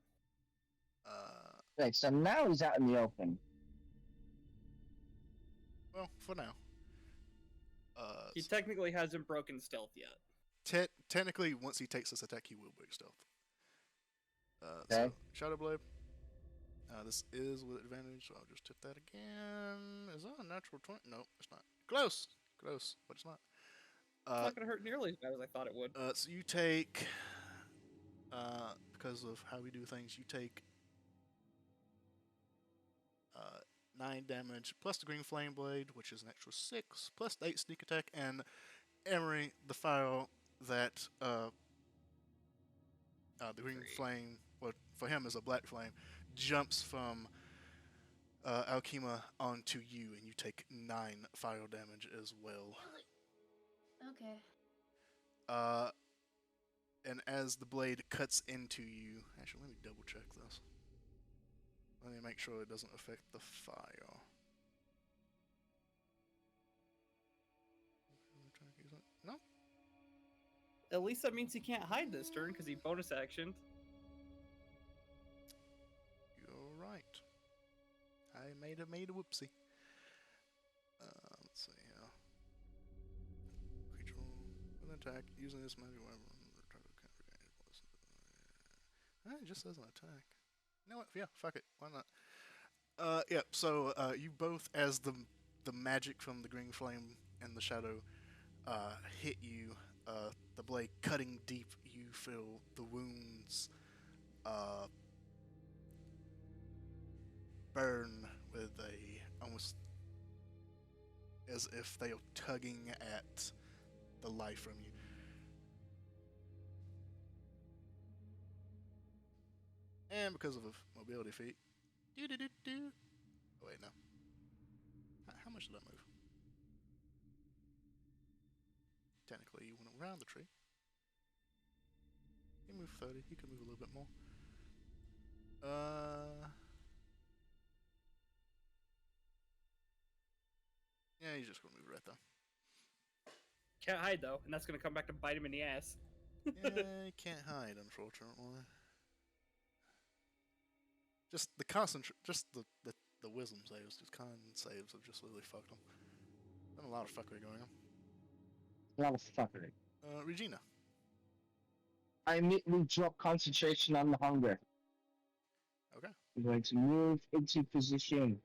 Right, so now he's out in the open. Well, for now. He technically hasn't broken stealth yet. Technically, once he takes this attack, he will break stealth. Okay. So, Shadow Blade. This is with advantage, so I'll just tip that again. Is that a natural 20? No, it's not. Close, but it's not. It's not gonna hurt nearly as bad as I thought it would. So you take, because of how we do things, you take 9 damage plus the green flame blade, which is an extra 6, plus the 8 sneak attack, and Emery, the file that the green flame, what for him is a black flame, jumps from Alkema onto you, and you take 9 fire damage as well. Okay. And as the blade cuts into you, actually, let me double check this. Let me make sure it doesn't affect the fire. No? At least that means he can't hide this turn because he bonus actioned. You're right. I made a whoopsie. Let's see here. Creature with an attack using this magic weapon. It just says an attack. You know what? Yeah, fuck it. Why not? Yeah. So you both, as the magic from the green flame and the shadow hit you, the blade cutting deep, you feel the wounds burn with almost as if they are tugging at the life from you. And because of a mobility feat, oh wait, no. How much did I move? Technically, you went around the tree. He moved 30. He could move a little bit more. Yeah, he's just gonna move right there. Can't hide though, and that's gonna come back to bite him in the ass. Yeah, he can't hide, unfortunately. Just the the wisdom saves, just con saves have just really fucked him. Been a lot of fuckery going on. A lot of fuckery. Regina. I immediately drop concentration on the hunger. Okay. I'm going to move into position.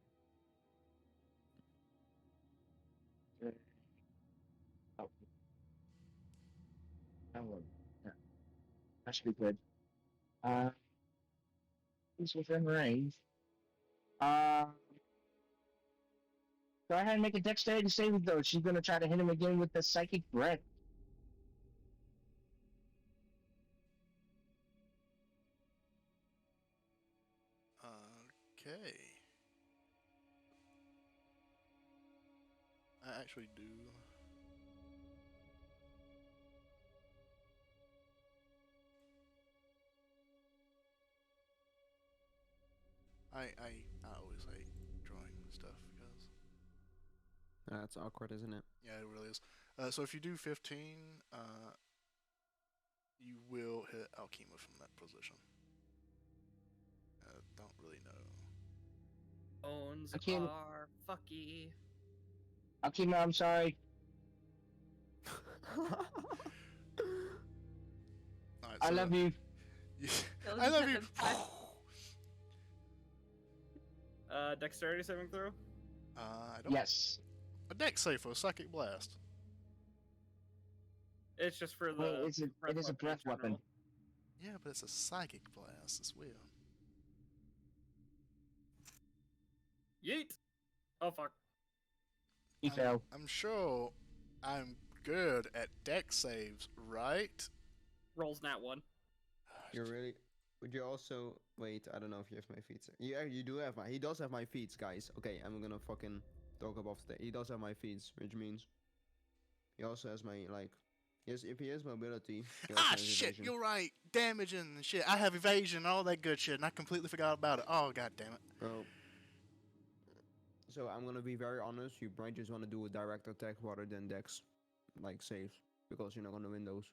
Oh. Yeah. That should be good. He's within range. Go ahead and make a dexterity saving throw. She's gonna try to hit him again with the psychic breath. Okay. I actually do. I always hate drawing stuff because That's awkward, isn't it? yeah, it really is. So if you do 15, you will hit Alkema from that position. Don't really know. Bones Alkema- are fucky. Akima, I'm sorry. Alright, I so love you. That was I love you. Dexterity saving throw. I don't. Yes. A dex save for a psychic blast. It's just for the. Well, it is a breath in weapon. general. Yeah, but it's a psychic blast. It's weird. Yeet. Oh fuck. He fell. I'm sure I'm good at dex saves, right? Rolls nat 1. You're really. Would you also wait? I don't know if you have my feet. Yeah, you do have my. He does have my feet, guys. Okay, I'm gonna fucking talk about that. He does have my feet, which means he also has my like. Yes, if he has mobility. He also has Shit, evasion. you're right. Damaging and shit. I have evasion and all that good shit, and I completely forgot about it. Oh, god damn it. Oh. So I'm gonna be very honest. You might just want to do a direct attack rather than dex, like saves, because you're not gonna win those.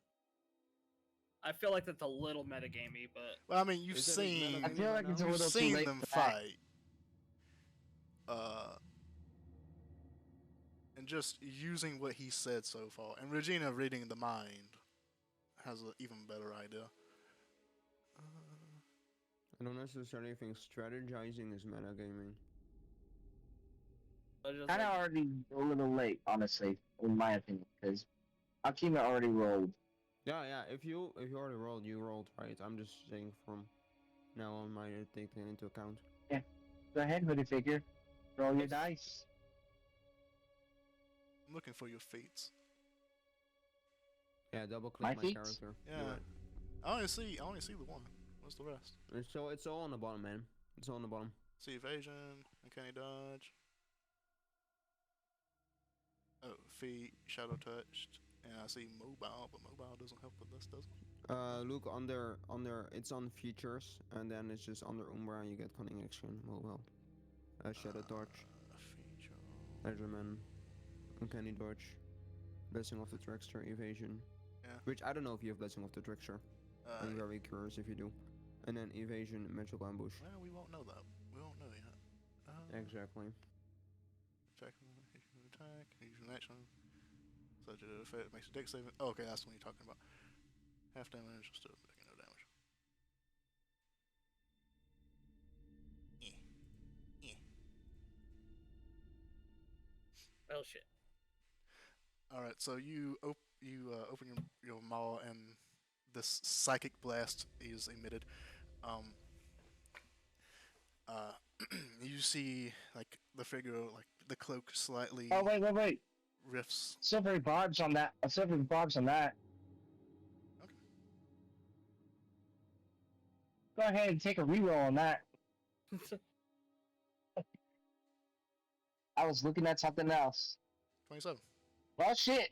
I feel like that's a little metagamey, but Well, I mean, you've Is it seen metagamey I feel by like it's a now? you've little too seen late them for that. fight. And just using what he said so far, and Regina reading the mind has an even better idea. I don't necessarily think strategizing is metagaming. I just Kind of like, already a little late, honestly, in my opinion, because Akima already rolled. Yeah. If you already rolled, you rolled, right? I'm just saying from now on, might take that into account. Yeah. Go ahead, hoodie figure. Roll your dice. I'm looking for your feats. Yeah, double click My my feats? character. Do Yeah, it. I only see the one. What's the rest? It's all on the bottom, man. It's all on the bottom. See evasion, uncanny dodge. Oh, feet, shadow touched, and I see mobile, but mobile doesn't help with this, does it? Look under it's on features, and then it's just under Umbra, and you get cunning action, mobile, shadow touch, Feature. measurement, uncanny dodge, blessing of the trickster, evasion. Yeah. Which I don't know if you have blessing of the trickster. I'm very curious if you do. And then evasion, magical ambush. Well, we won't know that. We won't know yet. Exactly. Attack, use an action. Such an effect makes a deck saving. Oh, okay, that's the one you're talking about. Half damage, still taking no damage. well, shit. All right, so you open your maw and this psychic blast is emitted. Um, you see like the figure, like the cloak slightly Oh, wait. rifts. Silvery barbs on that. Silvery barbs on that. Okay. Go ahead and take a reroll on that. I was looking at something else. 27. Well, shit.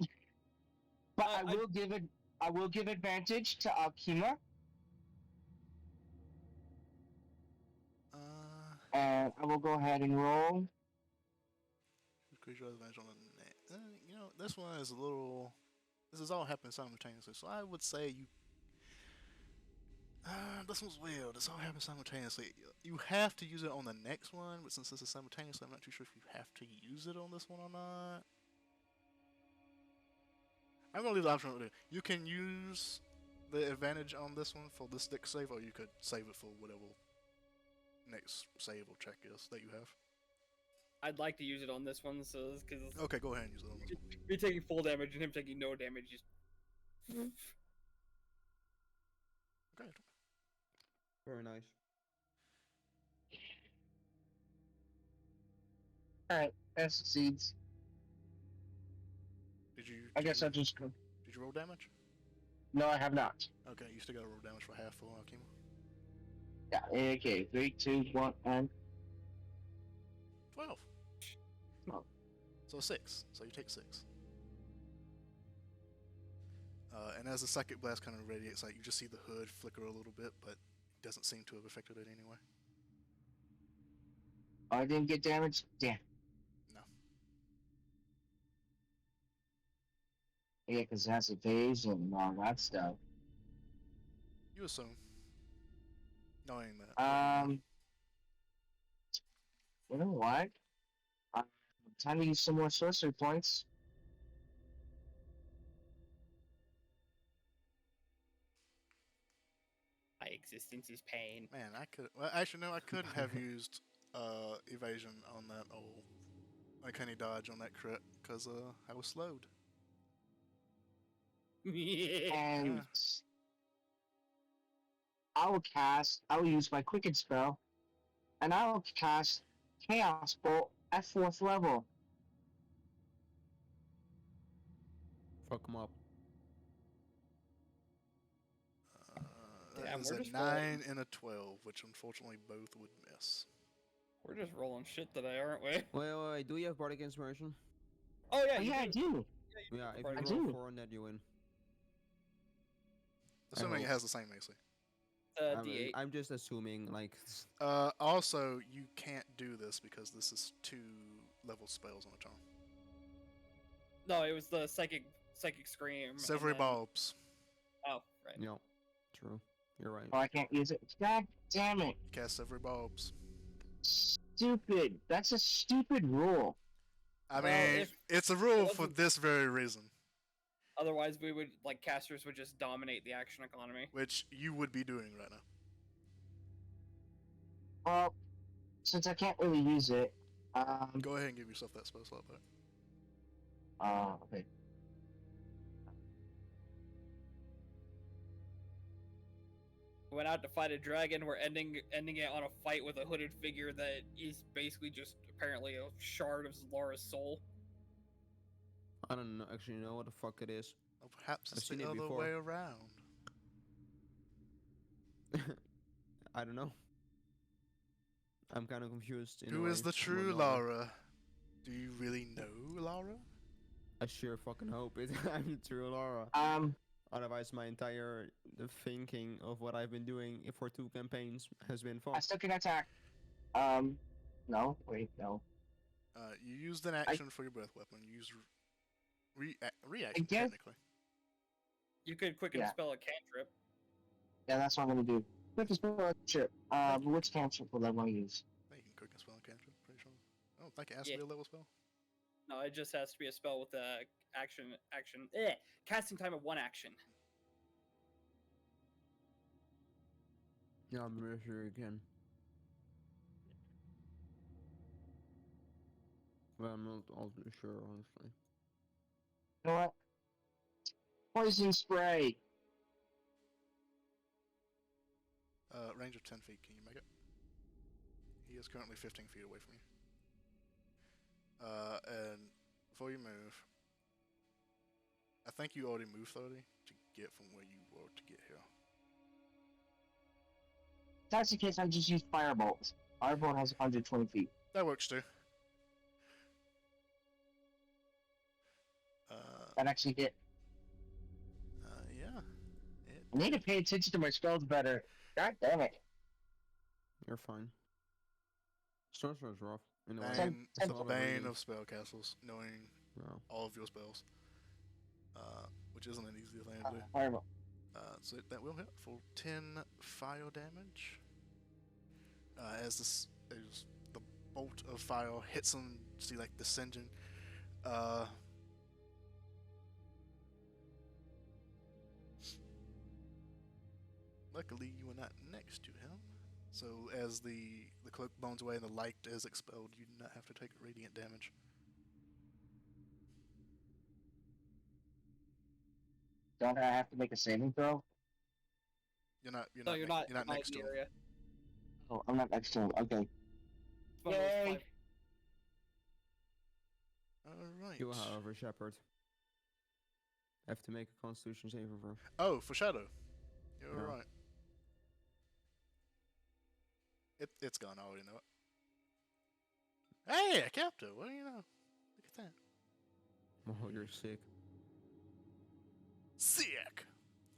But I I- will give it. I will give advantage to Akima, and I will go ahead and roll. Creature has advantage on the net. You know, this one is a little. This is all happening simultaneously, so I would say you. This one's weird. This all happens simultaneously. You have to use it on the next one, but since this is simultaneous, I'm not too sure if you have to use it on this one or not. I'm gonna leave the option open. You can use the advantage on this one for this deck save, or you could save it for whatever next save or check is that you have. I'd like to use it on this one, so because Okay, go ahead and use it on this one. you're taking full damage and him taking no damage. Just Okay. Very nice. Alright, that succeeds. Did you? I guess I'll just. Did you roll damage? No, I have not. Okay, you still gotta roll damage for half for Akima. Yeah, okay. 3, 2, 1, and. 12. Oh. So 6. So you take 6. And as the psychic blast kind of radiates, like you just see the hood flicker a little bit, but it doesn't seem to have affected it anyway. Oh, I didn't get damaged? Damn. No. Yeah, because it has evasion and all that stuff. You assume, knowing that. You know what? Time to use some more sorcery points. my existence is pain. Man, I could. Well, actually, no, I couldn't have used evasion on that old uncanny dodge on that crit because I was slowed. And I will use my quicken spell, and I will cast Chaos Bolt at 4th level. Fuck them up. That Damn, is we're a just 9 and a 12, which unfortunately both would miss. We're just rolling shit today, aren't we? Wait. Do you have bardic inspiration? Oh yeah, Oh, yeah, I do. Yeah. If I you roll do. 4 on that, you win. Assuming it hope. has the same AC. D8. I'm just assuming, like, Also, you can't do this because this is 2 level spells on a turn. No, it was the psychic scream. and Several then- bulbs. Oh, right. no, true. You're right. Oh, I can't use it. God damn it! You cast several bulbs. Stupid. That's a stupid rule. I Well, mean, if it's a rule for wasn't- this very reason, Otherwise, we would casters would just dominate the action economy. which you would be doing right now. Well, since I can't really use it, Go ahead and give yourself that spell slot back. okay. Went out to fight a dragon. We're ending it on a fight with a hooded figure that is basically just apparently a shard of Laura's soul. I don't know, actually know what the fuck it is. Or perhaps I've it's seen the it other before. way around. I don't know. I'm kind of confused. In a Who is way the true about Laura. Laura? Do you really know Laura? I sure fucking hope it. I'm the true Laura. Otherwise, my entire thinking of what I've been doing for 2 campaigns has been I false. still can attack. No, wait, no. You used an action for your breath weapon. You used reaction, guess- technically. You could quicken Yeah. spell a cantrip. Yeah, that's what I'm gonna do. Quick spell trip. Which cantrip will I want to use? I think you can quick a spell and cantrip, pretty sure. I don't think it has to Yeah. be a level spell. No, it just has to be a spell with a casting time of 1 action. Yeah, I'm pretty sure you can. But I'm not all too sure, honestly. You know what? Poison spray. Range of 10 feet. Can you make it? He is currently 15 feet away from you. And before you move, I think you already moved 30 to get from where you were to get here. If that's the case, I just use firebolt. Firebolt has 120 feet. That works too. That actually hit. Yeah. I need to pay attention to my spells better. God damn it. You're fine. Sorcerer's rough. In a way. Bane, It's the a lot of bane reading. of spellcastles, knowing Wow. all of your spells, which isn't an easy thing to do. Firebolt. So that will hit for 10 fire damage. As the bolt of fire hits him, see like the singeing. Luckily, you are not next to him. So as the cloak bones away and the light is expelled, you do not have to take radiant damage. Don't I have to make a saving throw? You're not. No, you're not. You're not next in to the him. area. Oh, I'm not next to him. Okay. It's one of those Yay. 5 All right. You, however, Shepherd, have to make a Constitution saving throw. Oh, for shadow. You're Yeah. right. It's gone. I already know it. Hey, a captain. What do you know? Look at that. Oh, you're sick. Sick.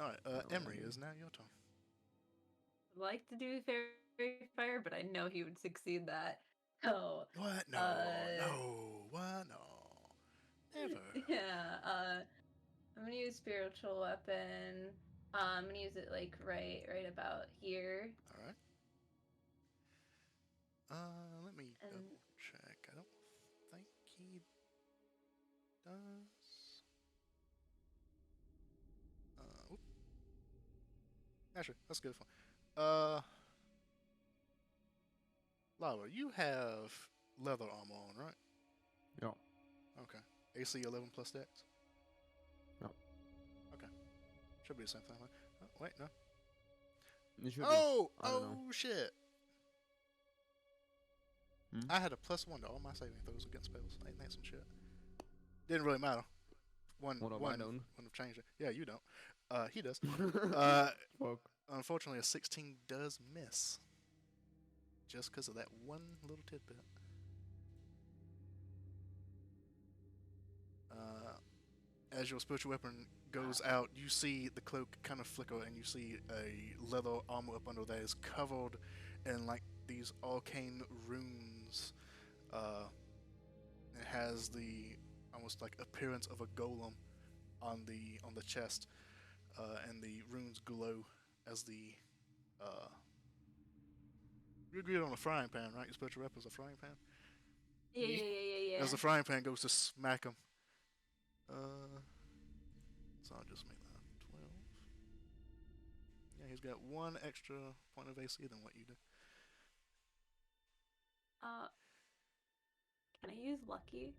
All right. Oh, Emery yeah. is now your turn. I'd like to do fairy fire, but I know he would succeed that. Oh, What? No. No. What? No. Never. yeah. I'm gonna use spiritual weapon. I'm gonna use it like right about here. All right. Let me And- double check. I don't think he does. Whoop. Actually, that's good fun. Lava, you have leather armor on, right? Yeah. Okay. AC 11 plus dex? No. Okay. Should be the same thing. Right? Oh, wait, no. It should Oh! I don't know. Oh, shit. Hmm? I had a +1 to all my saving throws against spells. Ain't that some shit? Didn't really matter. One What if I one don't? wouldn't have changed it. Yeah, you don't. He does. Fuck. Unfortunately, a 16 does miss. Just because of that one little tidbit. as your spiritual weapon goes out, you see the cloak kind of flicker, and you see a leather armor up under that is covered in like these arcane runes. It has the almost like appearance of a golem on the chest, and the runes glow as the you agreed on a frying pan, right? Your spiritual weapon is a frying pan. Yeah. As the frying pan goes to smack him. So I'll just make that 12. Yeah, he's got 1 extra point of AC than what you do. Can I use lucky?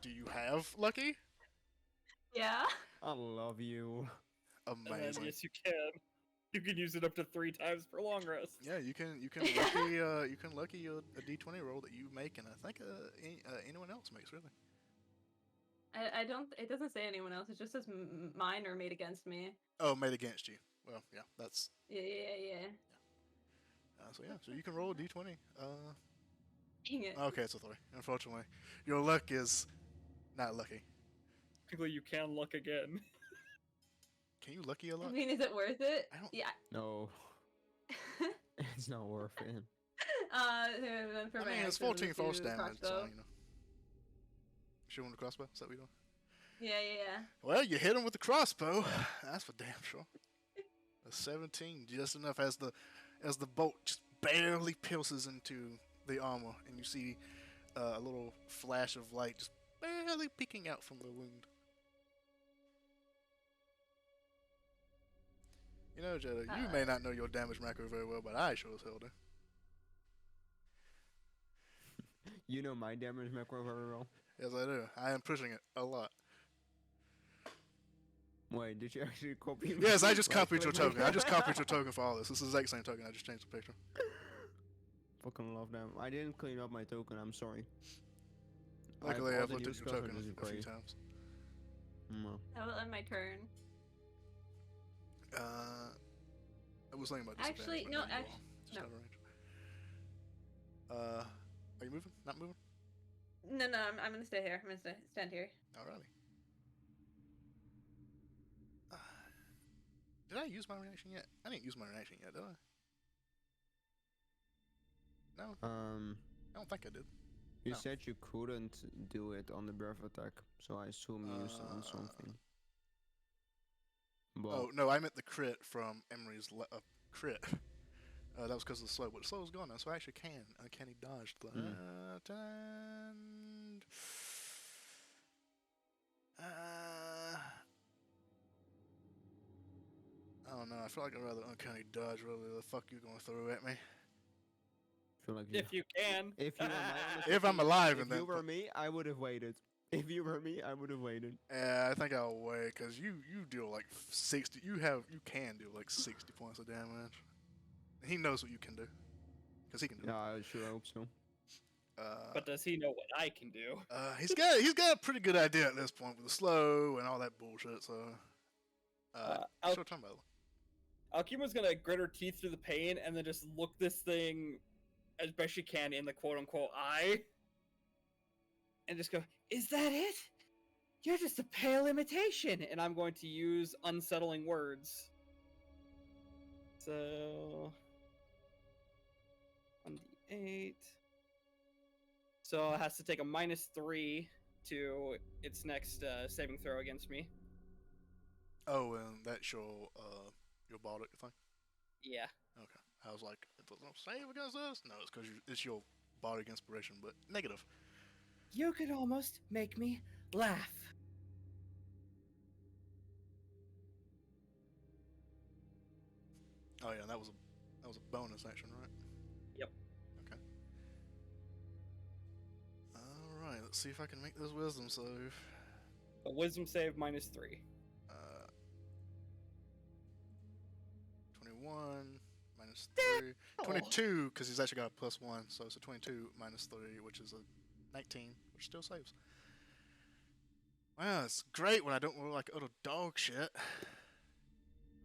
Do you have lucky? Yeah. I love you. And then, Amazing. yes, you can. You can use it up to 3 times per long rest. Yeah, you can lucky a D20 roll that you make, and I think anyone else makes really. I don't. It doesn't say anyone else. It just says mine or made against me. Oh, made against you. Well, yeah, that's Yeah. so yeah. So you can roll a D20. Dang it. Okay, it's a 3. Unfortunately, your luck is not lucky. Technically, you can luck again. Can you lucky a I luck? mean, is it worth it? I don't- Yeah. No, it's not worth it. Then for I my mean, it's action, I'm 14 gonna force do damage, so crossbow. you know. Shooting with the crossbow? Is that what you're doing? Yeah. Well, you hit him with the crossbow. That's for damn sure. A 17, just enough as the bolt just barely pierces into the armor, and you see a little flash of light just barely peeking out from the wound. You know, Jetta, you may not know your damage macro very well, but I sure as hell do. You know my damage macro very well. Yes, I do. I am pushing it a lot. Wait, did you actually copy me? Yes, I just Like, copied your wait, token. wait. I just copied your token for all this. This is the exact same token. I just changed the picture. Fucking love them. I didn't clean up my token. I'm sorry. Luckily, all I've the looked new at your stuff are token just a few gray. times. No. That will end my turn. I was thinking about Actually, disadvantage, but no, you are. act- Just no. out of range. Are you moving? Not moving? No, I'm gonna stay here. I'm gonna stand here. Alrighty. Did I use my reaction yet? I didn't use my reaction yet, did I? No, I don't think I did. You No. said you couldn't do it on the breath attack, so I assume you used it on something. But Oh, no, I meant the crit from Emery's crit. That was because of the slow, but the slow was gone now, so I actually can. Uncanny dodge. And... I don't know. I feel like I'd rather uncanny dodge. Really, the fuck you gonna throw at me? feel like If you can. if you were my honest If I'm opinion, alive if in that you were me, I would have waited. If you were me, I would have waited. Yeah, I think I'll wait because you deal like 60. You can do like 60 points of damage. He knows what you can do because he can do Yeah, I sure hope so. it. But does he know what I can do? He's got a pretty good idea at this point with the slow and all that bullshit. So, short time by the way. Alkima's gonna grit her teeth through the pain and then just look this thing as best she can in the quote-unquote eye. And just go, is that it? You're just a pale imitation! And I'm going to use unsettling words. So... 1d8. So it has to take a -3 to its next saving throw against me. Oh, and that's your bardic thing. Yeah. Okay, I was like, it doesn't save against this. No, it's because it's your bardic inspiration, but negative. You could almost make me laugh. Oh yeah, that was a bonus action, right? Yep. Okay. All right, let's see if I can make this wisdom save. A wisdom save -3. 21 minus 3. 22, because he's actually got a +1, so it's a 22 minus 3, which is a 19, which still saves. Wow, it's great when I don't roll like utter dog shit.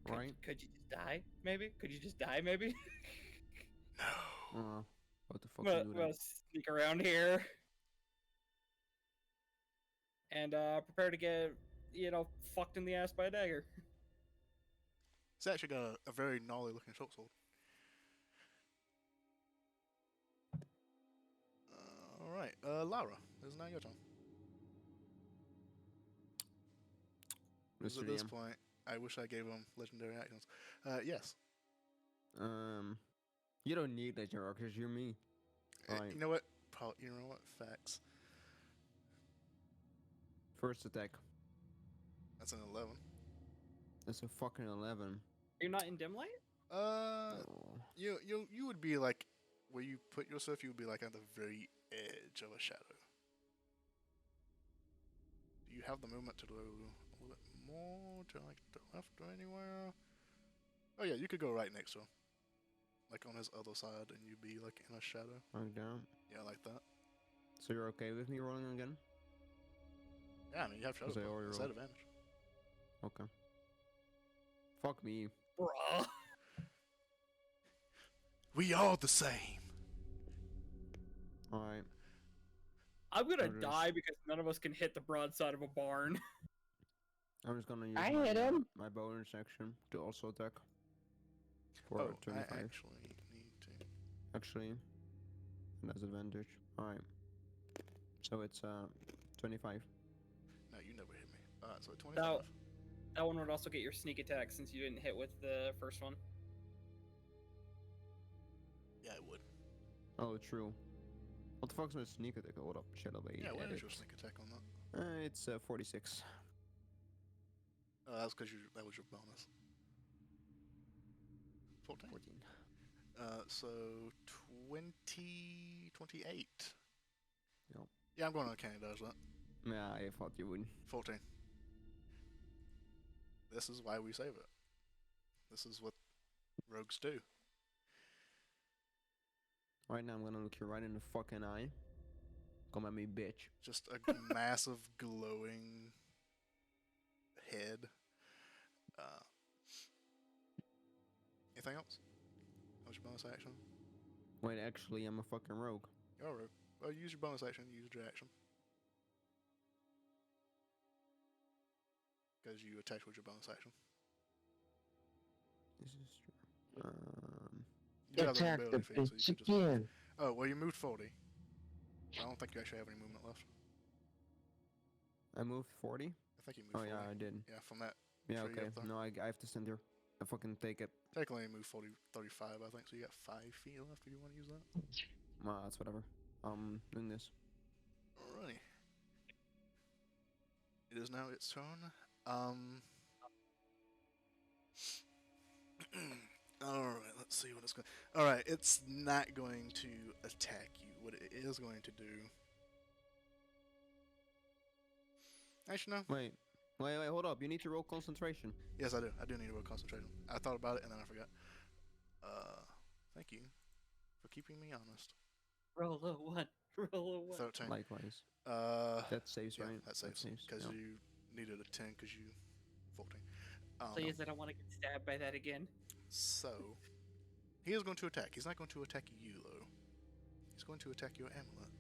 Right? Could you just die, maybe? Could you just die, maybe? No. What the fuck I'm you do gonna that? sneak around here. and prepare to get, fucked in the ass by a dagger. It's actually got a very gnarly looking short sword. Alright, Lara, it's now your turn. Because Mr. at this DM. point, I wish I gave him legendary actions. Yes. You don't need legendary actions. You're me. Alright. You know what? You know what? Facts. First attack. That's an 11. That's a fucking 11. Are you not in dim light? Oh. You would be like where you put yourself. You would be like at the very edge of a shadow. Do you have the movement to do a little bit more to like the left or anywhere? Oh yeah, you could go right next to him, like on his other side, and you'd be like in a shadow. Like that. Yeah, like that. So you're okay with me rolling again? Yeah, I mean you have shadow. Because I already It's rolled. that advantage. Okay. Fuck me. Bruh. We all the same. Alright. I'm gonna Orders. die because none of us can hit the broadside of a barn. I'm just gonna use I my, hit him. my bonus action to also attack. For Oh, 25. I actually need to. Actually, that's advantage. Alright. So it's 25. No, you never hit me. Alright, so 25. Now, that one would also get your sneak attack since you didn't hit with the first one. Yeah, it would. Oh, true. What the fuck's my sneak attack? Hold up, Shadow Blade. Yeah, what is edit. your sneak attack on that? It's 46. That's because that was your bonus. 14. 14. So 20, 28. Yep. Yeah, I'm going on Candy Dodge that. Yeah, I thought you would. 14. This is why we save it. This is what rogues do. Right now, I'm gonna look you right in the fucking eye. Come at me, bitch. Just a massive glowing head. Anything else? That was your bonus action? Wait, actually, I'm a fucking rogue. You're a rogue. Well, use your bonus action, use your action. Because you attacked with your bonus action. This is true. You do have an Attack the ability feat, so you bitch could just. again. Oh, well, you moved 40. I don't think you actually have any movement left. I moved 40? I think you moved Oh, 40. yeah, I did. Yeah, from that. Yeah, tree okay. up there. No, I have to stand here. I fucking take it. Technically, you moved 40, 35, I think, so you got 5 feet left if you want to use that. Well, that's whatever. Doing this. Alrighty. It is now its turn. Alright, let's see what it's going to... Alright, it's not going to attack you. What it is going to do... Actually, no. Wait, hold up. You need to roll concentration. Yes, I do. I do need to roll concentration. I thought about it and then I forgot. Thank you for keeping me honest. Roll a 1. Roll a 1. 13. Likewise. That saves, yeah, right? that saves. Because yeah. you needed a 10 because you... 14. Please, I don't want to get stabbed by that again. So, he is going to attack. He's not going to attack you, though. He's going to attack your amulet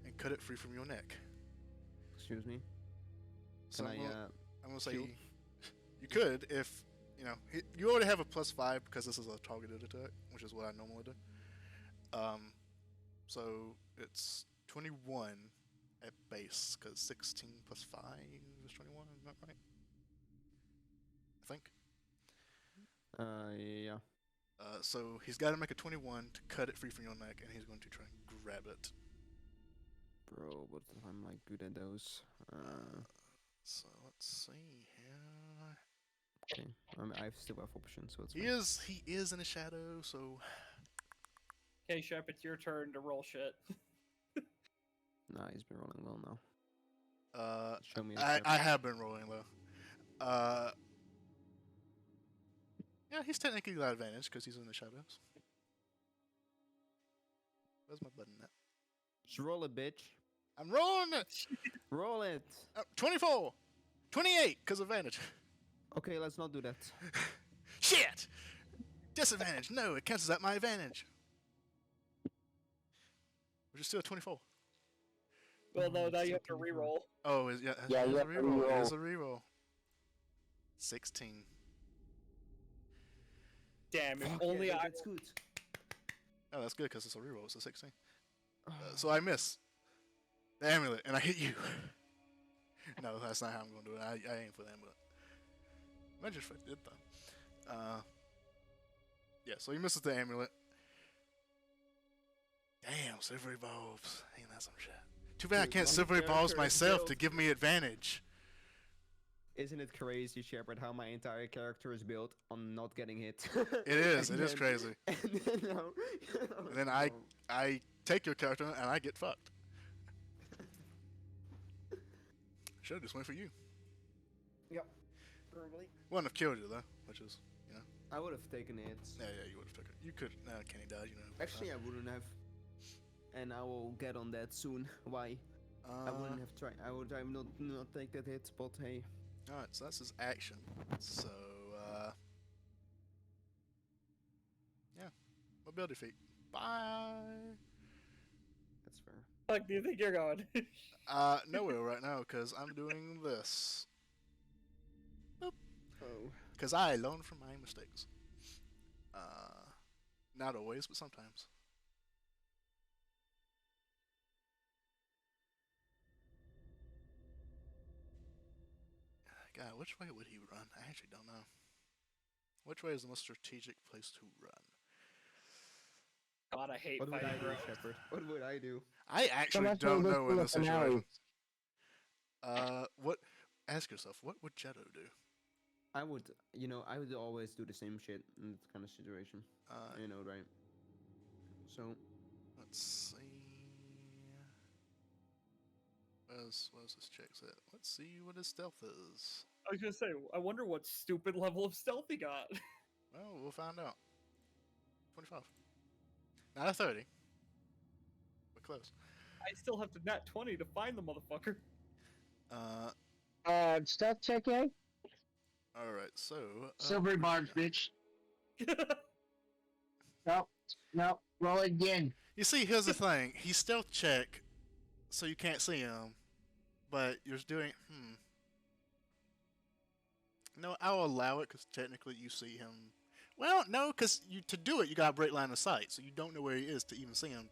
and cut it free from your neck. Excuse me. So Can I'm going to say shield? you could if, you already have a +5 because this is a targeted attack, which is what I normally do. So it's 21 at base because 16 plus 5 is 21, is that right? I think. Yeah. So he's got to make a 21 to cut it free from your neck, and he's going to try and grab it. Bro, but I'm like good at those. So let's see here. Okay. I still have options, so it's He fine. is in a shadow, so Okay, Shep, it's your turn to roll shit. Nah, he's been rolling well now. Show me. I have been rolling low. Yeah, he's technically got advantage because he's in the shadows. Where's my button at? Just roll it, bitch. I'm rolling it! Roll it. 24! 28, because advantage. Okay, let's not do that. Shit! Disadvantage. No, it cancels out my advantage. Which is still 24. Well, no, now you have to 24. reroll. Oh, yeah, Yeah, it you is a have to reroll. It reroll. is a reroll. 16. Damn, if Fuck only yeah, I. that's good. Oh, that's good because it's a reroll. It's a 16. So I miss the amulet and I hit you. No, that's not how I'm gonna do it. I aim for the amulet. Imagine if I did though. Yeah, so he misses the amulet. Damn, silvery bulbs. Ain't that some shit? Too bad I Dude, can't my silvery bulbs character is myself built- to give me advantage. Isn't it crazy, Shepard, how my entire character is built on not getting hit? It is. And It is then- crazy. And then, And then I take your character and I get fucked. Should've just went for you. Yep. Probably. Wouldn't have killed you though, which is, I would have taken it. yeah, you would have taken it. You could. No, Kenny died. Actually, I wouldn't have. And I will get on that soon. Why? I wouldn't have tried. I would. I would not take that hit. But hey, All right, so that's his action. So, yeah, mobility feat. Bye. that's fair. Fuck, do you think you're going? Nowhere right now because I'm doing this. Oh. Because I learn from my mistakes. Not always, but sometimes. God, which way would he run? I actually don't know. Which way is the most strategic place to run? God, I hate What would I fighting do, bro. Shepard? What would I do? I actually much don't will know look in for this the finale. situation. What? Ask yourself, what would Jetto do? I would. I would always do the same shit in this kind of situation. Uh, You know, right? So Let's see. Where's this chick's at? Let's see what his stealth is. I was gonna say, I wonder what stupid level of stealth he got. Well, we'll find out. 25. Not a 30. But close. I still have to nat 20 to find the motherfucker. Stealth check, eh? Alright, so. Silvery barbs, bitch. No, roll it again. You see, here's the thing. He stealth check, so you can't see him. But you're doing. No, I'll allow it because technically you see him. Well, no, because to do it, you gotta break line of sight, so you don't know where he is to even see him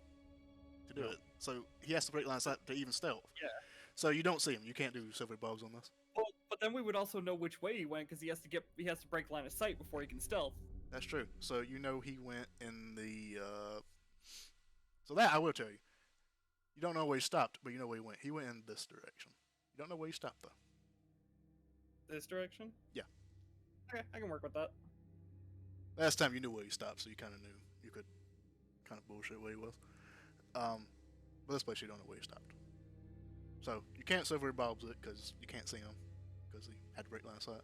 to do it. So he has to break line of sight to even stealth. Yeah. So you don't see him. You can't do silver bulbs on this. Well, but then we would also know which way he went because he has to break line of sight before he can stealth. That's true. So you know he went in the. So that I will tell you. You don't know where he stopped, but you know where he went. He went in this direction. You don't know where he stopped though. This direction? Yeah. Okay, I can work with that. Last time you knew where he stopped, so you kind of knew you could kind of bullshit where he was. But this place you don't know where he stopped. So you can't silver bulbs it because you can't see him because he had to break line of sight.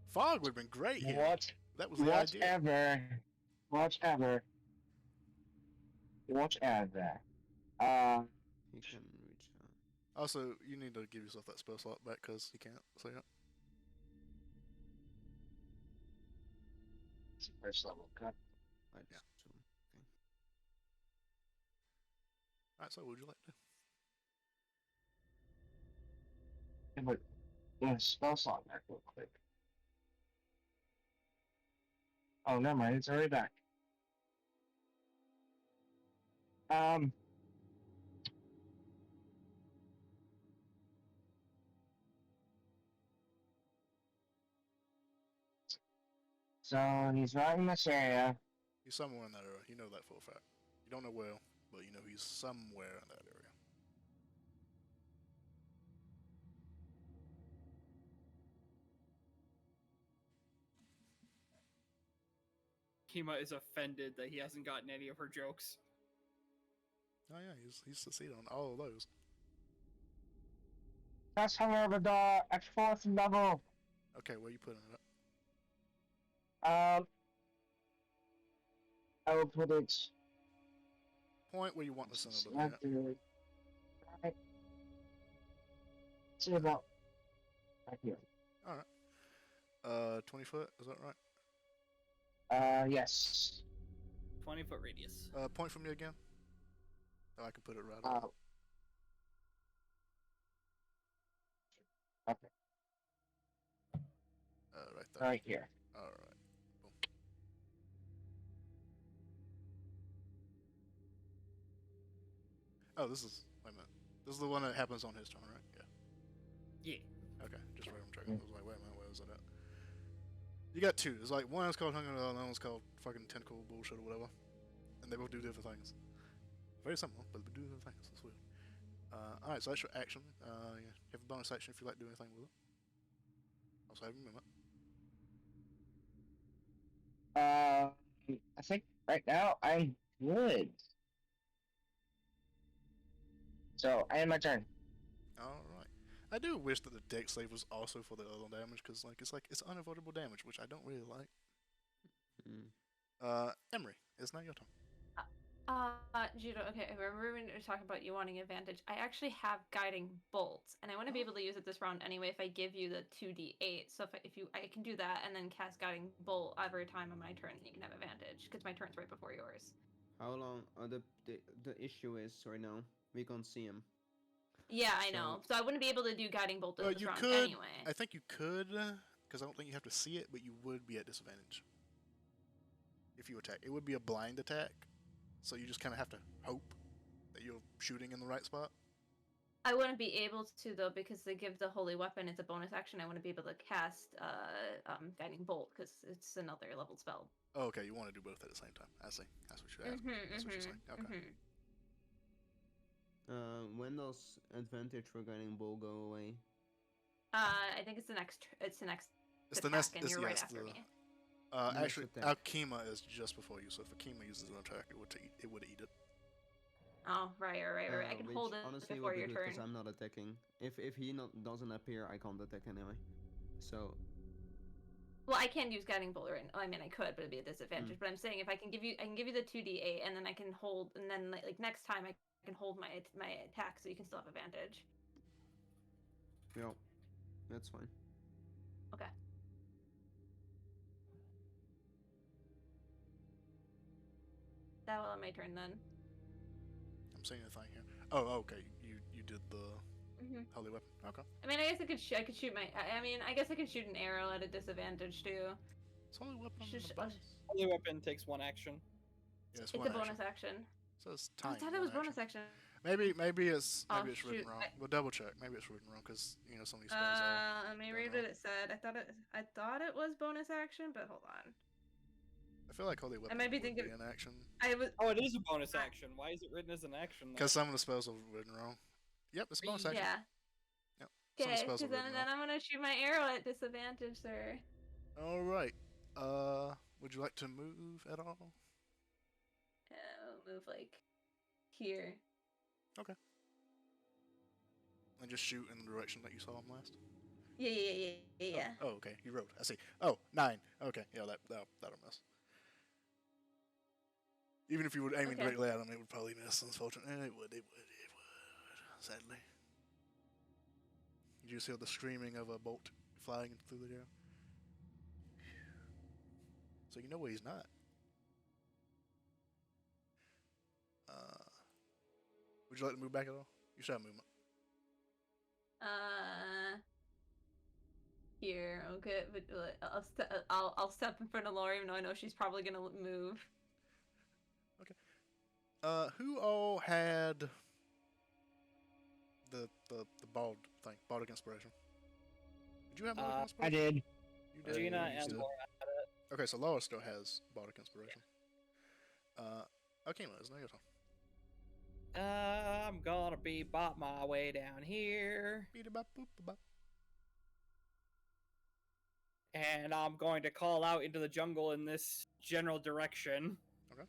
Fog would have been great here. What? That was the idea. Whatever. he can reach out. Also, you need to give yourself that spell slot back because you can't see it. It's first level cut. I Yeah. just assume. Okay. Alright, so what would you like to do? Yeah, but yeah, spell slot back real quick. Oh, never mind. It's already back. So he's right in this area. He's somewhere in that area. You know that for a fact. You don't know where, but you know he's somewhere in that area. Kima is offended that he hasn't gotten any of her jokes. Oh yeah, he's succeeded on all of those. That's however the at 4th level. Okay, where you putting it? I will put it Point where you want the center to be right at. there. Right. See about right here. 20 foot. Is that right? Yes. 20-foot radius. Point for me again. Oh, I can put it right Uh, up. okay, Right there. right here. All right. Boom. Oh, this is. Wait a minute. This is the one that happens on his turn, right? Yeah. Yeah. Okay. Just random check. I was like, wait a minute, where is it at? You got two. It's like one is called Hunger, the other one's called fucking tentacle bullshit or whatever, and they both do different things. Very simple, but they do different things. That's weird. All right, so that's your action. You have a bonus action if you like to do anything with it. Also, have a minute. I think right now I'm good. So I end my turn. All right. I do wish that the deck save was also for the other damage, because it's unavoidable damage, which I don't really like. Mm. Emery, it's now your turn. Judo, okay, I remember when you were talking about you wanting advantage. I actually have guiding bolts, and I want to be able to use it this round anyway if I give you the 2d8. So I can do that and then cast guiding bolt every time on my turn, then you can have advantage because my turn's right before yours. How long? The issue is right now we can't see him. Yeah, I know. So I wouldn't be able to do guiding bolt this You round could. anyway. I think you could, because I don't think you have to see it, but you would be at disadvantage if you attack. It would be a blind attack, so you just kind of have to hope that you're shooting in the right spot. I wouldn't be able to though because they give the holy weapon it's a bonus action. I wouldn't be able to cast guiding bolt because it's another leveled spell. Oh, okay, you want to do both at the same time. I see. That's what you're asking. That's what you're saying. Okay. When does advantage for guiding bolt go away? I think it's the next. It's the next. It's the attack, next. and It's, you're yeah, right it's after the, me. Actually, attack. Alkema is just before you, so if Akima uses an attack, it would eat it. Oh, right. I can Which hold it honestly before would be your good turn. because I'm not attacking. If he doesn't appear, I can't attack anyway. So Well, I can use guiding bolt. I mean, I could, but it'd be a disadvantage. But I'm saying if I can give you the 2d8, and then I can hold, and then like next time I can hold my attack, so you can still have advantage. yeah, that's fine. Okay. That will end my turn then. I'm seeing a thing here. Oh, okay. You did the holy weapon. Okay. I mean, I guess I could shoot my. I mean, I guess I could shoot an arrow at a disadvantage too. It's holy weapon. Just- bonus. Holy weapon takes one action. Yeah, It's one a bonus action. action. So it's Oh, I time. thought it was bonus action. Maybe it's Oh, written shoot. wrong. We'll double check. Maybe it's written wrong because some of these spells are. Let me don't read know. what it said. I thought it was bonus action, but hold on. I feel like holy weapon might be would thinking- be an action I was. Oh, it is a bonus action. Why is it written as an action? because some of the spells are written wrong. Yep, it's a bonus action. Yeah. Yep. Some of the Okay, spells because are written then wrong. I'm gonna shoot my arrow at disadvantage, sir. All right. Would you like to move at all? Move like here. And just shoot in the direction that you saw him last? Yeah. Oh, okay. You wrote. I see. Oh, 9. Okay. Yeah, that'll miss. Even if you were aiming Okay. directly at him, it would probably miss. Unfortunately, it would. Sadly. Did you just hear the screaming of a bolt flying through the air? So you know where he's not. Would you like to move back at all? You should have movement. Here. Okay, but I'll step in front of Laura, even though I know she's probably gonna move. Who all had the bald thing, bardic inspiration? Did you have bardic I inspiration? did. You did. Gina You and did. Laura. Okay, so Laura still has bardic inspiration. Okay, it's now your turn. I'm gonna be bop my way down here, Beep-a-bop-boop-a-bop. and I'm going to call out into the jungle in this general direction. Okay.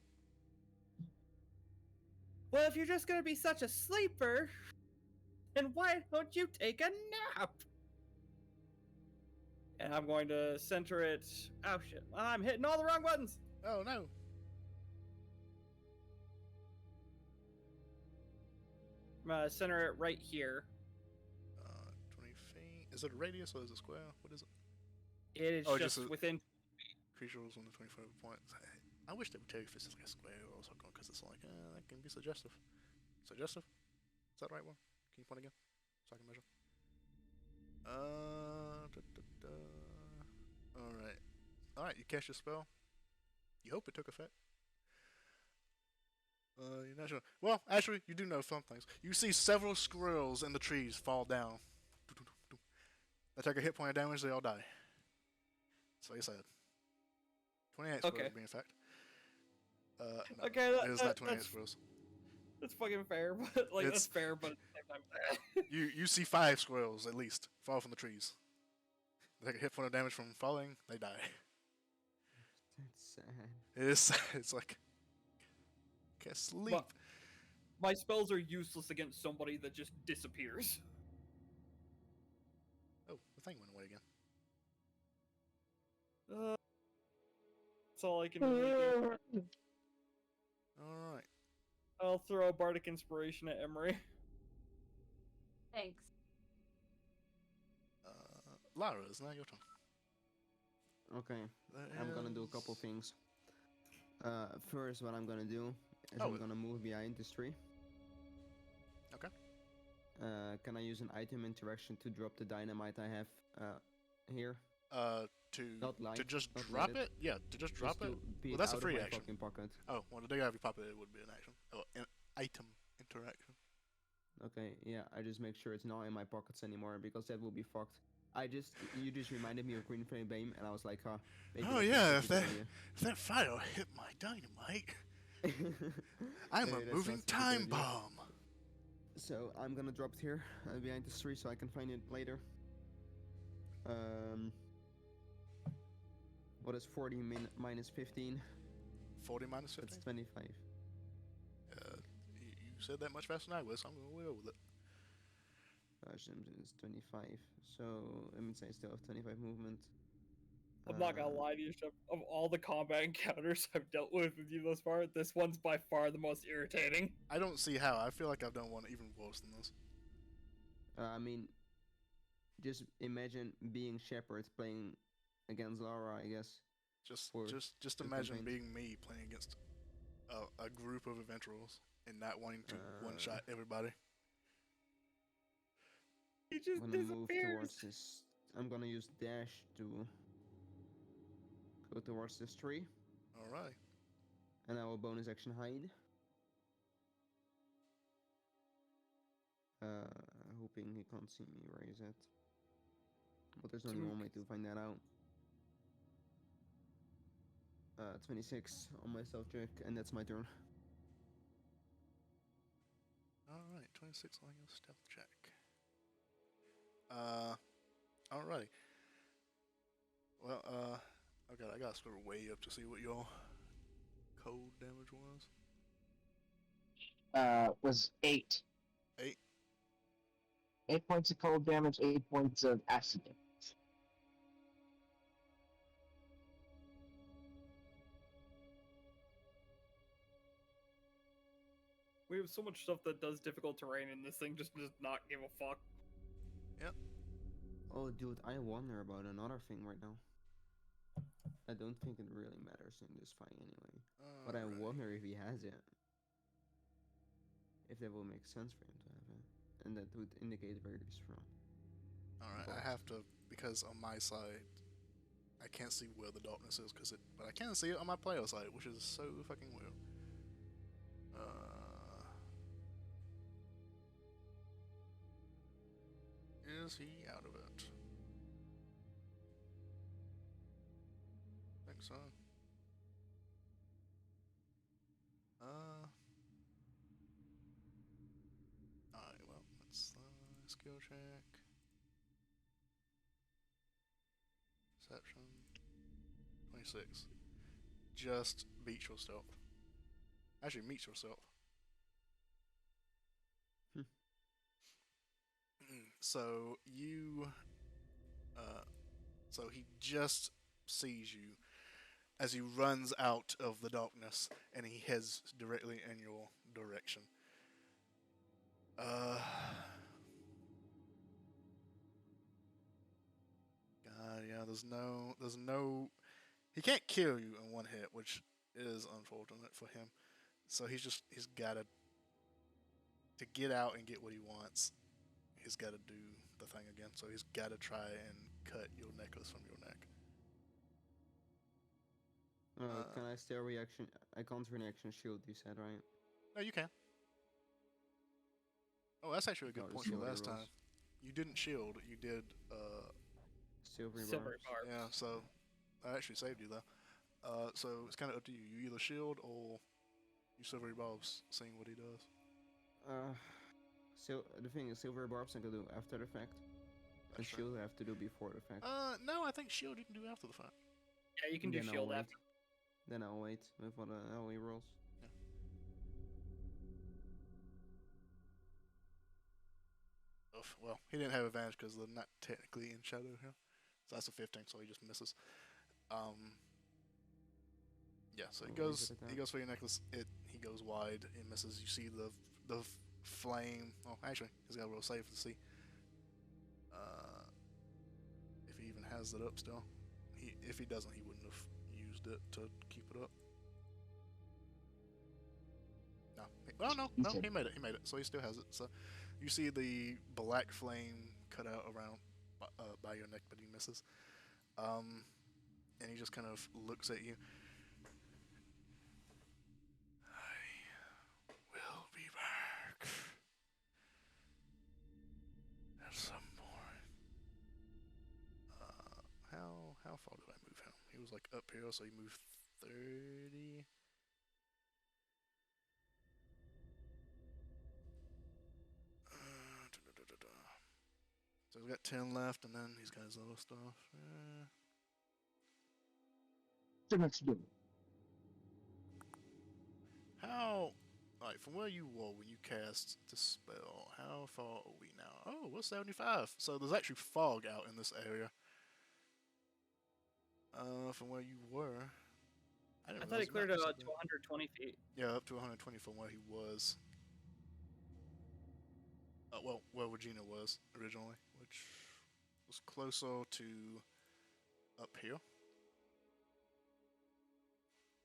Well, if you're just gonna be such a sleeper, then why don't you take a nap? And I'm going to center it. Oh shit! I'm hitting all the wrong buttons. Oh no. I'm gonna center it right here. 20 feet. Is it a radius or is it square? What is it? It is Oh, just just a- within. Creature rolls 1 to 25 points. I wish they would tell you if it's like a square or something, because it's like, that can be suggestive. Suggestive? Is that the right one? Can you point again? So I can measure. Alright. Alright, you cast your spell. You hope it took effect. You're not sure. Well, actually, you do know some things. You see several squirrels in the trees fall down. They take a hit point of damage, they all die. That's what you said. 28 squirrels, Okay. to be in fact. No, Okay, it is not 28 that's squirrels. that's fucking fair, but like It's- that's fair, but at the same time, You see 5 squirrels, at least, fall from the trees. They take a hit point of damage from falling, they die. That's sad. It is, it's like, can't sleep. But my spells are useless against somebody that just disappears. Oh, the thing went away again. That's all I can really do. Alright. I'll throw a bardic inspiration at Emery. Thanks. Lara, it's now your turn. Okay, There I'm gonna do a is- couple things. First, what I'm gonna do is Oh, I'm gonna move behind this tree. Okay. Can I use an item interaction to drop the dynamite I have here? Not light, To just not drop lighted. it? Yeah, to just drop Just it? to be Well, that's a out of free my action. fucking pocket. Oh, well, the day after you pop it, it would be an action. Oh, an item interaction. Okay, yeah, I just make sure it's not in my pockets anymore because that will be fucked. You just reminded me of Green Flame Beam, and I was like, huh. Maybe Oh, that's yeah, not if such a good If that fire hit my dynamite, idea. I'm Maybe a that's moving not such a good time idea. bomb. So I'm gonna drop it here behind this tree so I can find it later. What is 40 minus 15? 40 minus 15. That's 25. You said that much faster than I was, so I'm going to go with it. It's 25. So that means I still have 25 movement. I'm not gonna lie to you, Shep. Of all the combat encounters I've dealt with you thus far, this one's by far the most irritating. I don't see how. I feel like I've done one even worse than this. I mean, just imagine being Shepard playing against Laura, I guess. Just Or just two imagine campaigns. being me playing against a group of adventurers and not wanting to one-shot Uh. everybody. He just I'm gonna move disappears. towards this. I'm gonna use dash to go towards this tree, Alright. and I will bonus action hide. Hoping he can't see me. Where is it? But there's only one way to find that out. 26 on my stealth check, and that's my turn. Alright, 26 on your stealth check. Alrighty. Well, okay, I gotta scroll way up to see what your cold damage was. Was 8. 8. 8 points of cold damage, 8 points of acid damage. We have so much stuff that does difficult terrain, and this thing just does not give a fuck. Oh, dude, I wonder about another thing right now. I don't think it really matters in this fight anyway. But I Alright. wonder if he has it. If that will make sense for him to have it. And that would indicate very strong. Alright, I have to, because on my side, I can't see where the darkness is, but I can see it on my player side, which is so fucking weird. Is he out of it? Think so. Alright, well, let's skill check. Perception. 26. Just beat yourself. Actually, meet yourself. So you, so he just sees you as he runs out of the darkness, and he heads directly in your direction. God, yeah. There's no he can't kill you in one hit, which is unfortunate for him. So he's got to get out and get what he wants. He's got to do the thing again. So he's got to try and cut your necklace from your neck. Can I still reaction? I can't reaction shield. You said right? No, you can. Oh, that's actually a good Oh, point from shield last rolls. time. You didn't shield. You did. Silver Silver bars. barbs. Yeah. So I actually saved you though. So it's kind of up to you. You either shield or you silvery barbs, seeing what he does. So the thing is, silver barbs I can do after the fact, and That's true. shield I have to do before the fact. No, I think shield you can do after the fact. Yeah, you can do Then I'll shield wait. after. Then I'll wait with what how he rolls. Well, he didn't have advantage because they're not technically in shadow here. So that's a 15, so he just misses. Yeah, so I'll leave it at he that. goes for your necklace. He goes wide. It misses. You see the flame. Oh, actually, he's got to roll save to see if he even has it up still. If he doesn't, he wouldn't have used it to keep it up. No. Oh no, he made it. He made it. So he still has it. So you see the black flame cut out around by your neck, but he misses. And he just kind of looks at you. I will be back at some point. How far did I move him? He was like up here, so he moved 30. So he's got 10 left, and then he's got his other stuff. So much to do. How, like, from where you were when you cast the spell, how far are we now? Oh, we're 75. So there's actually fog out in this area. From where you were. I didn't thought realize he cleared the it map to was so big. 120 feet. Yeah, up to 120 from where he was. Well, where Regina was originally, which was closer to up here.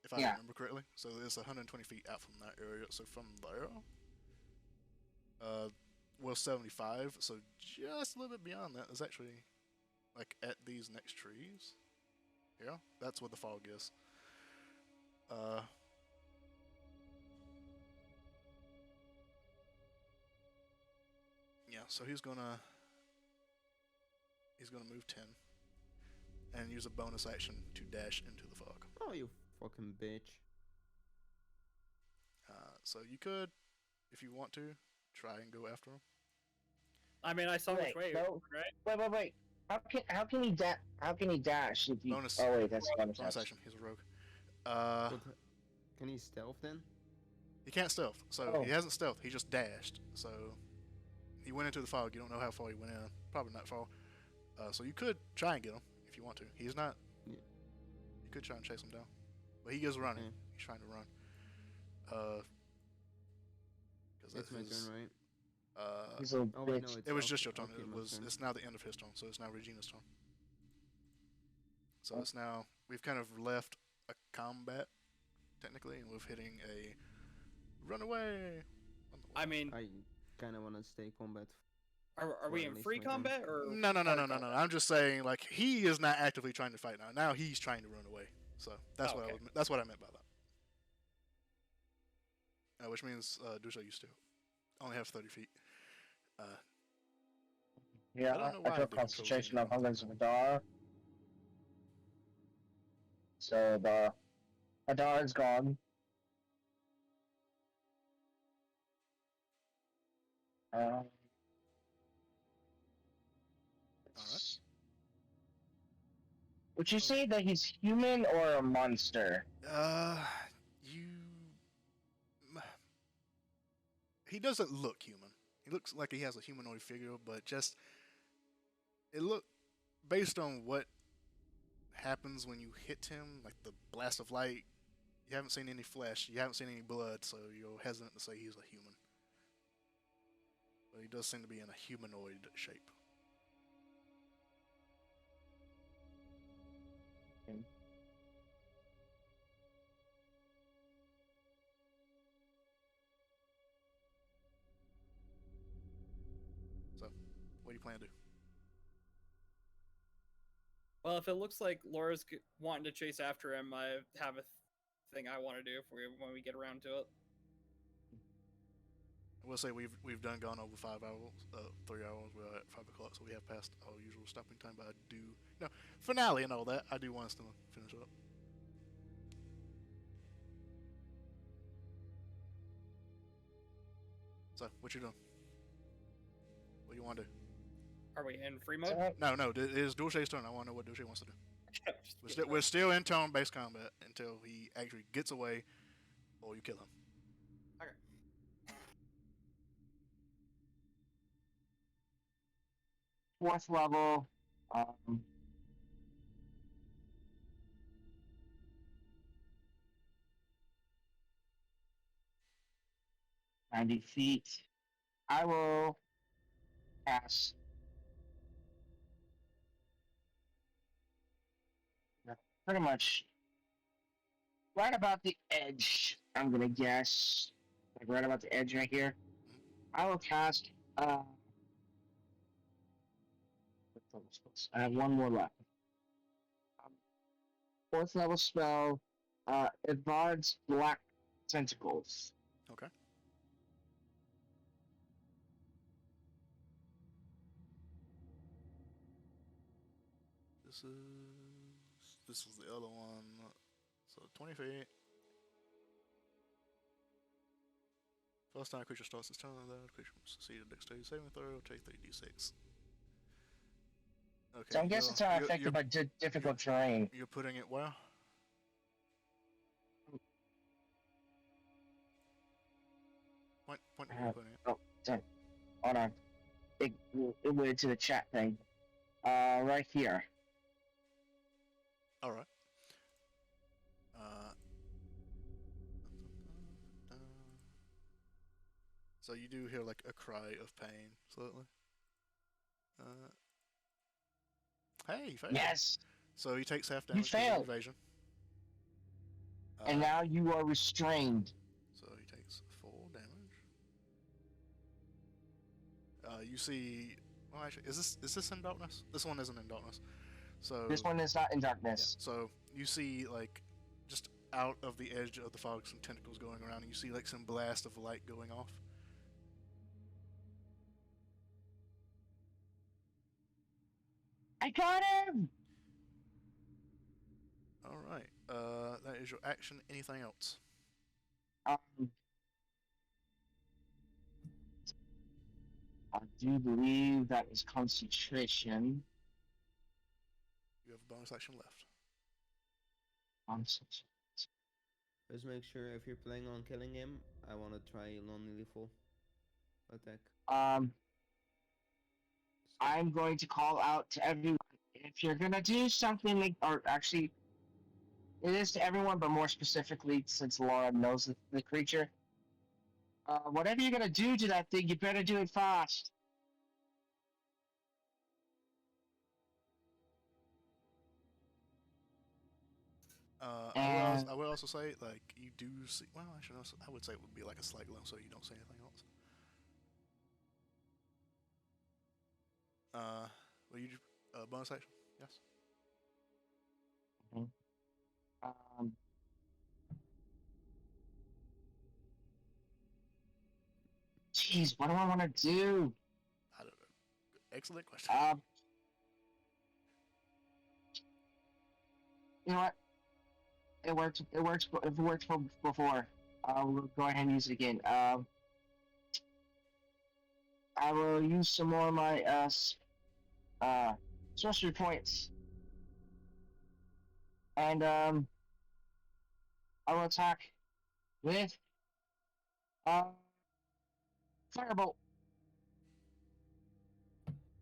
If I Yeah. remember correctly. So it's 120 feet out from that area. So from there, well, 75. So just a little bit beyond that is actually, like, at these next trees. Yeah, that's what the fog is. Yeah, so he's gonna move 10 and use a bonus action to dash into the fog. Oh, you fucking bitch! So you could, if you want to, try and go after him. I mean, I saw which way, no. right? Wait. How can he dash if you? Bonus. Oh wait, that's bonus Bonus action. action. He's a rogue. But can he stealth then? He can't stealth, so Oh. he hasn't stealth. He just dashed. So he went into the fog. You don't know how far he went in. Probably not far. So you could try and get him if you want to. He's not. Yeah. You could try and chase him down, but he is running. Okay. He's trying to run. Because It's my turn, right? He's a little Oh wait, no, bitch. it's It was Alki- just your turn. Alki my turn. It's now the end of his turn, so it's now Regina's turn. So it's now we've kind of left a combat technically, and we're hitting a runaway. I mean, I kind of want to stay combat. are for we at in least free my turn. combat or No. hard combat? I'm just saying, like, he is not actively trying to fight now. Now he's trying to run away. So that's Oh, what okay. that's what I meant by that. Which means Dusha used to only have 30 feet. Yeah, I don't know I why draw I did concentration control of Z Hunger's and Hadar. So the Hadar is gone. Alright. Would you say that he's human or a monster? You. He doesn't look human. He looks like he has a humanoid figure, but just it look based on what happens when you hit him, like the blast of light. You haven't seen any flesh. You haven't seen any blood, so you're hesitant to say he's a human. But he does seem to be in a humanoid shape. plan to do? Well, if it looks like Laura's wanting to chase after him, I have a thing I want to do when we get around to it. I will say we've gone over 5 hours, 3 hours. We're at 5 o'clock, so we have passed our usual stopping time. But I do, finale and all that. I do want us to finish up. So, what you doing? What do you want to do? Are we in free mode? So, No, it is Dulce's turn. I want to know what Dulce wants to do. We're still in turn-based combat until he actually gets away, or you kill him. Okay. fourth level. 90 feet. I will pass. Pretty much right about the edge, I'm gonna guess. Like right about the edge right here. I will cast I have one more left. Fourth level spell, Evard's Black Tentacles. Okay. This is the other one. So 20 feet. First time a creature starts its turn, the creature must succeed a dexterity saving throw, take 3d6. Okay. So I guess it's not affected by difficult terrain. You're putting it where? Point where you're putting it. Oh, sorry. Hold on. It went to the chat thing. Right here. Alright. So you do hear like a cry of pain, slightly. Hey, you failed. Yes! So he takes half damage You because of failed. evasion. And now you are restrained. So he takes 4 damage. You see. Well, actually, is this in darkness? This one isn't in darkness. So This one is not in yeah, darkness. so you see like just out of the edge of the fog some tentacles going around, and you see like some blast of light going off. I got him! All right. That is your action. Anything else? I do believe that is concentration. You have a bonus action left. Concentration. Just make sure if you're planning on killing him, I want to try non-lethal attack. I'm going to call out to everyone. If you're gonna do something like, or actually, it is to everyone, but more specifically, since Laura knows the creature. Whatever you're gonna do to that thing, you better do it fast. I will also say, like, you do see. Well, actually, no, I would say it would be like a slight glimpse, so you don't see anything else. Will you do bonus action? Yes. Jeez, what do I want to do? I don't know. Excellent question. You know what? It works. It works. If it worked before, we'll go ahead and use it again. I will use some more of my sorcery points, and I will attack with firebolt.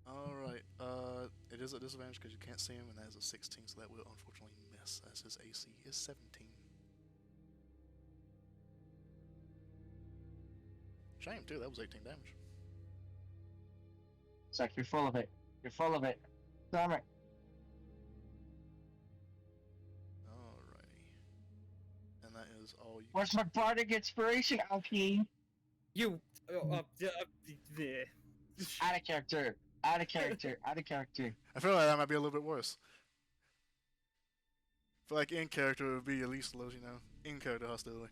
All right. It is a disadvantage because you can't see him, and that is a 16, so that will unfortunately miss, as his AC is 17. Shame too. That was 18 damage. It's like you're full of it. You're full of it. Damn it. Alrighty. And that is all you. Where's my bardic inspiration, Alpine? You. Out of character. Out of character. Out of character. I feel like that might be a little bit worse. I feel like in character it would be at least less, in character hostility.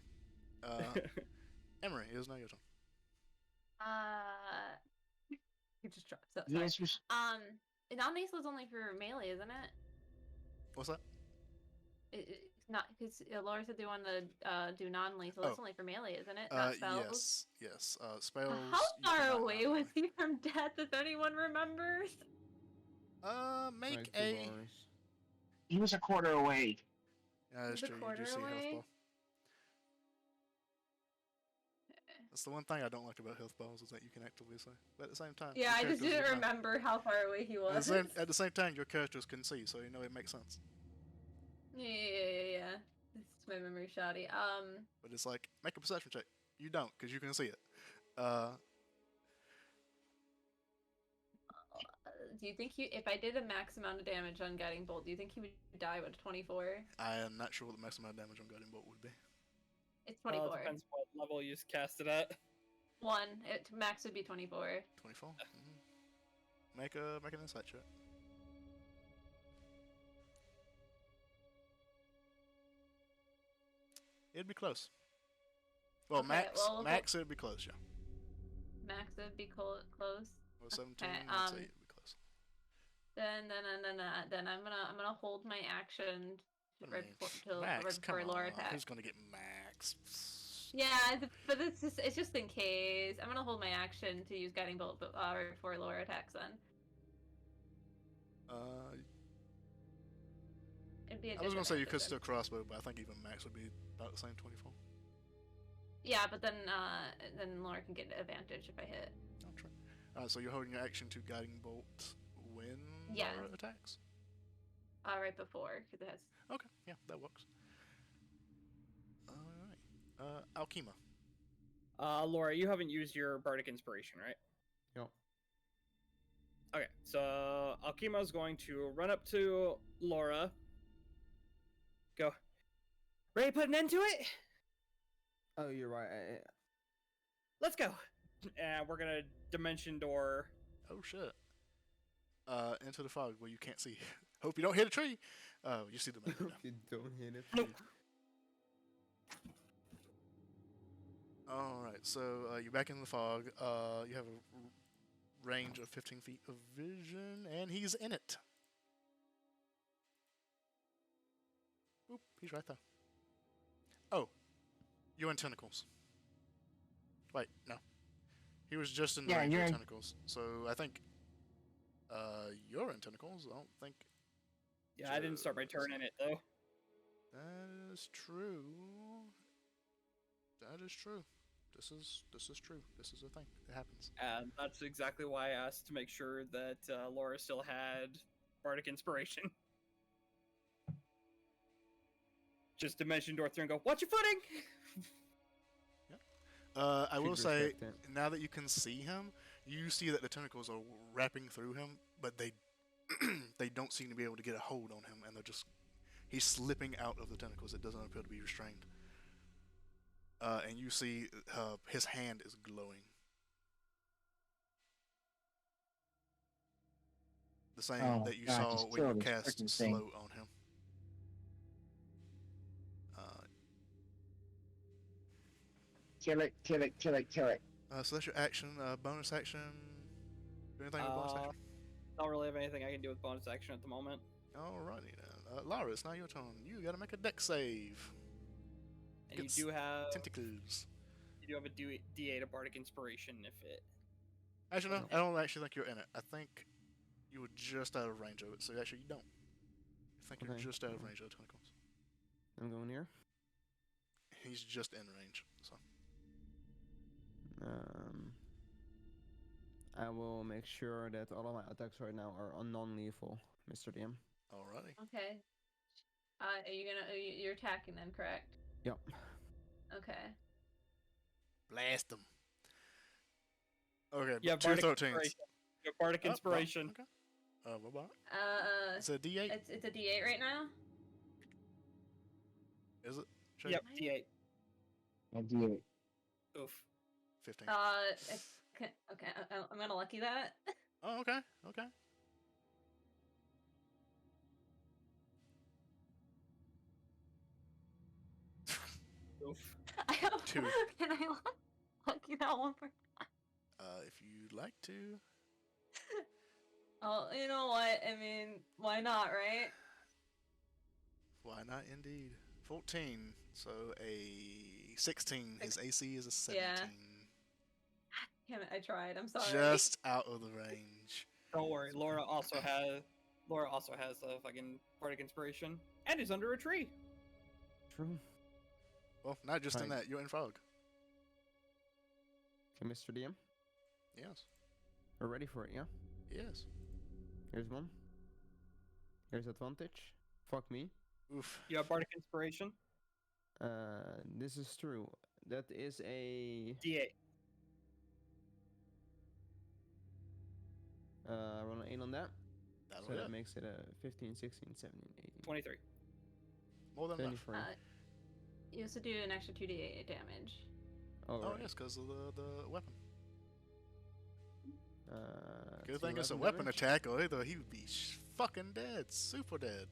Emery, it is now your turn. You just dropped. So, You sorry. guys was- Non-lethal is only for melee, isn't it? What's that? It's not because Laura said they want to do non-lethal. It's Oh. only for melee, isn't it? Not spells. Yes. Spells. How you far cannot away have was melee. he from death? If anyone remembers. Make Like 2 a. bars. He was a quarter away. Yeah, that's He's a true. You quarter do see a health away? ball. That's the one thing I don't like about health balls is that you can actively see. But at the same time, Yeah, your I just characters didn't would not. remember how far away he At was. the same time, your characters can see, so it makes sense. Yeah. It's my memory shoddy. But it's like, make a perception check. You don't, because you can see it. Do you think if I did a max amount of damage on Guiding Bolt, do you think he would die with 24? I am not sure what the maximum damage on Guiding Bolt would be. It's 24. Depends what level you cast it at. Max would be 24. 24. Mm-hmm. Make an insight check. It'd be close. Well, Okay, max it'd be close, yeah. Max would be close. Well, 17, Okay, I'd say it'd be close. Then I'm gonna hold my action What right do you mean? before, Max, right before come Laura on. attacks. Who's gonna get max? Yeah, but it's just in case. I'm gonna hold my action to use Guiding Bolt, but right before Laura attacks. Then it'd be. I was gonna say you could disadvantage still crossbow, but I think even max would be about the same 24. Yeah, but then Laura can get advantage if I hit. Oh, true. So you're holding your action to guiding bolt when Yeah. Laura attacks? Right before, because it has. Okay, yeah, that works. Alright. Alkema. Laura, you haven't used your Bardic Inspiration, right? Yep. Okay, so Alkema's going to run up to Laura. Go. Ready to put an end to it? Oh, you're right. Let's go. And we're gonna dimension door. Oh shit. Into the fog where you can't see. Hope you don't hit a tree. You see the map now. You don't hit it. Nope. Alright, so you're back in the fog. You have a range of 15 feet of vision, and he's in it. Oop, he's right there. Oh, you're in tentacles. Wait, no. He was just in the Yeah, range you're of in- tentacles. So I think you're in tentacles. I don't think Yeah, I didn't start my turn in it though. that is true. That is true. This is true. This is a thing. It happens. And that's exactly why I asked to make sure that Laura still had Bardic Inspiration. Just dimension door through and go, watch your footing! I will Should say, respect that. now that you can see him, you see that the tentacles are wrapping through him, but they they don't seem to be able to get a hold on him, and he's slipping out of the tentacles. It doesn't appear to be restrained. And you see his hand is glowing. The same Oh, that you God, saw just when you kill this cast frickin' slow thing. on him. Kill it, kill it, kill it, kill it. So that's your action. Bonus action. Do anything with bonus action? Don't really have anything I can do with bonus action at the moment. Alrighty then. Lara, it's now your turn. You gotta make a dex save. And you Gets do have Tentacles. you do have a D8 of Bardic Inspiration if it. Actually, no, I don't actually think you're in it. I think you were just out of range of it. So actually, you don't. I think you're Okay. just out of range of the tentacles. I'm going here. He's just in range. So I will make sure that all of my attacks right now are non-lethal, Mr. DM. alrighty. Okay. You're attacking them, correct? Yep. Okay. Blast them. Okay, You have two Bardic 13s. Inspiration. You have Bardic Inspiration. Okay. What about? Uh, It's a D8. it's a D8 right now. Is it? Shay? Yep, D8. I do it. Oof. 15. Okay. I'm gonna lucky that. Oh, okay, okay. Oof. I hope. Two. Can I look you that one for? If you'd like to. Oh, you know what? I mean, why not, right? Why not, indeed. 14. So a 16. His AC is a 17. Yeah. Damn it! I tried. I'm sorry. Just out of the range. Don't worry, Laura also has a fucking bardic inspiration and is under a tree. True. Well, not just in Right. that. You're in fog. Okay, Mr. DM, Yes. we're ready for it, yeah? Yes. Here's one. Here's advantage. Fuck me. Oof. You have bardic inspiration. This is true. That is a D8. roll an 8 on that. That'll So hit. that makes it a 15, 16, 17, 18, 23. More than enough. 23. You also do an extra 2d8 damage. Oh, Oh, right. yes, because of the weapon. Good It's thing it's a 11 weapon damage. attack, or either he would be fucking dead. Super dead.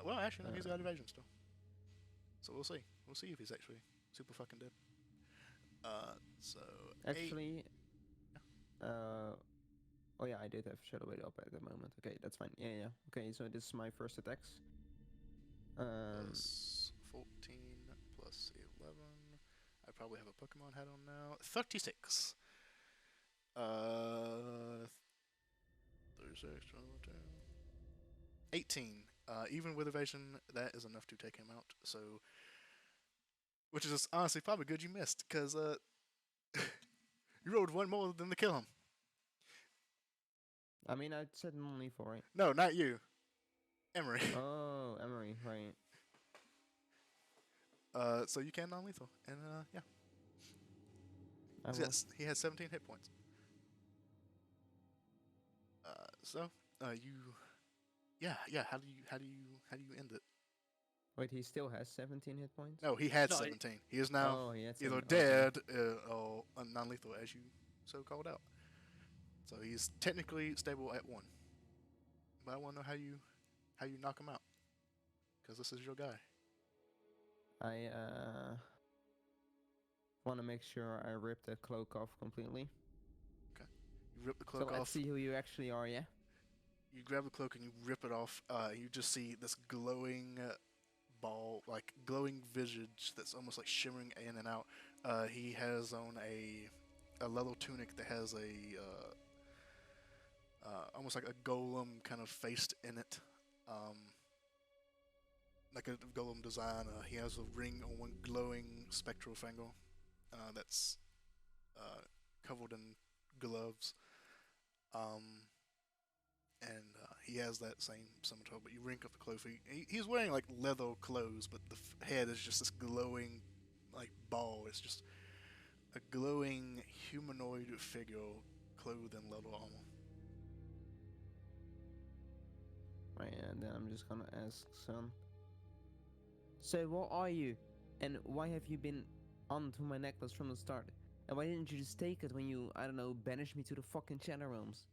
Well, actually, no, he's got evasion still. So we'll see. We'll see if he's actually super fucking dead. So. 8. Actually, oh yeah, I did have Shadow Blade up at the moment. Okay, that's fine. Yeah. Okay, so this is my first attacks. Plus 14 plus 11. I probably have a Pokemon hat on now. 36. 36, 18. Even with evasion, that is enough to take him out. So, which is honestly probably good you missed, because you rolled one more than to kill him. I mean, I said only 4, right? No, not you. Emery. Oh, Emery, right. So you can non-lethal, and yeah. I will. Yes, he has 17 hit points. Yeah. How do you end it? Wait, he still has 17 hit points? No, he had No, 17. He is now Oh, he had either 7. dead or non-lethal, as you so called out. So he's technically stable at 1. But I want to know how you knock him out, because this is your guy. I want to make sure I rip the cloak off completely. You rip the So cloak let's off. see who you actually are, yeah? You grab the cloak and you rip it off. You just see this glowing ball, like glowing visage that's almost like shimmering in and out. He has on a leather tunic that has almost like a golem kind of faced in it, like a golem design. He has a ring on one glowing spectral finger that's covered in gloves. And he has that same scimitar, but you wrinkle up the clothes. He's wearing like leather clothes, but the head is just this glowing like ball. It's just a glowing humanoid figure clothed in leather armor. Right, and then I'm just gonna ask so what are you? And why have you been onto my necklace from the start? And why didn't you just take it when you, I don't know, banished me to the fucking Shadow Realms?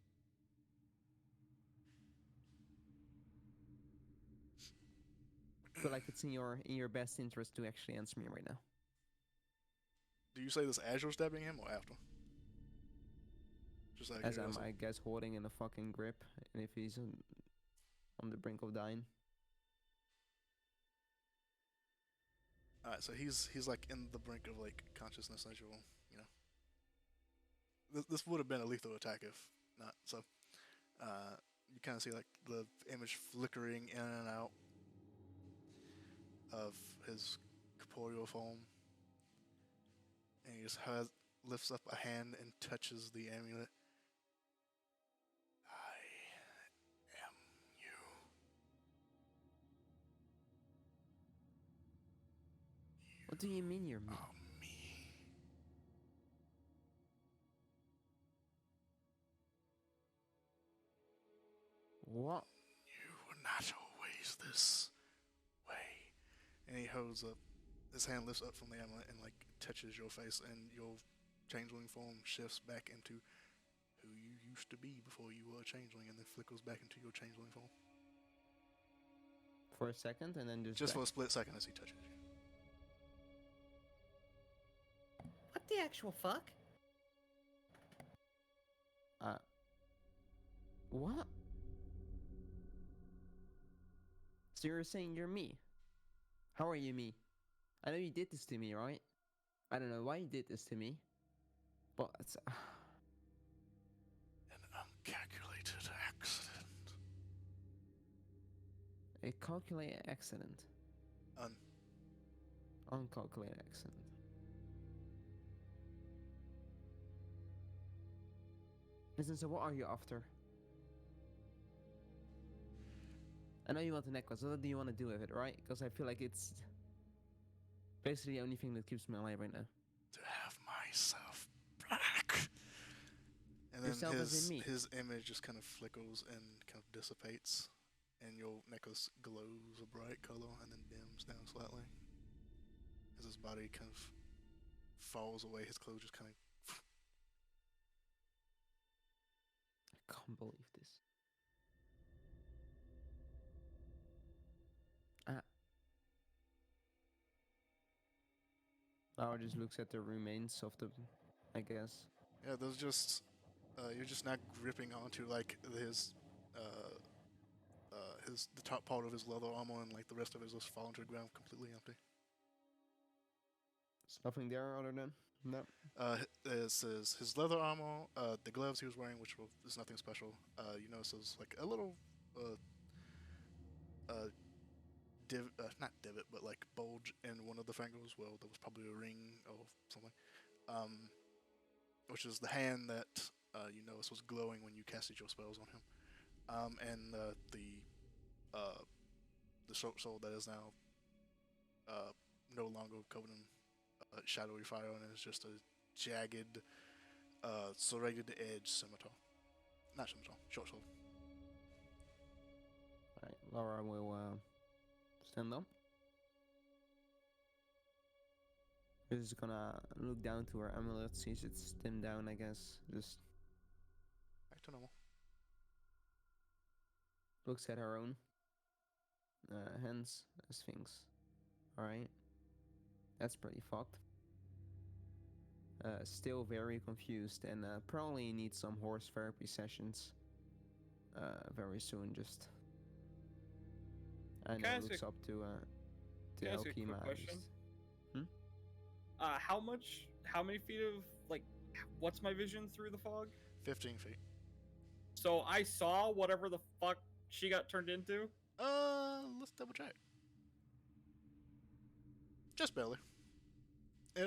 I feel like it's in your best interest to actually answer me right now. Do you say this as you're stabbing him or after? Just like As I'm, I guess, holding in a fucking grip, and if he's on the brink of dying. Alright, so he's like in the brink of like consciousness as you're, you know. This would have been a lethal attack if not. So, you kind of see like the image flickering in and out of his corporeal form, and he just lifts up a hand and touches the amulet. I am you. What do you mean you're me? Are me. What? You were not always this way. And he holds up, his hand lifts up from the amulet and like touches your face, and your changeling form shifts back into who you used to be before you were a changeling, and then flickers back into your changeling form. For a second, and then Just for back. a split second as he touches you. What the actual fuck? What? So you're saying you're me? How are you me? I know you did this to me, right? I don't know why you did this to me, but it's, An uncalculated accident. a calculated accident. Un. Uncalculated accident. Listen, so what are you after? I know you want the necklace. What do you want to do with it, right? Because I feel like it's basically the only thing that keeps me alive right now. To have myself back. And then Yourself as in me. his image just kind of flickers and kind of dissipates, and your necklace glows a bright color and then dims down slightly. As his body kind of falls away, his clothes just kind of. I can't believe this. Laura just looks at the remains of the, I guess. Yeah, those just. You're just not gripping onto like the top part of his leather armor, and like the rest of it is just falling to the ground completely empty. There's nothing there other than no. It says his leather armor, the gloves he was wearing, which is nothing special. You notice there's like a little, not divot, but like bulge in one of the fingers. Well, there was probably a ring or something. Which is the hand that you notice was glowing when you casted your spells on him. And the short sword that is now no longer covered in shadowy fire, and it's just a jagged, serrated edge scimitar. Not scimitar, short sword. Alright, Laura will stand up. She's just gonna look down to her amulet, sees it's dimmed down, I guess. Just Back to normal. looks at her own hands as things. Alright. That's pretty fucked. Still very confused and probably needs some horse therapy sessions very soon. Just and Can I ask looks a- up to can I ask a quick Alkima. question? How many feet of, like, what's my vision through the fog? 15 feet. So I saw whatever the fuck she got turned into. Let's double check. Just barely.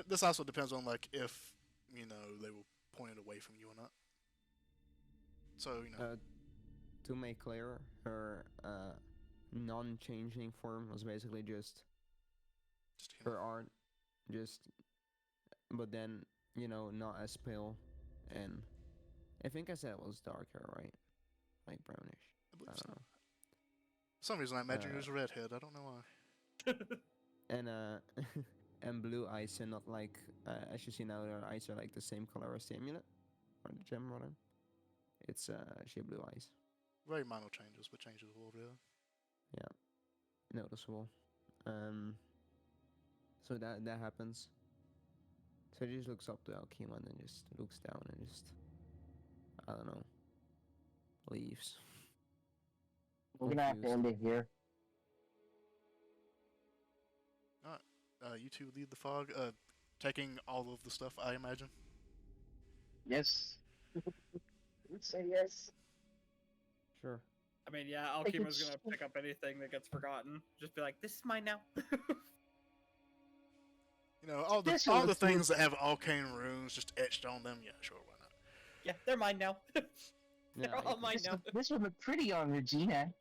This also depends on like if they were pointed away from you or not. So To make clear, her non-changing form was basically just him. her art, but then not as pale, and I think I said it was darker, right? Like brownish. I believe I so. don't know. For some reason I imagine you was a redhead. I don't know why. And and blue eyes, and not like as you see now, her eyes are like the same color as the amulet or the gem, rather. It's she had blue eyes. Very minor changes, but changes will be there. Noticeable. So that happens. So he just looks up to Alkima and then just looks down and just, I don't know, leaves. We're gonna have to Confused. end it here. You two leave the fog, taking all of the stuff, I imagine. Yes. Say yes. Sure. I mean, yeah, Like Alkima's it's- gonna pick up anything that gets forgotten. Just be like, "This is mine now." All This the looks things that have arcane runes just etched on them. Yeah, sure, why not? Yeah, they're mine now. Yeah, They're all mine now. This would look pretty on Regina.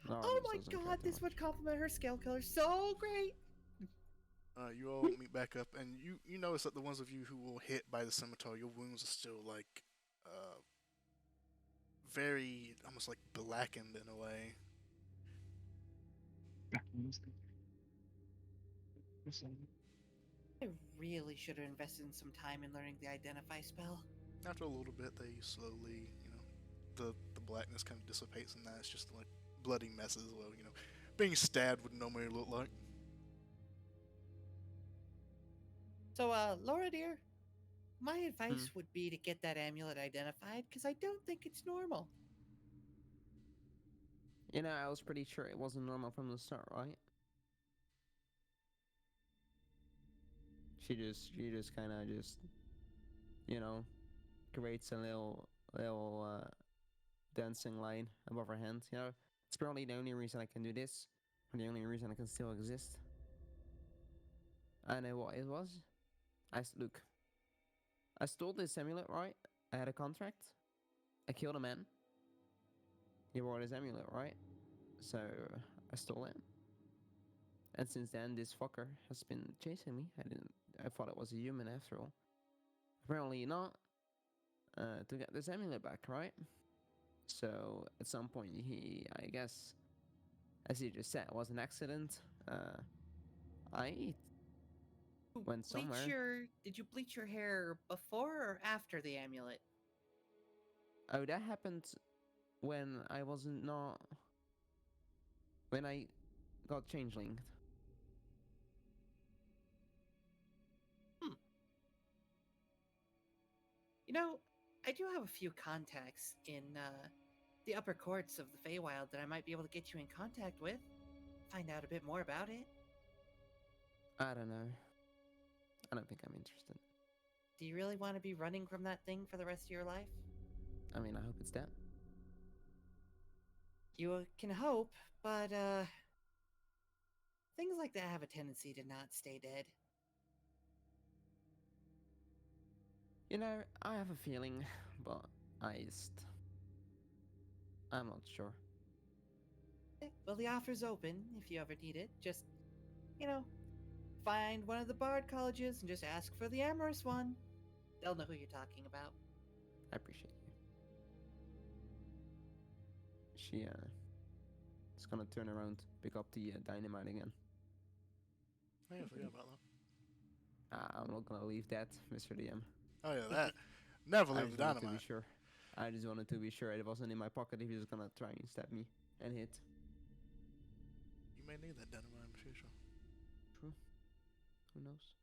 Laura Oh just my doesn't care god, too this much. would complement her scale color so great. You all meet back up, and you notice that the ones of you who were hit by the scimitar, your wounds are still like, very almost like blackened in a way. I really should have invested in some time in learning the identify spell. After a little bit, they slowly, the blackness kind of dissipates, and now it's just like bloody messes. Well, being stabbed would normally look like. So, Laura, dear, my Hmm. advice would be to get that amulet identified because I don't think it's normal. I was pretty sure it wasn't normal from the start, right? She just kind of just, you know, creates a little dancing line above her hand. It's probably the only reason I can do this, and the only reason I can still exist. I know what it was. Look. I stole this amulet, right? I had a contract. I killed a man. He wore this amulet, right? So I stole it. And since then, this fucker has been chasing me. I thought it was a human after all. Apparently not. To get this amulet back, right? So at some point, I guess, as you just said, it was an accident. I went somewhere. Did you bleach your hair before or after the amulet? Oh, that happened when I wasn't not. When I got changelinged. You know, I do have a few contacts in the upper courts of the Feywild that I might be able to get you in contact with. Find out a bit more about it. I don't know. I don't think I'm interested. Do you really want to be running from that thing for the rest of your life? I mean, I hope it's that. You can hope, but things like that have a tendency to not stay dead. I have a feeling, but I'm not sure. Well, the offer's open if you ever need it. Just, find one of the bard colleges and just ask for the amorous one. They'll know who you're talking about. I appreciate you. She is gonna turn around, pick up the dynamite again. Oh, yeah, I forgot about that. I'm not gonna leave that, Mr. DM. Oh yeah, that. Never I leave the just wanted to be dynamite. sure. I just wanted to be sure it wasn't in my pocket if he was gonna try and stab me and hit. You may need that dynamite in the future. True. Who knows?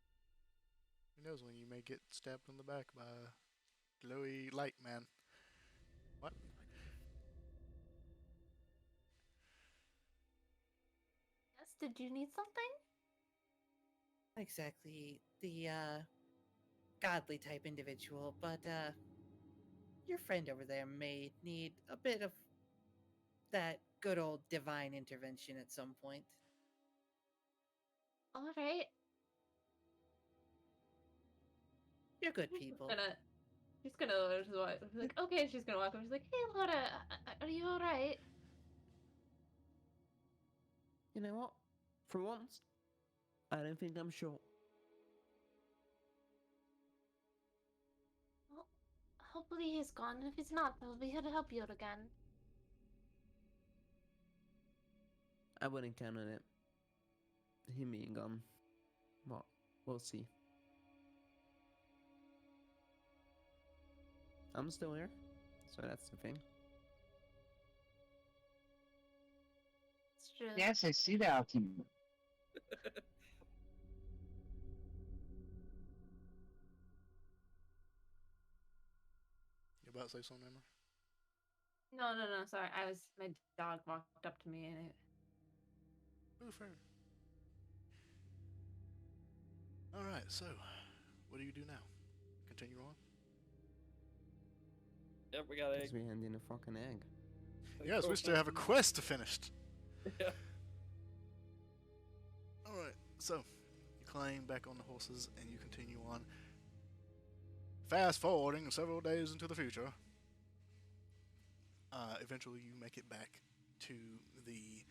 Who knows when you may get stabbed in the back by a glowy light man. What? Yes, did you need something? Not exactly the godly type individual, but your friend over there may need a bit of that good old divine intervention at some point. All right. You're good people. She's gonna just walk. She's like, okay. She's gonna walk over. She's like, hey, Laura, are you all right? You know what? For once, I don't think I'm sure. Well, hopefully he's gone. If he's not, we'll be here to help you again. I wouldn't count on it. Him being gone. Well, we'll see. I'm still here, so that's the thing. It's true. Yes, I see that, Altima. You about to say something, Emma? No. Sorry, my dog walked up to me and it. Oh, fair. All right. So, what do you do now? Continue on. Yep, we got a. Because we hand in a fucking egg. Yes, we still have a quest to finish. Yeah. All right. So, you climb back on the horses and you continue on. Fast forwarding several days into the future. Eventually, you make it back to the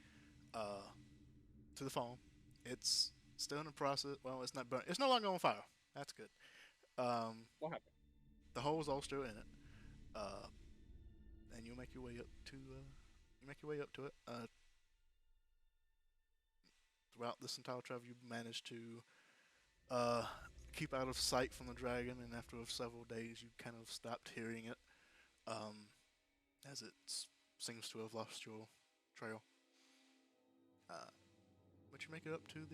farm. It's still in the process. Well, it's not burnt. It's no longer on fire. That's good. What happened? The hole's all still in it. And you make your way up to it. Throughout this entire travel, you manage to keep out of sight from the dragon, and after several days, you kind of stopped hearing it, as it seems to have lost your trail. But you make it up to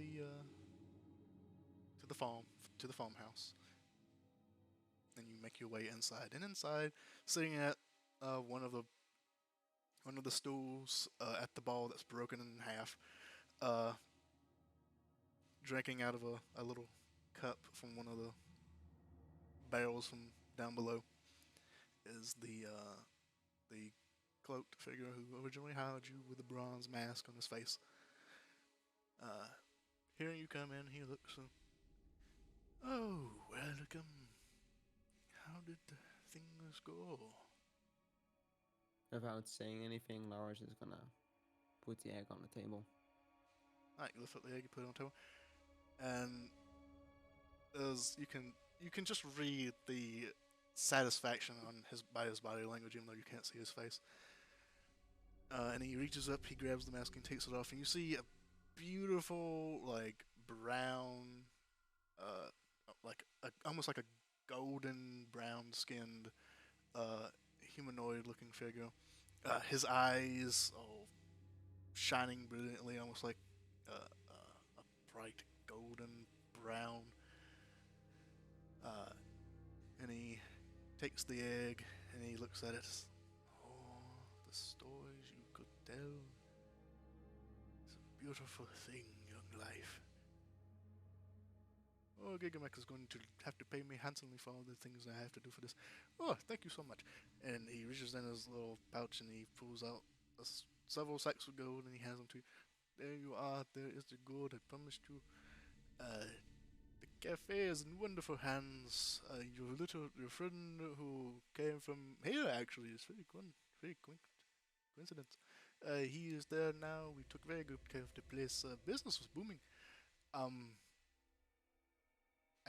the farm, to the farmhouse, and you make your way inside. And inside, sitting at one of the stools at the ball that's broken in half, drinking out of a little cup from one of the barrels from down below, is the cloaked figure who originally hired you with a bronze mask on his face. Hearing you come in, he looks. Oh, welcome. How did things go? Without saying anything, Laura's just gonna put the egg on the table. Alright, you lift up the egg, you put it on the table, and as you can just read the satisfaction on his body language, even though you can't see his face. And he reaches up, he grabs the mask and takes it off, and you see a beautiful, like, brown, almost like a golden brown skinned humanoid looking figure. His eyes shining brilliantly, almost like a bright golden brown. And he takes the egg and he looks at it. Oh, the stories you could tell. It's a beautiful thing, young life. Oh, Gigamex is going to have to pay me handsomely for all the things I have to do for this. Oh, thank you so much. And he reaches in his little pouch and he pulls out several sacks of gold and he hands them to you. There you are. There is the gold I promised you. The cafe is in wonderful hands. Your friend who came from here actually is very coincidence. He is there now. We took very good care of the place. Business was booming.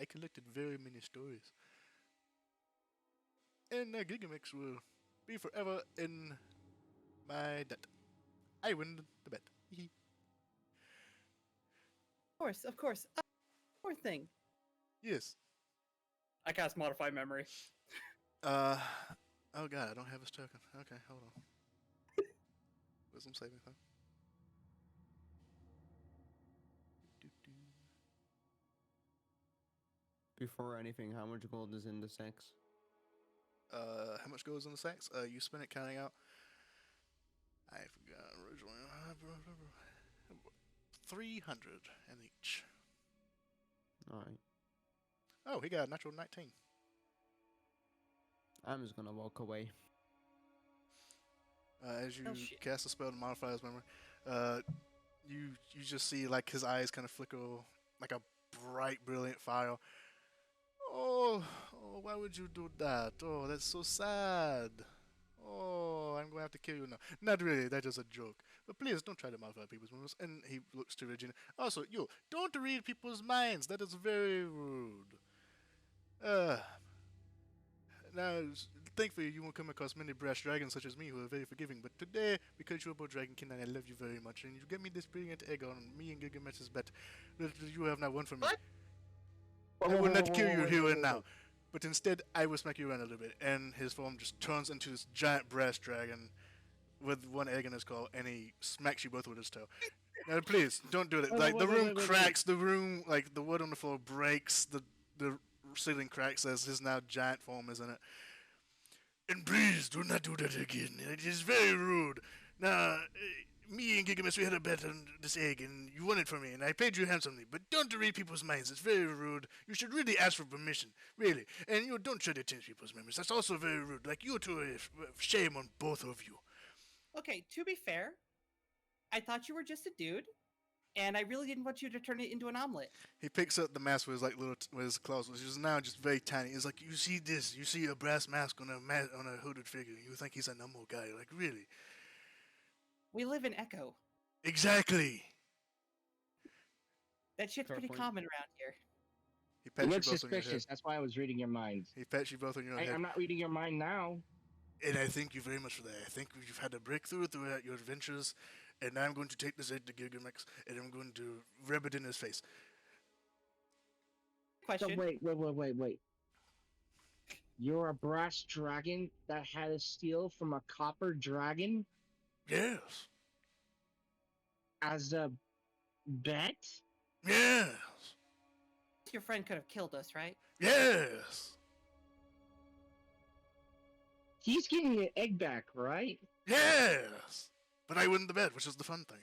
I collected very many stories. And Gigamix will be forever in my debt. I win the bet. Of course. Poor thing. Yes. I cast Modify Memory. Oh god, I don't have his token. Okay, hold on. Wisdom saving throw. Before anything, how much gold is in the sacks? How much goes in the sacks? You spin it counting out. I forgot originally. 300 in each. Alright. Oh, he got a natural 19. I'm just gonna walk away. As you Oh, shit. cast a spell to modify his memory, you just see like his eyes kind of flicker like a bright, brilliant fire. Oh, why would you do that? Oh, that's so sad. Oh, I'm going to have to kill you now. Not really, that is a joke. But please, don't try to modify people's memories. And he looks to Regina. Also, you, don't read people's minds. That is very rude. Now, thankfully, you won't come across many brash dragons such as me who are very forgiving. But today, because you're a bold dragonkin and I love you very much, and you get me this brilliant egg on me and Gigamet's bet that you have now won for me. What? I will not kill you here and now. But instead, I will smack you around a little bit, and his form just turns into this giant brass dragon with one egg in his claw, and he smacks you both with his toe. Now, please, don't do that. Like, the room cracks, the room, like, the wood on the floor breaks, the ceiling cracks as his now giant form is in it. And please, do not do that again. It is very rude. Now, me and Gigamus, we had a bet on this egg, and you won it for me, and I paid you handsomely. But don't read people's minds. It's very rude. You should really ask for permission, really. And you don't try to change people's memories. That's also very rude. Like, you two, shame on both of you. Okay, to be fair, I thought you were just a dude, and I really didn't want you to turn it into an omelet. He picks up the mask with his with his claws, which is now just very tiny. He's like, you see this? You see a brass mask on a hooded figure. You think he's a normal guy? Like, really? We live in Echo. Exactly. That shit's Fair pretty point. common around here. He You pats you look both on your head. suspicious. That's why I was reading your minds. He pats you both on your head. I'm not reading your mind now. And I thank you very much for that. I think you've had a breakthrough throughout your adventures, and now I'm going to take this egg to Gigamex, and I'm going to rub it in his face. question. Wait. You're a brass dragon that had to steal from a copper dragon Yes. as a bet? Yes. Your friend could have killed us, right? Yes. He's getting an egg back, right? Yes. But I win the bet, which is the fun thing.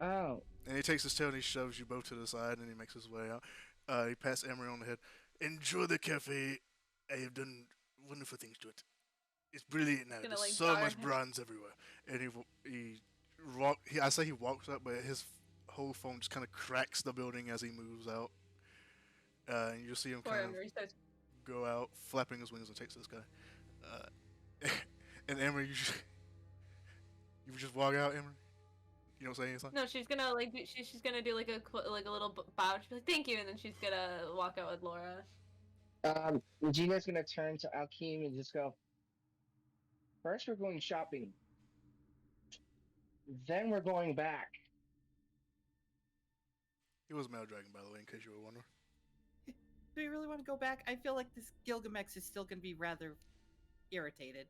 Oh. And he takes his tail and he shoves you both to the side and he makes his way out. He pats Emery on the head. Enjoy the cafe. I have done wonderful things to it. It's brilliant now. Gonna, There's like, so guard much him. bronze everywhere. And I say he walks up, but his whole form just kind of cracks the building as he moves out. And you see him Poor kind of Emery starts. go out, flapping his wings and takes this guy. And Emery, you just walk out, Emery. You don't say anything. No, she's gonna like she's gonna do like a little bow. She'll be like, "Thank you," and then she's gonna walk out with Laura. Regina's gonna turn to Alkeem and just go, first we're going shopping. Then we're going back. He was a male dragon, by the way, in case you were wondering. Do we really want to go back? I feel like this Gilgamesh is still going to be rather irritated.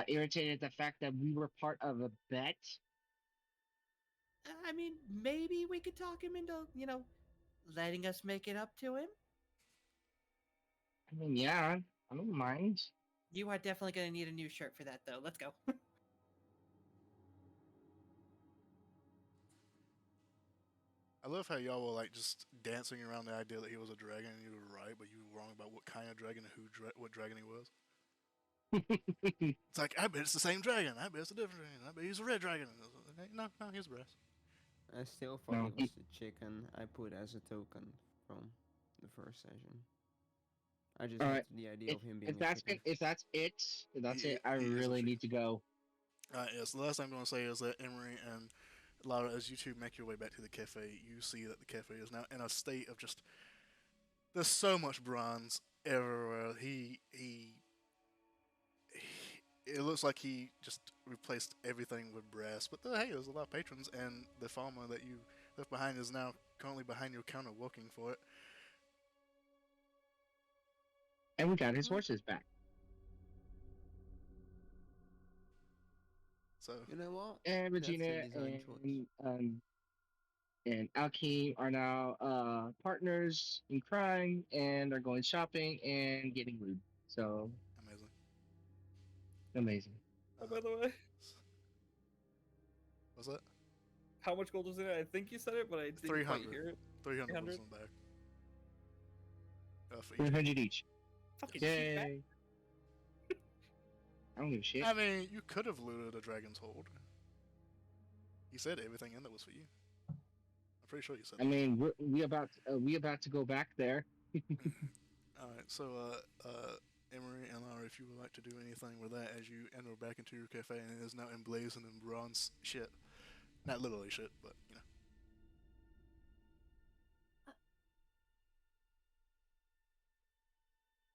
Irritated at the fact that we were part of a bet. I mean, maybe we could talk him into, letting us make it up to him. I mean, yeah, I don't mind. You are definitely going to need a new shirt for that, though. Let's go. I love how y'all were like just dancing around the idea that he was a dragon and you were right, but you were wrong about what kind of dragon and what dragon he was. It's like, I bet it's the same dragon. I bet it's a different dragon. I bet he's a red dragon. No, he's brass. I still thought No, it was the chicken I put as a token from the first session. I just Alright, liked the idea of him being if a that's chicken. it, I He is a really chicken. need to go. Yes, the last thing I'm going to say is that Emery and Lara, as you two make your way back to the cafe, you see that the cafe is now in a state of just. There's so much bronze everywhere. It looks like he just replaced everything with brass. But hey, there's a lot of patrons, and the farmer that you left behind is now currently behind your counter working for it. And we got his horses back. So You know what? And That's a Regina design choice. and Alkeem are now partners in crime and are going shopping and getting lewd. So amazing. amazing. Oh, by the way, What's that? how much gold was in it? I think you said it, but I didn't quite 300. hear it. 300 was 300? in the back. For each. 300 each. Fucking cheap, man. Yay. I don't give a shit. I mean, you could have looted a dragon's hold. You said everything in there was for you. I'm pretty sure you said I that. mean, we about to go back there. Alright, so, Emery and Lara, if you would like to do anything with that as you enter back into your cafe and it is now emblazoned in bronze shit. Not literally shit, but, you know.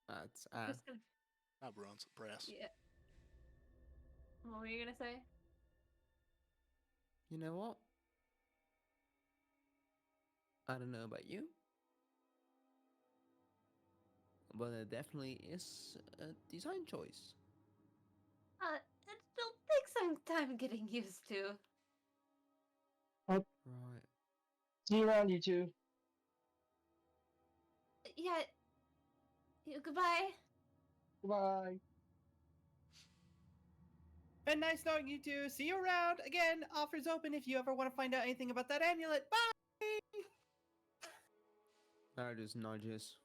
That's Just gonna, Not bronze, brass. yeah. What were you gonna say? you know what? I don't know about you, but it definitely is a design choice. It still takes some time getting used to. Right. See you around, you two. Yeah. Goodbye. Bye. Been nice knowing you two. See you around. Again, offers open if you ever want to find out anything about that amulet. Bye! Lara just nudges.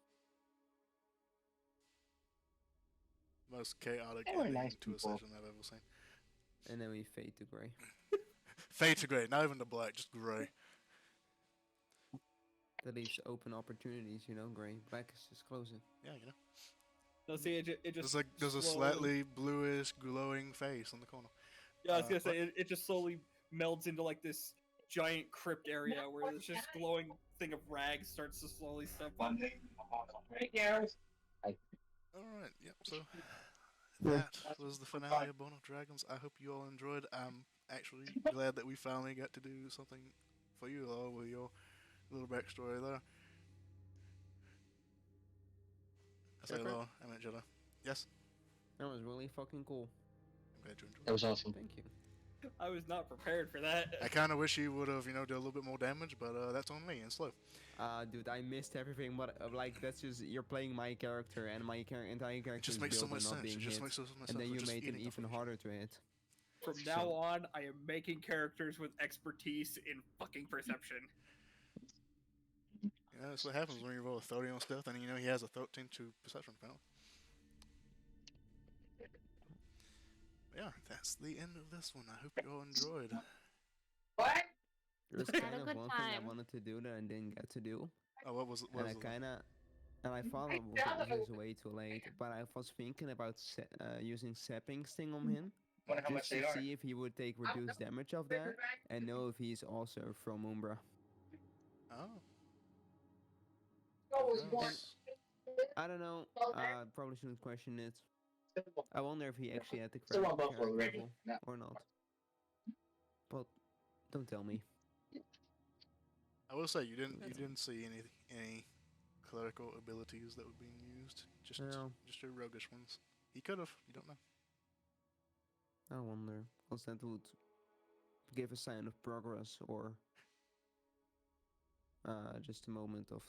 Most chaotic They were ending nice to a people. session I've ever seen. And then we fade to grey. Fade to grey, not even the black, just grey. That leaves open opportunities, grey. Black is just closing. Yeah, you know. No, see, it just There's a slowly- slightly bluish, glowing face in the corner. Yeah, I was gonna but- say it just slowly melds into like this giant crypt area where this just glowing thing of rags starts to slowly step up. Alright, yep, so that was the finale of Bone of Dragons. I hope you all enjoyed. I'm actually glad that we finally got to do something for you all with your little backstory there. I say Pepper? hello. I meant Jetta. Yes. That was really fucking cool. I'm glad you enjoyed. That was awesome. Thank you. I was not prepared for that. I kind of wish he would have, did a little bit more damage, but that's on me and slow. Dude, I missed everything, but like that's just you're playing my character, and my entire character It just is makes so built much on not sense. It being just hit, makes so much sense. and then for you just made it eating off even of you. harder to hit. From now on, I am making characters with expertise in fucking perception. That's what happens when you roll a 30 on stealth, and he has a 13 to perception panel. Yeah, that's the end of this one. I hope you all enjoyed. There's Had kind a of good one thing I time. wanted to do that I didn't get to do, Oh, what was it? and I thought it was way too late. But I was thinking about using Sapping Sting on him, just to see if he would take reduced damage of that, and know if he's also from Umbra. Oh. I don't know. Probably shouldn't question it. I wonder if he actually had the Still correct on Buffalo character already. level or not. But don't tell me. I will say you didn't see any clerical abilities that were being used. Just No. just your roguish ones. He could have. You don't know. I wonder. Because that would give a sign of progress or just a moment of,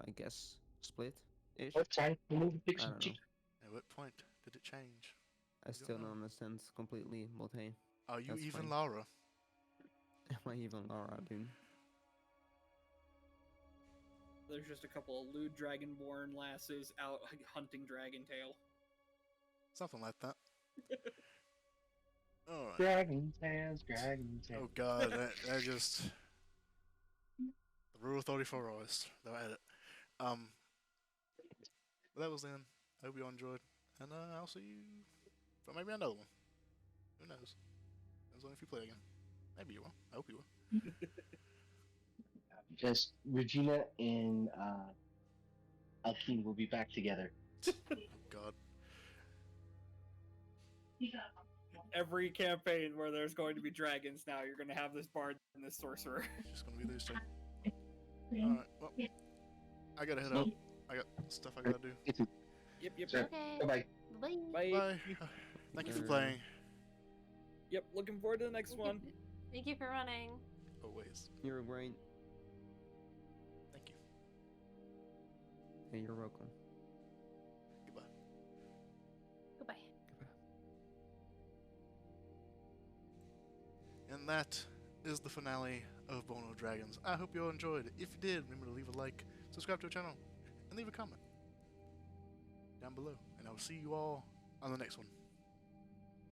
I guess, split-ish. What time to move I don't know. At what point did it change? I don't still know. don't understand completely, but hey. Are you That's even fine. Lara? Am I even Lara, dude? There's just a couple of lewd dragonborn lasses out hunting dragon tail. Something like that. Alright. Dragon tails, dragon tails. Oh god, that just the rule of 34 hours. They'll add it. But that was the end. I hope you all enjoyed. And I'll see you for maybe another one. Who knows? Depends on if you play again. Maybe you will. I hope you will. Just Regina and Alkeen will be back together. Oh god. Every campaign where there's going to be dragons now, you're going to have this bard and this sorcerer. It's just gonna be these two. Alright, well. I gotta head out. I got stuff I gotta do. Yep. Sure. Okay. Bye-bye. Bye. Bye. Bye. Thank you for playing. Yep, looking forward to the next one. Thank you for running. Always. You're great. Thank you. Hey, you're welcome. Goodbye. Goodbye. And that is the finale of Bone of Dragons. I hope you all enjoyed. If you did, remember to leave a like, subscribe to our channel, and leave a comment down below. And I will see you all on the next one.